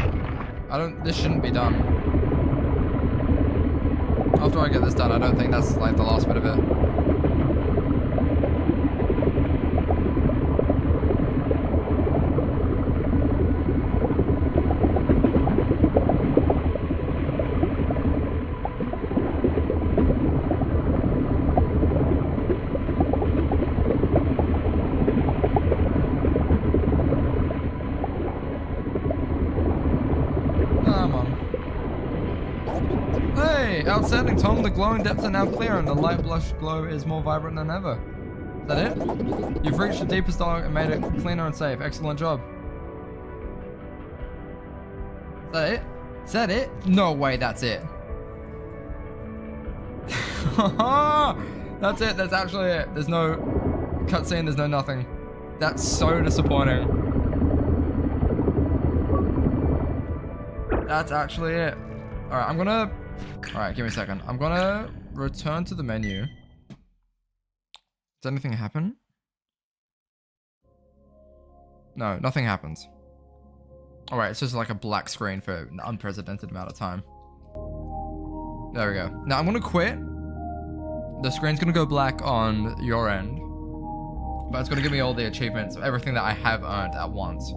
this shouldn't be done. After I get this done, I don't think that's like the last bit of it. Come on. Hey, outstanding, Tom. The glowing depths are now clear and the light blush glow is more vibrant than ever. Is that it? You've reached the deepest dark and made it cleaner and safe. Excellent job. Is that it? Is that it? No way, that's it. That's it. That's actually it. There's no cutscene. There's no nothing. That's so disappointing. That's actually it. Alright, I'm gonna... Alright, give me a second. I'm gonna return to the menu. Does anything happen? No, nothing happens. Alright, it's just like a black screen for an unprecedented amount of time. There we go. Now I'm gonna quit. The screen's gonna go black on your end. But it's gonna give me all the achievements of everything that I have earned at once.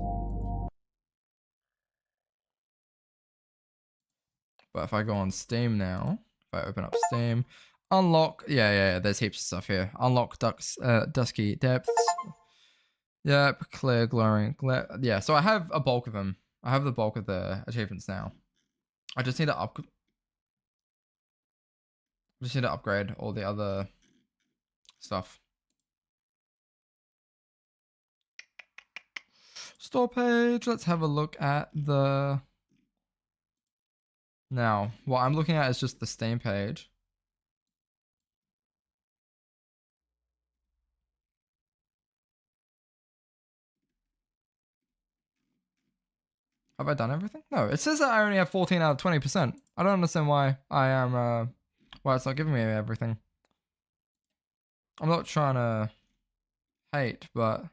But if I go on Steam now, if I open up Steam, unlock, yeah, there's heaps of stuff here. Unlock Dusky Depths. Yep, clear, glowing, yeah, so I have a bulk of them. I have the bulk of the achievements now. I just need to upgrade all the other stuff. Store page, let's have a look at the... Now, what I'm looking at is just the Steam page. Have I done everything? No, it says that I only have 14 out of 20%. I don't understand why why it's not giving me everything. I'm not trying to hate, but...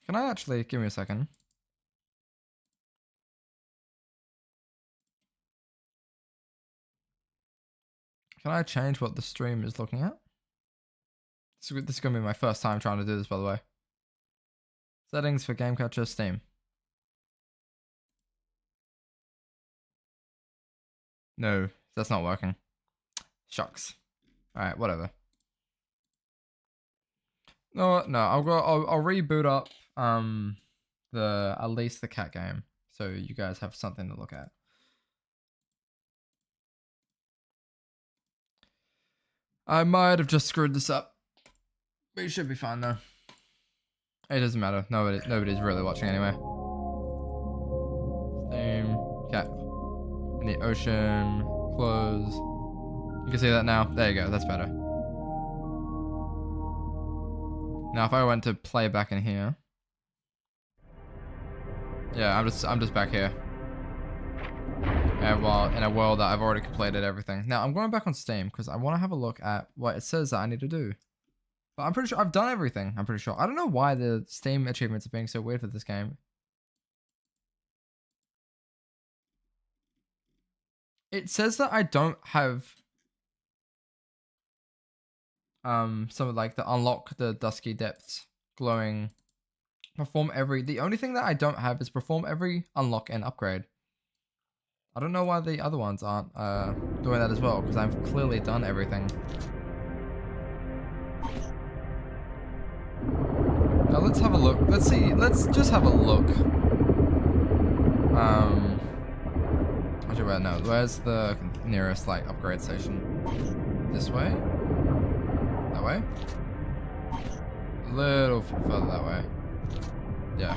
Can I actually, give me a second. Can I change what the stream is looking at? This is going to be my first time trying to do this, by the way. Settings for Game Catcher, Steam. No, that's not working. Shucks. Alright, whatever. No, I'll reboot up at least the cat game, so you guys have something to look at. I might have just screwed this up. But it should be fine though. It doesn't matter. Nobody's really watching anyway. Steam, cat in the ocean, close. You can see that now. There you go. That's better. Now, if I went to play back in here, yeah, I'm just back here. And well, in a world that I've already completed everything. Now I'm going back on Steam because I want to have a look at what it says that I need to do. But I'm pretty sure I've done everything. I'm pretty sure. I don't know why the Steam achievements are being so weird for this game. It says that I don't have some of like the unlock the dusky depths glowing perform every the only thing that I don't have is perform every unlock and upgrade. I don't know why the other ones aren't doing that as well, because I've clearly done everything. Now let's have a look. Let's see. Let's just have a look. Actually, wait, no. Where's the nearest like upgrade station? This way? That way? A little further that way. Yeah.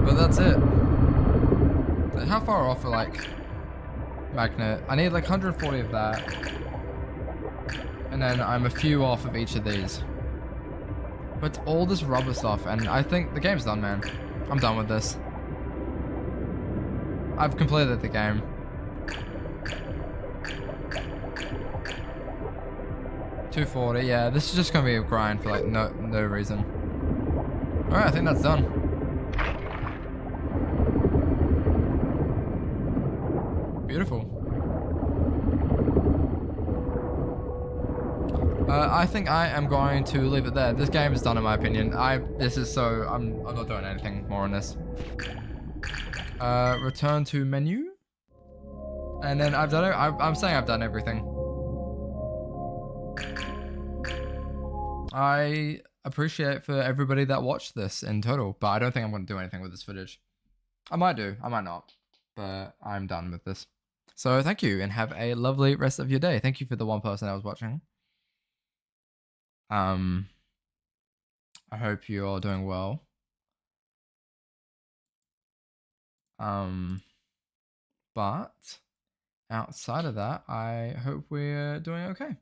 But that's it. How far off are like magnet? I need like 140 of that. And then I'm a few off of each of these. But all this rubber stuff, and I think the game's done, man. I'm done with this. I've completed the game. $240, yeah. This is just gonna be a grind for like no reason. Alright, I think that's done. Beautiful. I think I am going to leave it there. This game is done in my opinion. I'm not doing anything more on this. Return to menu. And then I've done it. I'm saying I've done everything. I appreciate for everybody that watched this in total, but I don't think I'm going to do anything with this footage. I might do, I might not, but I'm done with this. So thank you and have a lovely rest of your day. Thank you for the one person that was watching. I hope you're all doing well. But outside of that, I hope we're doing okay.